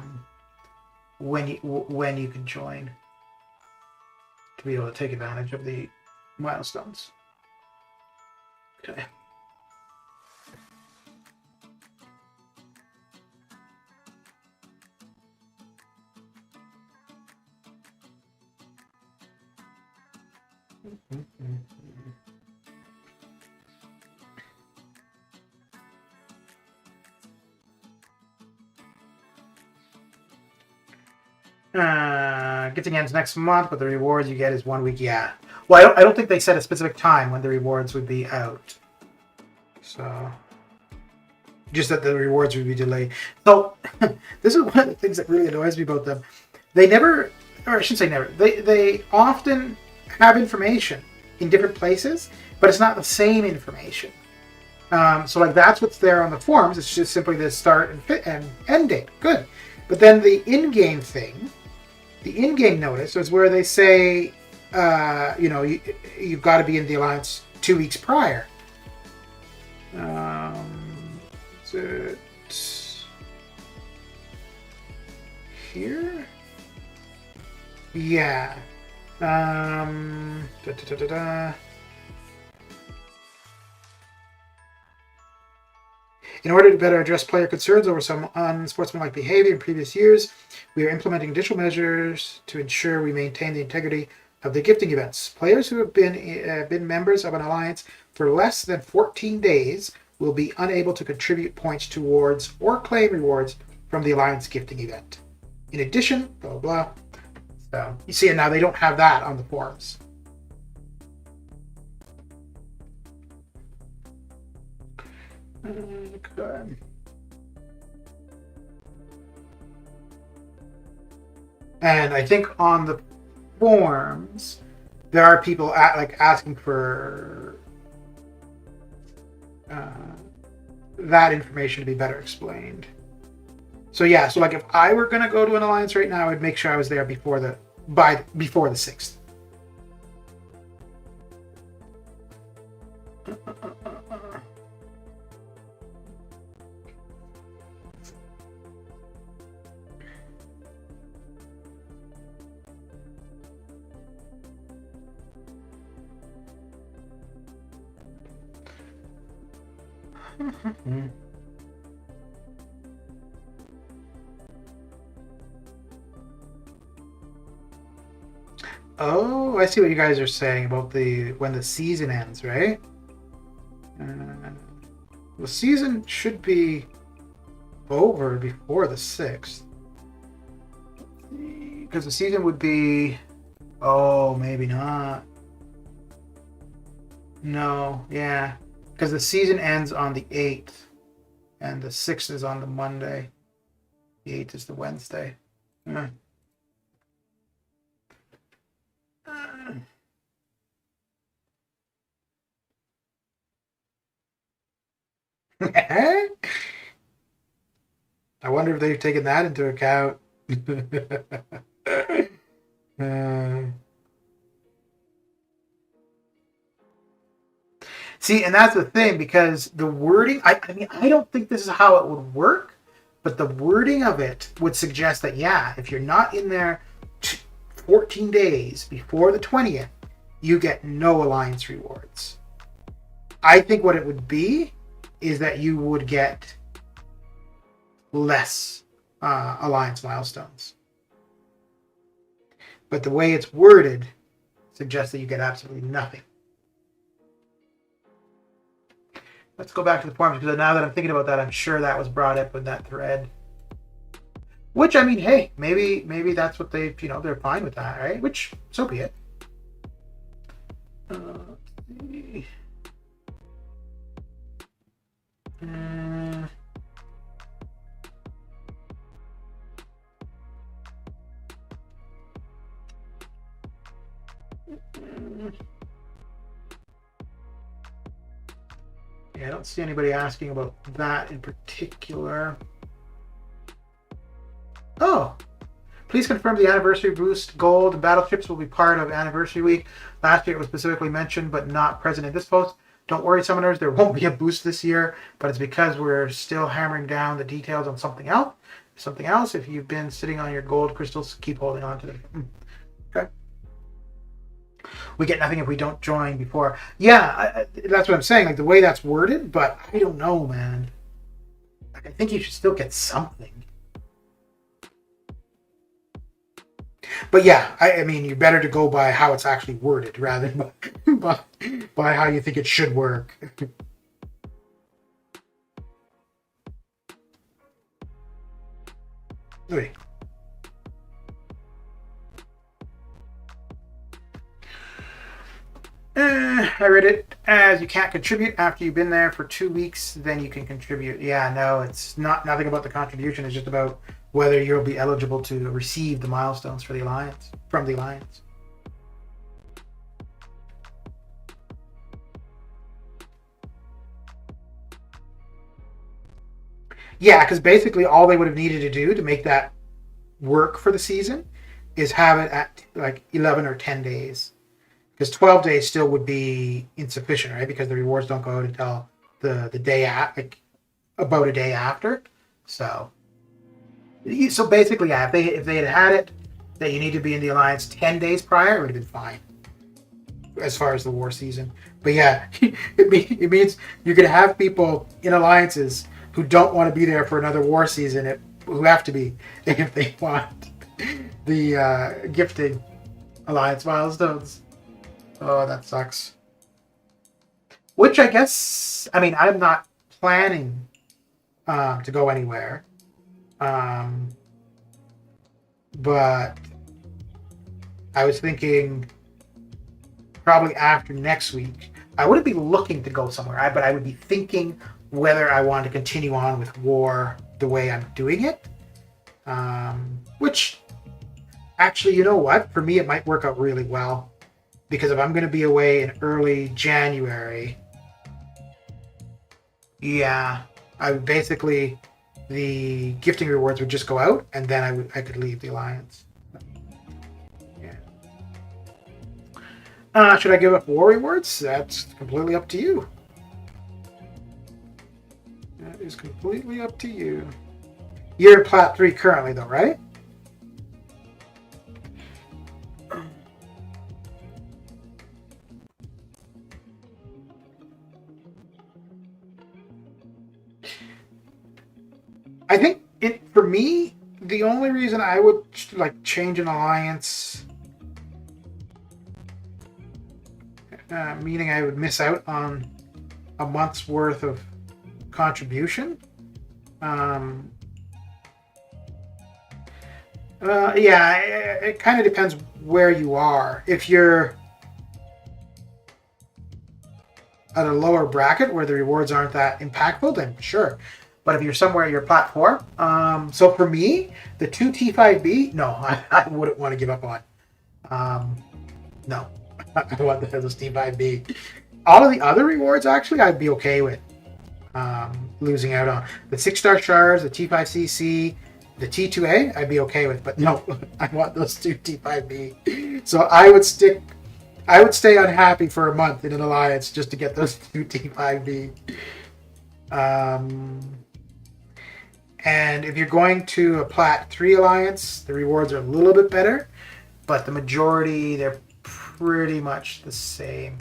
when you can join to be able to take advantage of the milestones. Okay. Gifting ends next month, but the rewards you get is 1 week. Yeah. Well, I don't think they set a specific time when the rewards would be out. So, just that the rewards would be delayed. So, this is one of the things that really annoys me about them. They never, or I shouldn't say never, they often have information in different places, but it's not the same information. So, like, that's what's there on the forums. It's just simply the start and end date. Good. But then the in-game thing, the in-game notice is where they say, you've got to be in the alliance 2 weeks prior. Is it here? Yeah. In order to better address player concerns over some unsportsmanlike behavior in previous years, we are implementing additional measures to ensure we maintain the integrity of the gifting events. Players who have been members of an alliance for less than 14 days will be unable to contribute points towards or claim rewards from the alliance gifting event. In addition, blah, blah, blah. So, you see, now they don't have that on the forums. Okay. And I think on the forums, there are people asking for that information to be better explained. So yeah, so like if I were gonna go to an alliance right now, I'd make sure I was there before the 6th. Oh, I see what you guys are saying about when the season ends, right? The season should be over before the 6th. Because the season would be... Oh, maybe not. No, yeah. Because the season ends on the 8th. And the 6th is on the Monday. The 8th is the Wednesday. Yeah. I wonder if they've taken that into account. See, and that's the thing, because the wording, I mean, I don't think this is how it would work, but the wording of it would suggest that, yeah, if you're not in there 14 days before the 20th, you get no alliance rewards. I think what it would be is that you would get less alliance milestones. But the way it's worded suggests that you get absolutely nothing. Let's go back to the forums, because now that I'm thinking about that, I'm sure that was brought up in that thread. Which, I mean, hey, maybe that's what they, they're fine with that, right? Which, so be it. Let's see. Yeah, I don't see anybody asking about that in particular. Oh, please confirm the anniversary boost gold battleships will be part of anniversary week. Last year it was specifically mentioned but not present in this post. Don't worry, summoners, there won't be a boost this year, but it's because we're still hammering down the details on something else. If you've been sitting on your gold crystals, keep holding on to them. Okay. We get nothing if we don't join before. Yeah, that's what I'm saying. Like the way that's worded, but I don't know, man. Like I think you should still get something. But yeah, I mean, you're better to go by how it's actually worded rather than by how you think it should work. Okay. I read it as you can't contribute after you've been there for 2 weeks, then you can contribute. Yeah, no, it's nothing about the contribution. It's just about whether you'll be eligible to receive the milestones for the alliance from the alliance. Yeah, because basically all they would have needed to do to make that work for the season is have it at like 11 or 10 days. Because 12 days still would be insufficient, right? Because the rewards don't go out until the day about a day after. So basically, yeah, if they had it that you need to be in the alliance 10 days prior, it would have been fine as far as the war season. But yeah, it means you're gonna have people in alliances who don't want to be there for another war season, who have to be if they want the gifting alliance milestones. Oh, that sucks. Which I guess, I mean, I'm not planning to go anywhere. But I was thinking probably after next week. I wouldn't be looking to go somewhere, but I would be thinking whether I want to continue on with war the way I'm doing it. Which, actually, you know what? For me, it might work out really well. Because if I'm going to be away in early January, yeah, I would basically, the gifting rewards would just go out, and then I could leave the alliance. Yeah. Should I give up war rewards? That's completely up to you. That is completely up to you. You're Plat 3 currently, though, right? I think for me, the only reason I would like change an alliance, meaning I would miss out on a month's worth of contribution. Yeah, it kind of depends where you are. If you're at a lower bracket where the rewards aren't that impactful, then sure. But if you're somewhere you're Plat 4, so for me, the 2 T5B, no, I wouldn't want to give up on. No, I want those T5B. All of the other rewards, actually, I'd be okay with losing out on. The 6-star shards, the T5CC, the T2A, I'd be okay with. But no, I want those 2 T5B. So I would stay unhappy for a month in an alliance just to get those 2 T5B. And if you're going to a Plat 3 alliance, the rewards are a little bit better, but the majority, they're pretty much the same.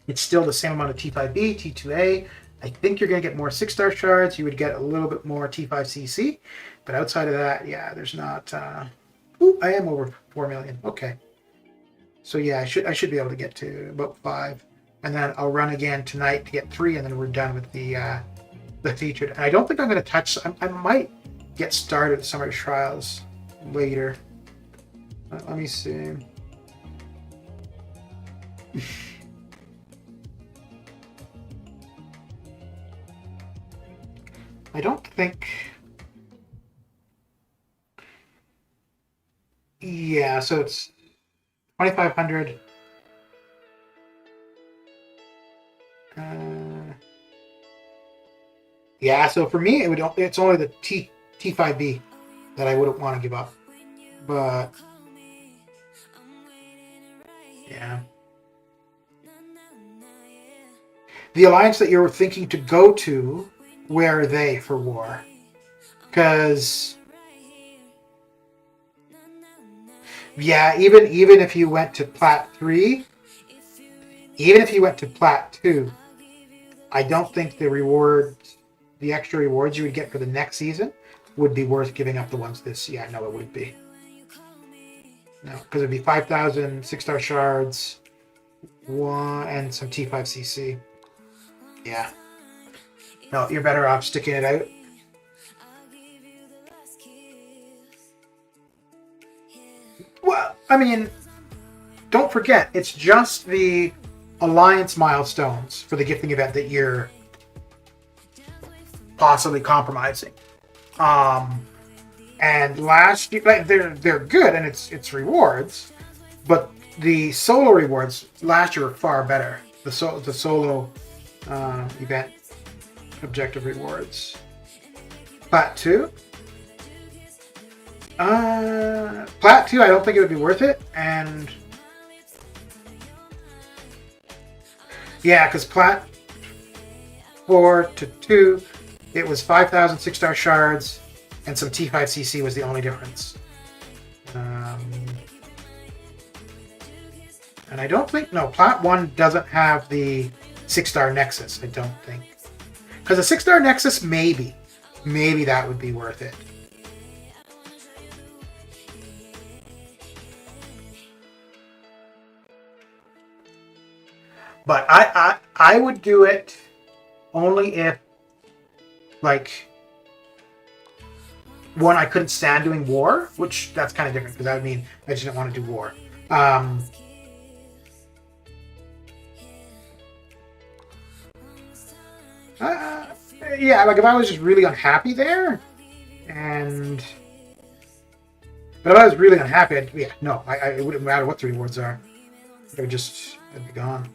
It's still the same amount of T5B, T2A. I think you're going to get more 6-star shards. You would get a little bit more T5CC. But outside of that, yeah, there's not... Ooh, I am over 4 million. Okay. So yeah, I should be able to get to about 5. And then I'll run again tonight to get 3, and then we're done with the featured. And I don't think I'm going to touch... I might get started with Summer Trials later. Let me see. I don't think... Yeah, so it's 2,500. Yeah, so for me, it's only the T5B that I wouldn't want to give up. But yeah. The alliance that you're thinking to go to, where are they for war? Because yeah, even if you went to Plat 3, even if you went to Plat 2, I don't think the extra rewards you would get for the next season would be worth giving up the ones this. Yeah, no, it would be. No, because it'd be 5,000 6-star shards, and some T5CC. Yeah. No, you're better off sticking it out. Well, I mean, don't forget, it's just the alliance milestones for the gifting event that you're possibly compromising. And last year, like, they're good, and it's rewards, but the solo rewards last year were far better. The solo event objective rewards. Plat 2. Plat 2, I don't think it would be worth it, and yeah, because Plat 4 to 2, it was 5,000 6-star shards, and some T5CC was the only difference. And I don't think, no, Plat 1 doesn't have the 6-star Nexus, I don't think. Because a 6-star Nexus, maybe that would be worth it. But I would do it only if, like, one, I couldn't stand doing war, which that's kind of different because that would mean I just didn't want to do war. Yeah, like if I was just really unhappy there, but if I was really unhappy, it wouldn't matter what the rewards are. I'd be gone.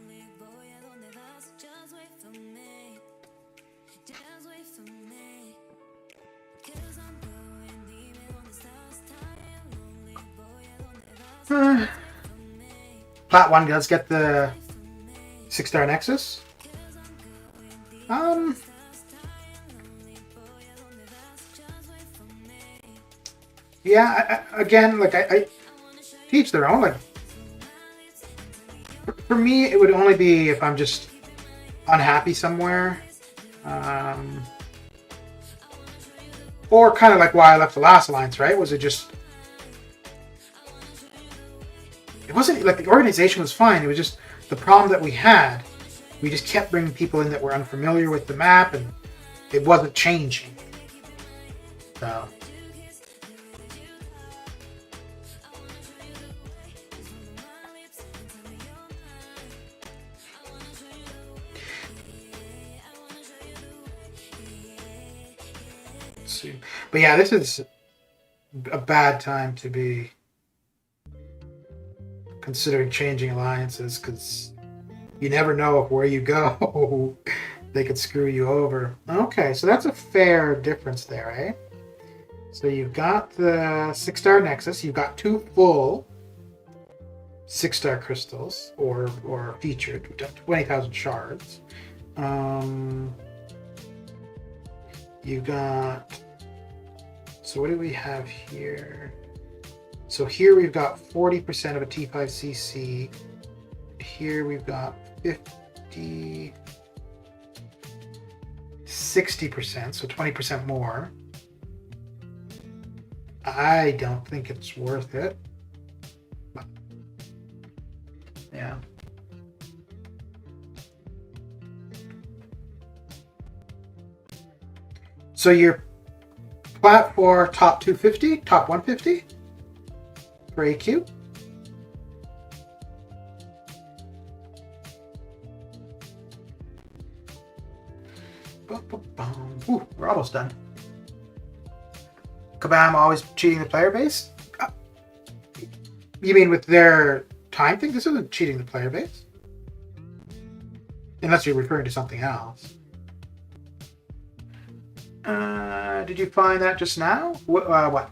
Plat 1 does get the 6-star Nexus. Yeah, again, like I teach their own. Like for me, it would only be if I'm just unhappy somewhere, or kind of like why I left the last alliance. Right? Was it just? It wasn't like the organization was fine. It was just the problem that we had. We just kept bringing people in that were unfamiliar with the map, and it wasn't changing. So. But yeah, this is a bad time to be considering changing alliances because you never know if where you go they could screw you over. Okay, so that's a fair difference there, eh? So you've got the 6-star Nexus, you've got 2 full 6-star crystals or featured 20,000 shards. You got. So what do we have here? So here we've got 40% of a T5CC. Here we've got 50, 60%, so 20% more. I don't think it's worth it. Yeah. So you're flat for top 250, top 150 for AQ. Ooh, we're almost done. Kabam always cheating the player base? You mean with their time thing? This isn't cheating the player base. Unless you're referring to something else. Did you find that just now? What?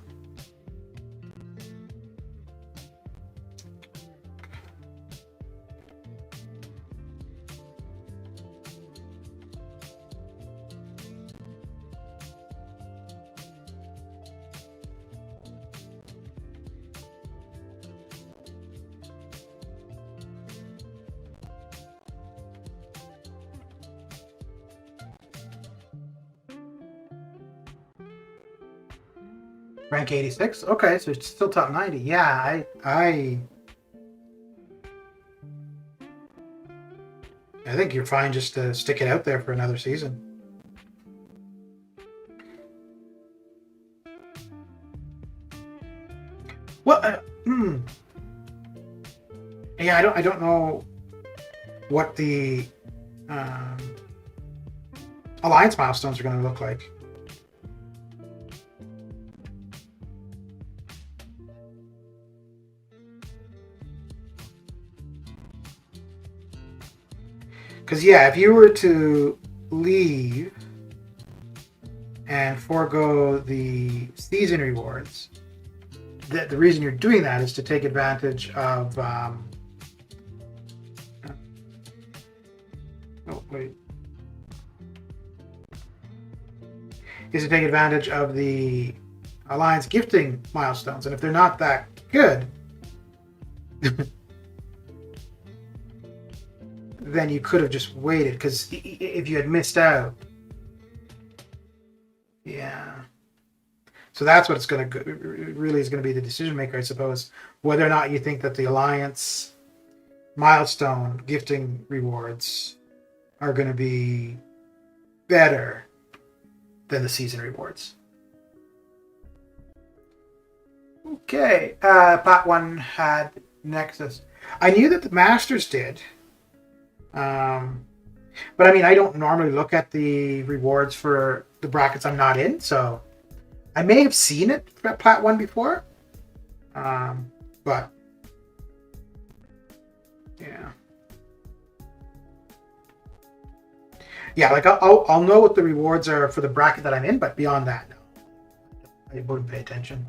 Rank 86. Okay, so it's still top 90. Yeah, I think you're fine just to stick it out there for another season. What? Yeah, I don't know what the alliance milestones are going to look like. Because, yeah, if you were to leave and forego the season rewards, the reason you're doing that is to take advantage of... is to take advantage of the Alliance gifting milestones. And if they're not that good... then you could have just waited, because if you had missed out Yeah. So that's what it's going to really is going to be the decision maker, I suppose, whether or not you think that the Alliance milestone gifting rewards are going to be better than the season rewards. Okay, Part 1 had Nexus. I knew that the Masters did. But I mean, I don't normally look at the rewards for the brackets I'm not in, so I may have seen it at Plat 1 before. But yeah. Yeah, like I'll know what the rewards are for the bracket that I'm in, but beyond that, no. I wouldn't pay attention.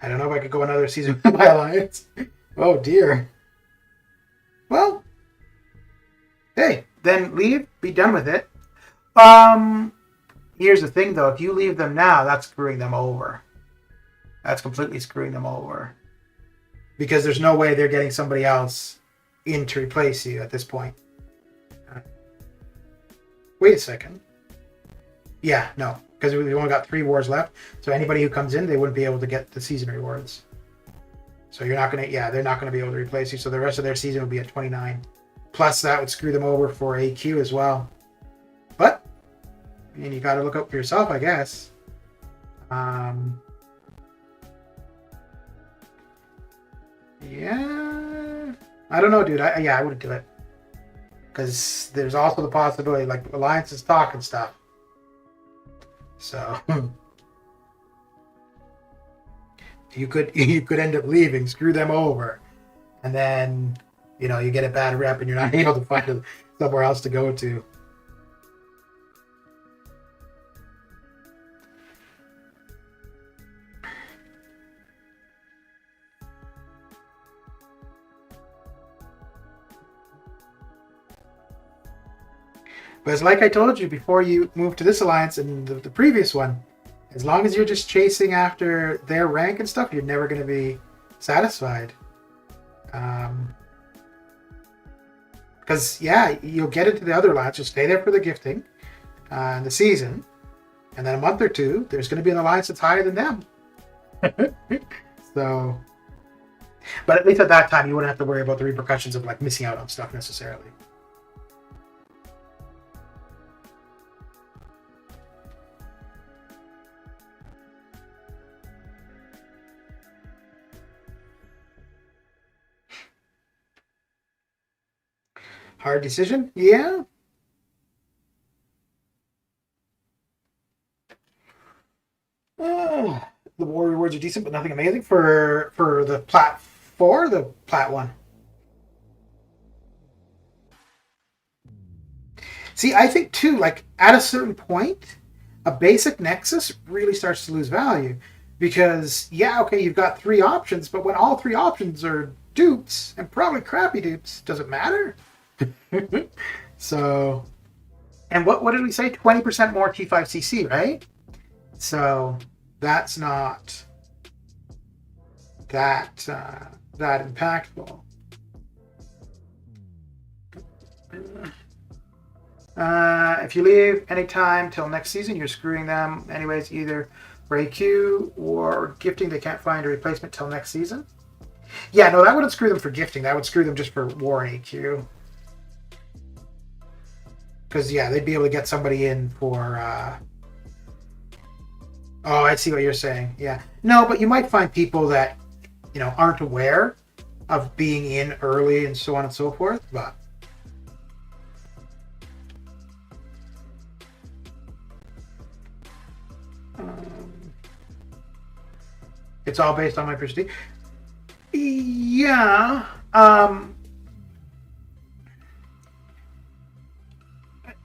I don't know if I could go another season with my alliance. Oh dear. Well, hey, then leave, be done with it. Here's the thing though, if you leave them now, that's screwing them over. That's completely screwing them over. Because there's no way they're getting somebody else in to replace you at this point. Wait a second. Yeah, no. Because we only got 3 wars left. So anybody who comes in, they wouldn't be able to get the season rewards. So you're not going to, yeah, they're not going to be able to replace you. So the rest of their season will be at 29. Plus that would screw them over for AQ as well. But, I mean, you got to look out for yourself, I guess. Yeah. I don't know, dude. I wouldn't do it. Because there's also the possibility, like, alliances talk and stuff. So you could end up leaving, screw them over, and then you get a bad rep and you're not able to find somewhere else to go to. But it's like I told you before you moved to this alliance and the previous one, as long as you're just chasing after their rank and stuff, you're never going to be satisfied. Because, yeah, you'll get into the other alliance, you'll stay there for the gifting and the season, and then a month or two, there's going to be an alliance that's higher than them. So, but at least at that time, you wouldn't have to worry about the repercussions of like missing out on stuff necessarily. Hard decision? Yeah. The war rewards are decent, but nothing amazing for the Plat 4, the Plat 1. See, I think too, like at a certain point, a basic Nexus really starts to lose value. Because, yeah, okay, you've got 3 options, but when all 3 options are dupes, and probably crappy dupes, does it matter? So, and what did we say? 20% more T5CC, right? So that's not that impactful. If you leave anytime till next season, you're screwing them anyways, either for AQ or gifting. They can't find a replacement till next season. Yeah, no, that wouldn't screw them for gifting. That would screw them just for war and AQ. Because, yeah, they'd be able to get somebody in for... Oh, I see what you're saying. Yeah. No, but you might find people that, aren't aware of being in early and so on and so forth, but... it's all based on my prestige. Yeah.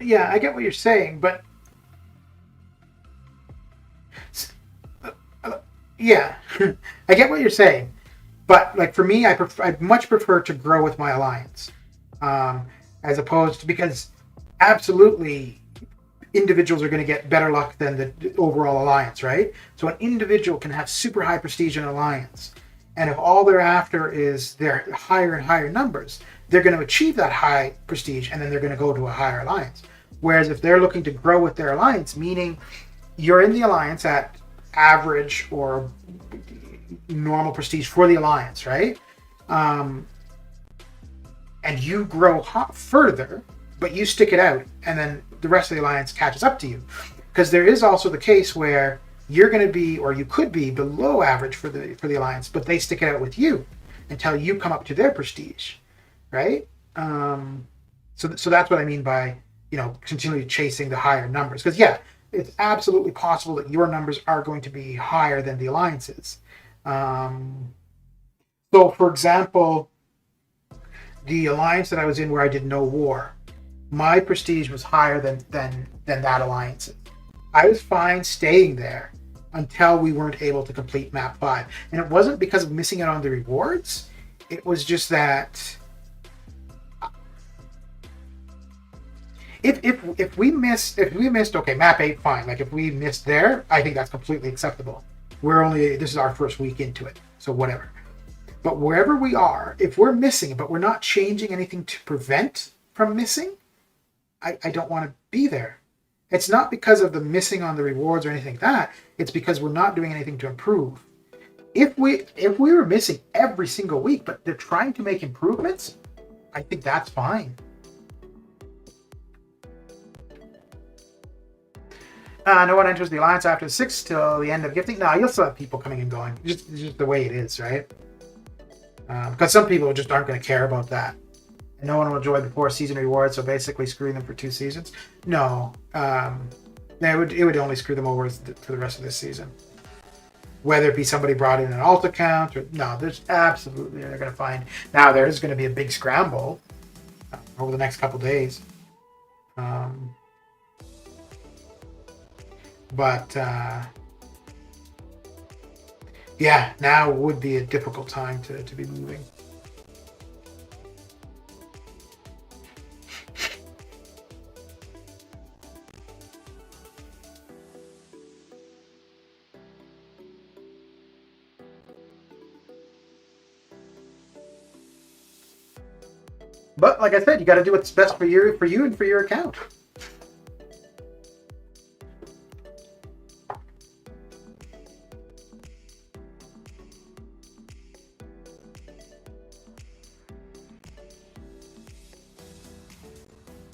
Yeah, I get what you're saying, but yeah, I get what you're saying. But like for me, I'd much prefer to grow with my alliance, as opposed to, because absolutely individuals are going to get better luck than the overall alliance, right? So an individual can have super high prestige in an alliance. And if all they're after is their higher and higher numbers, they're going to achieve that high prestige and then they're going to go to a higher alliance. Whereas if they're looking to grow with their alliance, meaning you're in the alliance at average or normal prestige for the alliance, right? And you grow further, but you stick it out, and then the rest of the alliance catches up to you. Because there is also the case where you're going to be, or you could be, below average for the alliance, but they stick it out with you until you come up to their prestige, right? So that's what I mean by, continually chasing the higher numbers. Because yeah, it's absolutely possible that your numbers are going to be higher than the alliances. So for example, the alliance that I was in where I did no war, my prestige was higher than that alliance. I was fine staying there until we weren't able to complete map 5. And it wasn't because of missing out on the rewards. It was just that if we missed, okay, map 8, fine. Like if we missed there, I think that's completely acceptable. This is our first week into it, so whatever. But wherever we are, if we're missing, but we're not changing anything to prevent from missing, I don't want to be there. It's not because of the missing on the rewards or anything like that. It's because we're not doing anything to improve. If we were missing every single week, but they're trying to make improvements, I think that's fine. No one enters the alliance after 6 till the end of gifting. No, you'll still have people coming and going. Just the way it is, right? Because some people just aren't going to care about that. And no one will enjoy the 4 season rewards, so basically screwing them for 2 seasons. No. It would only screw them over for the rest of this season. Whether it be somebody brought in an alt account or... No, there's absolutely... They're going to find... Now, there's going to be a big scramble over the next couple days. Yeah, now would be a difficult time to be moving. But like I said, you got to do what's best for you and for your account.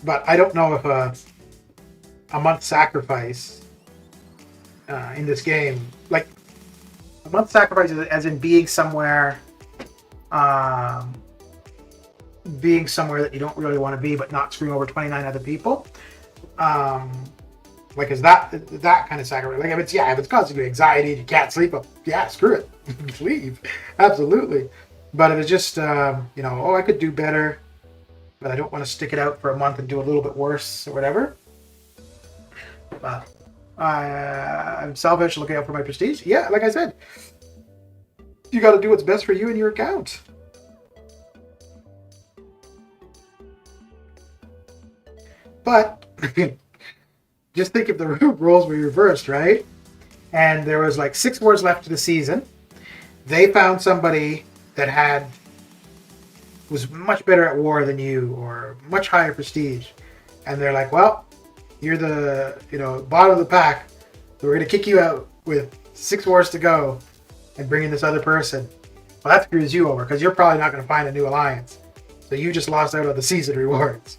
But I don't know if a month sacrifice in this game, like a month sacrifice as in being somewhere that you don't really want to be, but not screwing over 29 other people. Like is that kind of sacrifice? Like if it's causing you anxiety, you can't sleep, yeah, screw it, leave, absolutely. But if it's just I could do better, but I don't want to stick it out for a month and do a little bit worse or whatever. But I'm selfish, looking out for my prestige. Yeah, like I said, you got to do what's best for you and your account. But just think if the roles were reversed, right? And there was like 6 wars left to the season. They found somebody that was much better at war than you or much higher prestige. And they're like, well, you're the bottom of the pack. So we're going to kick you out with 6 wars to go and bring in this other person. Well, that screws you over because you're probably not going to find a new alliance. So you just lost out on the season rewards.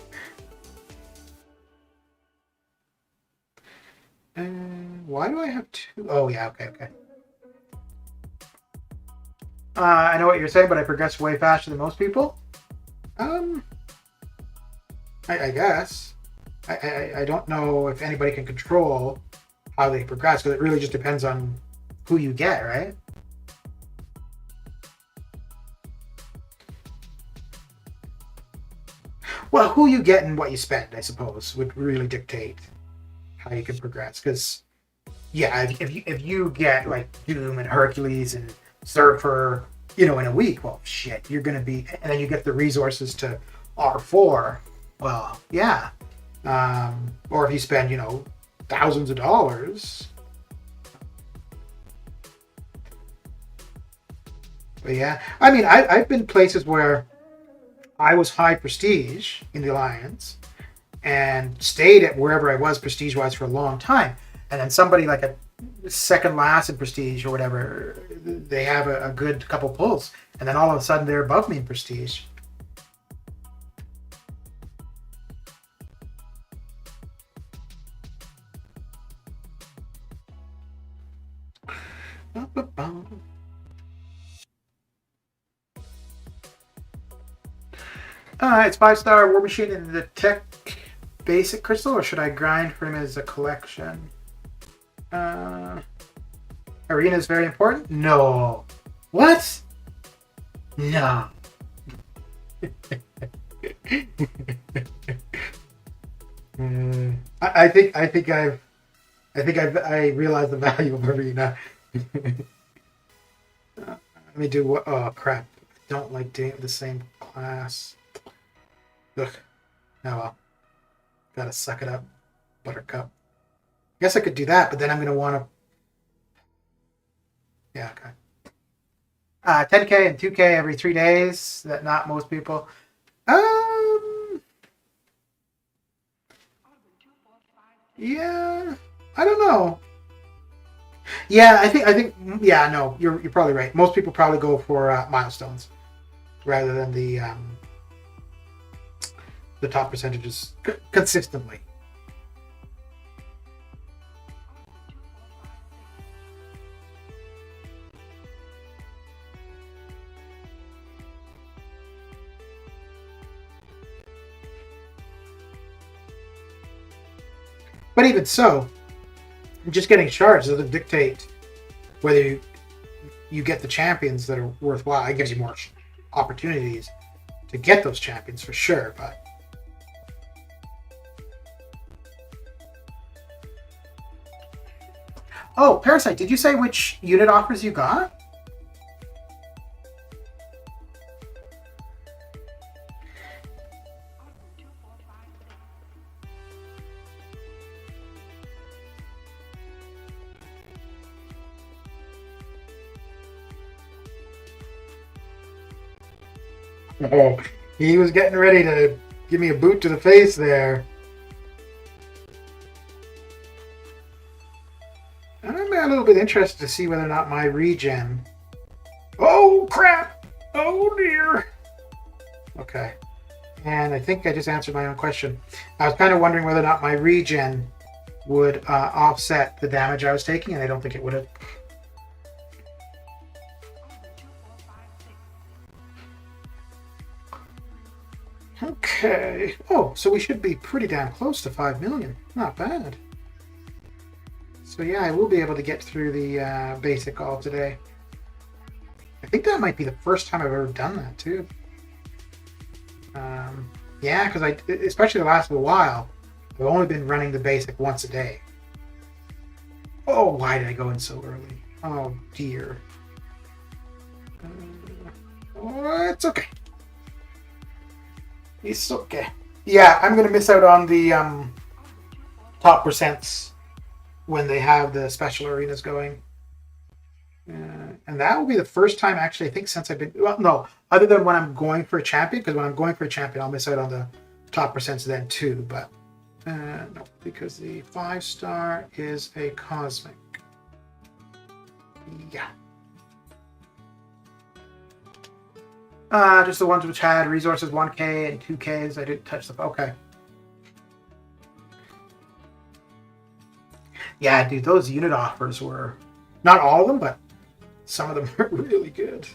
Why do I have 2? Oh, yeah, okay. I know what you're saying, but I progress way faster than most people. I guess. I don't know if anybody can control how they progress, because it really just depends on who you get, right? Well, who you get and what you spend, I suppose, would really dictate how you can progress. Because, yeah, if you get like Doom and Hercules and Surfer, in a week, well, shit, you're going to be, and then you get the resources to R4. Well, yeah, Or if you spend, you know, thousands of dollars. But yeah, I mean, I've been places where I was high prestige in the Alliance and stayed at wherever I was prestige-wise for a long time. And then somebody like a second last in prestige or whatever, they have a good couple pulls. And then all of a sudden they're above me in prestige. It's 5-star War Machine in the Tech Basic Crystal, or should I grind for him as a collection? Arena is very important? No. What? No. I realize the value of Arena. Let me do what? Oh crap! I don't like doing the same class. Ugh. Oh well. Gotta suck it up, Buttercup. I guess I could do that, but then I'm gonna want to. Yeah. Okay. 10K and 2K every 3 days. That not most people. Yeah. I don't know. Yeah, I think. Yeah, no, you're probably right. Most people probably go for milestones rather than the top percentages consistently. But even so, just getting shards doesn't dictate whether you get the champions that are worthwhile. It gives you more opportunities to get those champions for sure, but oh, Parasite, did you say which unit offers you got? Oh, he was getting ready to give me a boot to the face there. I'm a little bit interested to see whether or not my regen. Oh, crap! Oh, dear! Okay. And I think I just answered my own question. I was kind of wondering whether or not my regen would offset the damage I was taking, and I don't think it would have. Okay. Oh, so we should be pretty damn close to 5 million. Not bad. So yeah, I will be able to get through the basic all today. I think that might be the first time I've ever done that too. Yeah, because especially the last little while, I've only been running the basic once a day. Oh, why did I go in so early? Oh dear. Oh, it's okay. It's okay. Yeah, I'm gonna miss out on the top percents when they have the special arenas going. And that will be the first time, actually, I think, since I've been... Well, no, other than when I'm going for a champion, because when I'm going for a champion, I'll miss out on the top percents then, too. But, no, because the 5-star is a cosmic. Yeah. Just the ones which had resources 1K and 2Ks. I didn't touch them. Okay. Yeah, dude, those unit offers were... Not all of them, but some of them were really good.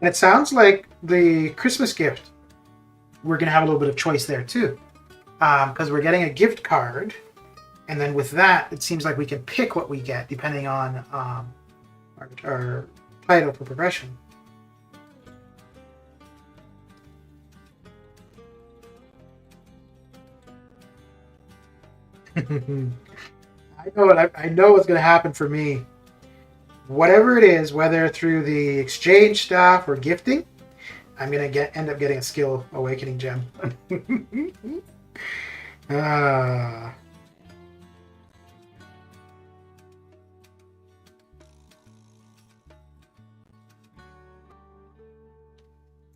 And it sounds like the Christmas gift, we're going to have a little bit of choice there too. because we're getting a gift card, and then with that, it seems like we can pick what we get depending on our title for progression. I know what's going to happen for me. Whatever it is, whether through the exchange stuff or gifting, I'm going to end up getting a skill awakening gem.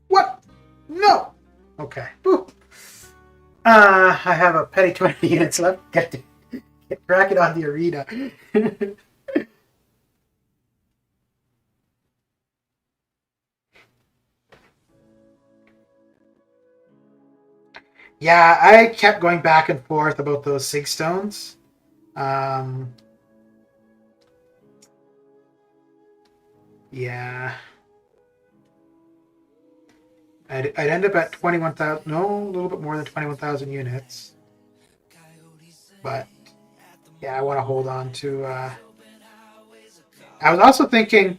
What? No. Okay. Woo. I have a petty 20 units left. Get cracking on the arena. Yeah, I kept going back and forth about those sig stones. Yeah. I'd end up at 21,000, no, a little bit more than 21,000 units. But, yeah, I want to hold on to... I was also thinking,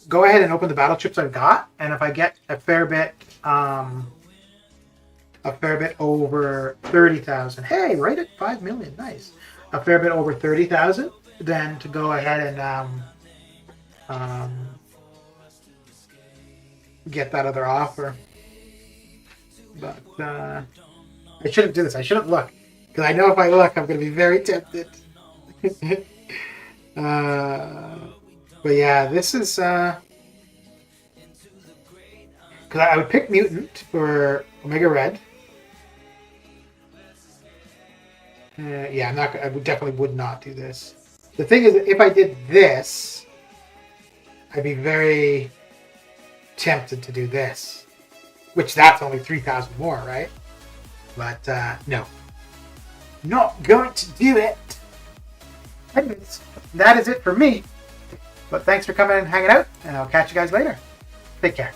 go ahead and open the battle chips I've got, and if I get a fair bit over 30,000, hey, right at 5 million, nice. A fair bit over 30,000, then to go ahead and get that other offer. But I shouldn't do this. I shouldn't look, because I know if I look, I'm going to be very tempted. But yeah, this is because I would pick mutant for Omega Red. Yeah, I'm not. I definitely would not do this. The thing is, if I did this, I'd be very tempted to do this, which that's only 3,000 more, right? But no, not going to do it. Anyways, that is it for me. But thanks for coming and hanging out, and I'll catch you guys later. Take care.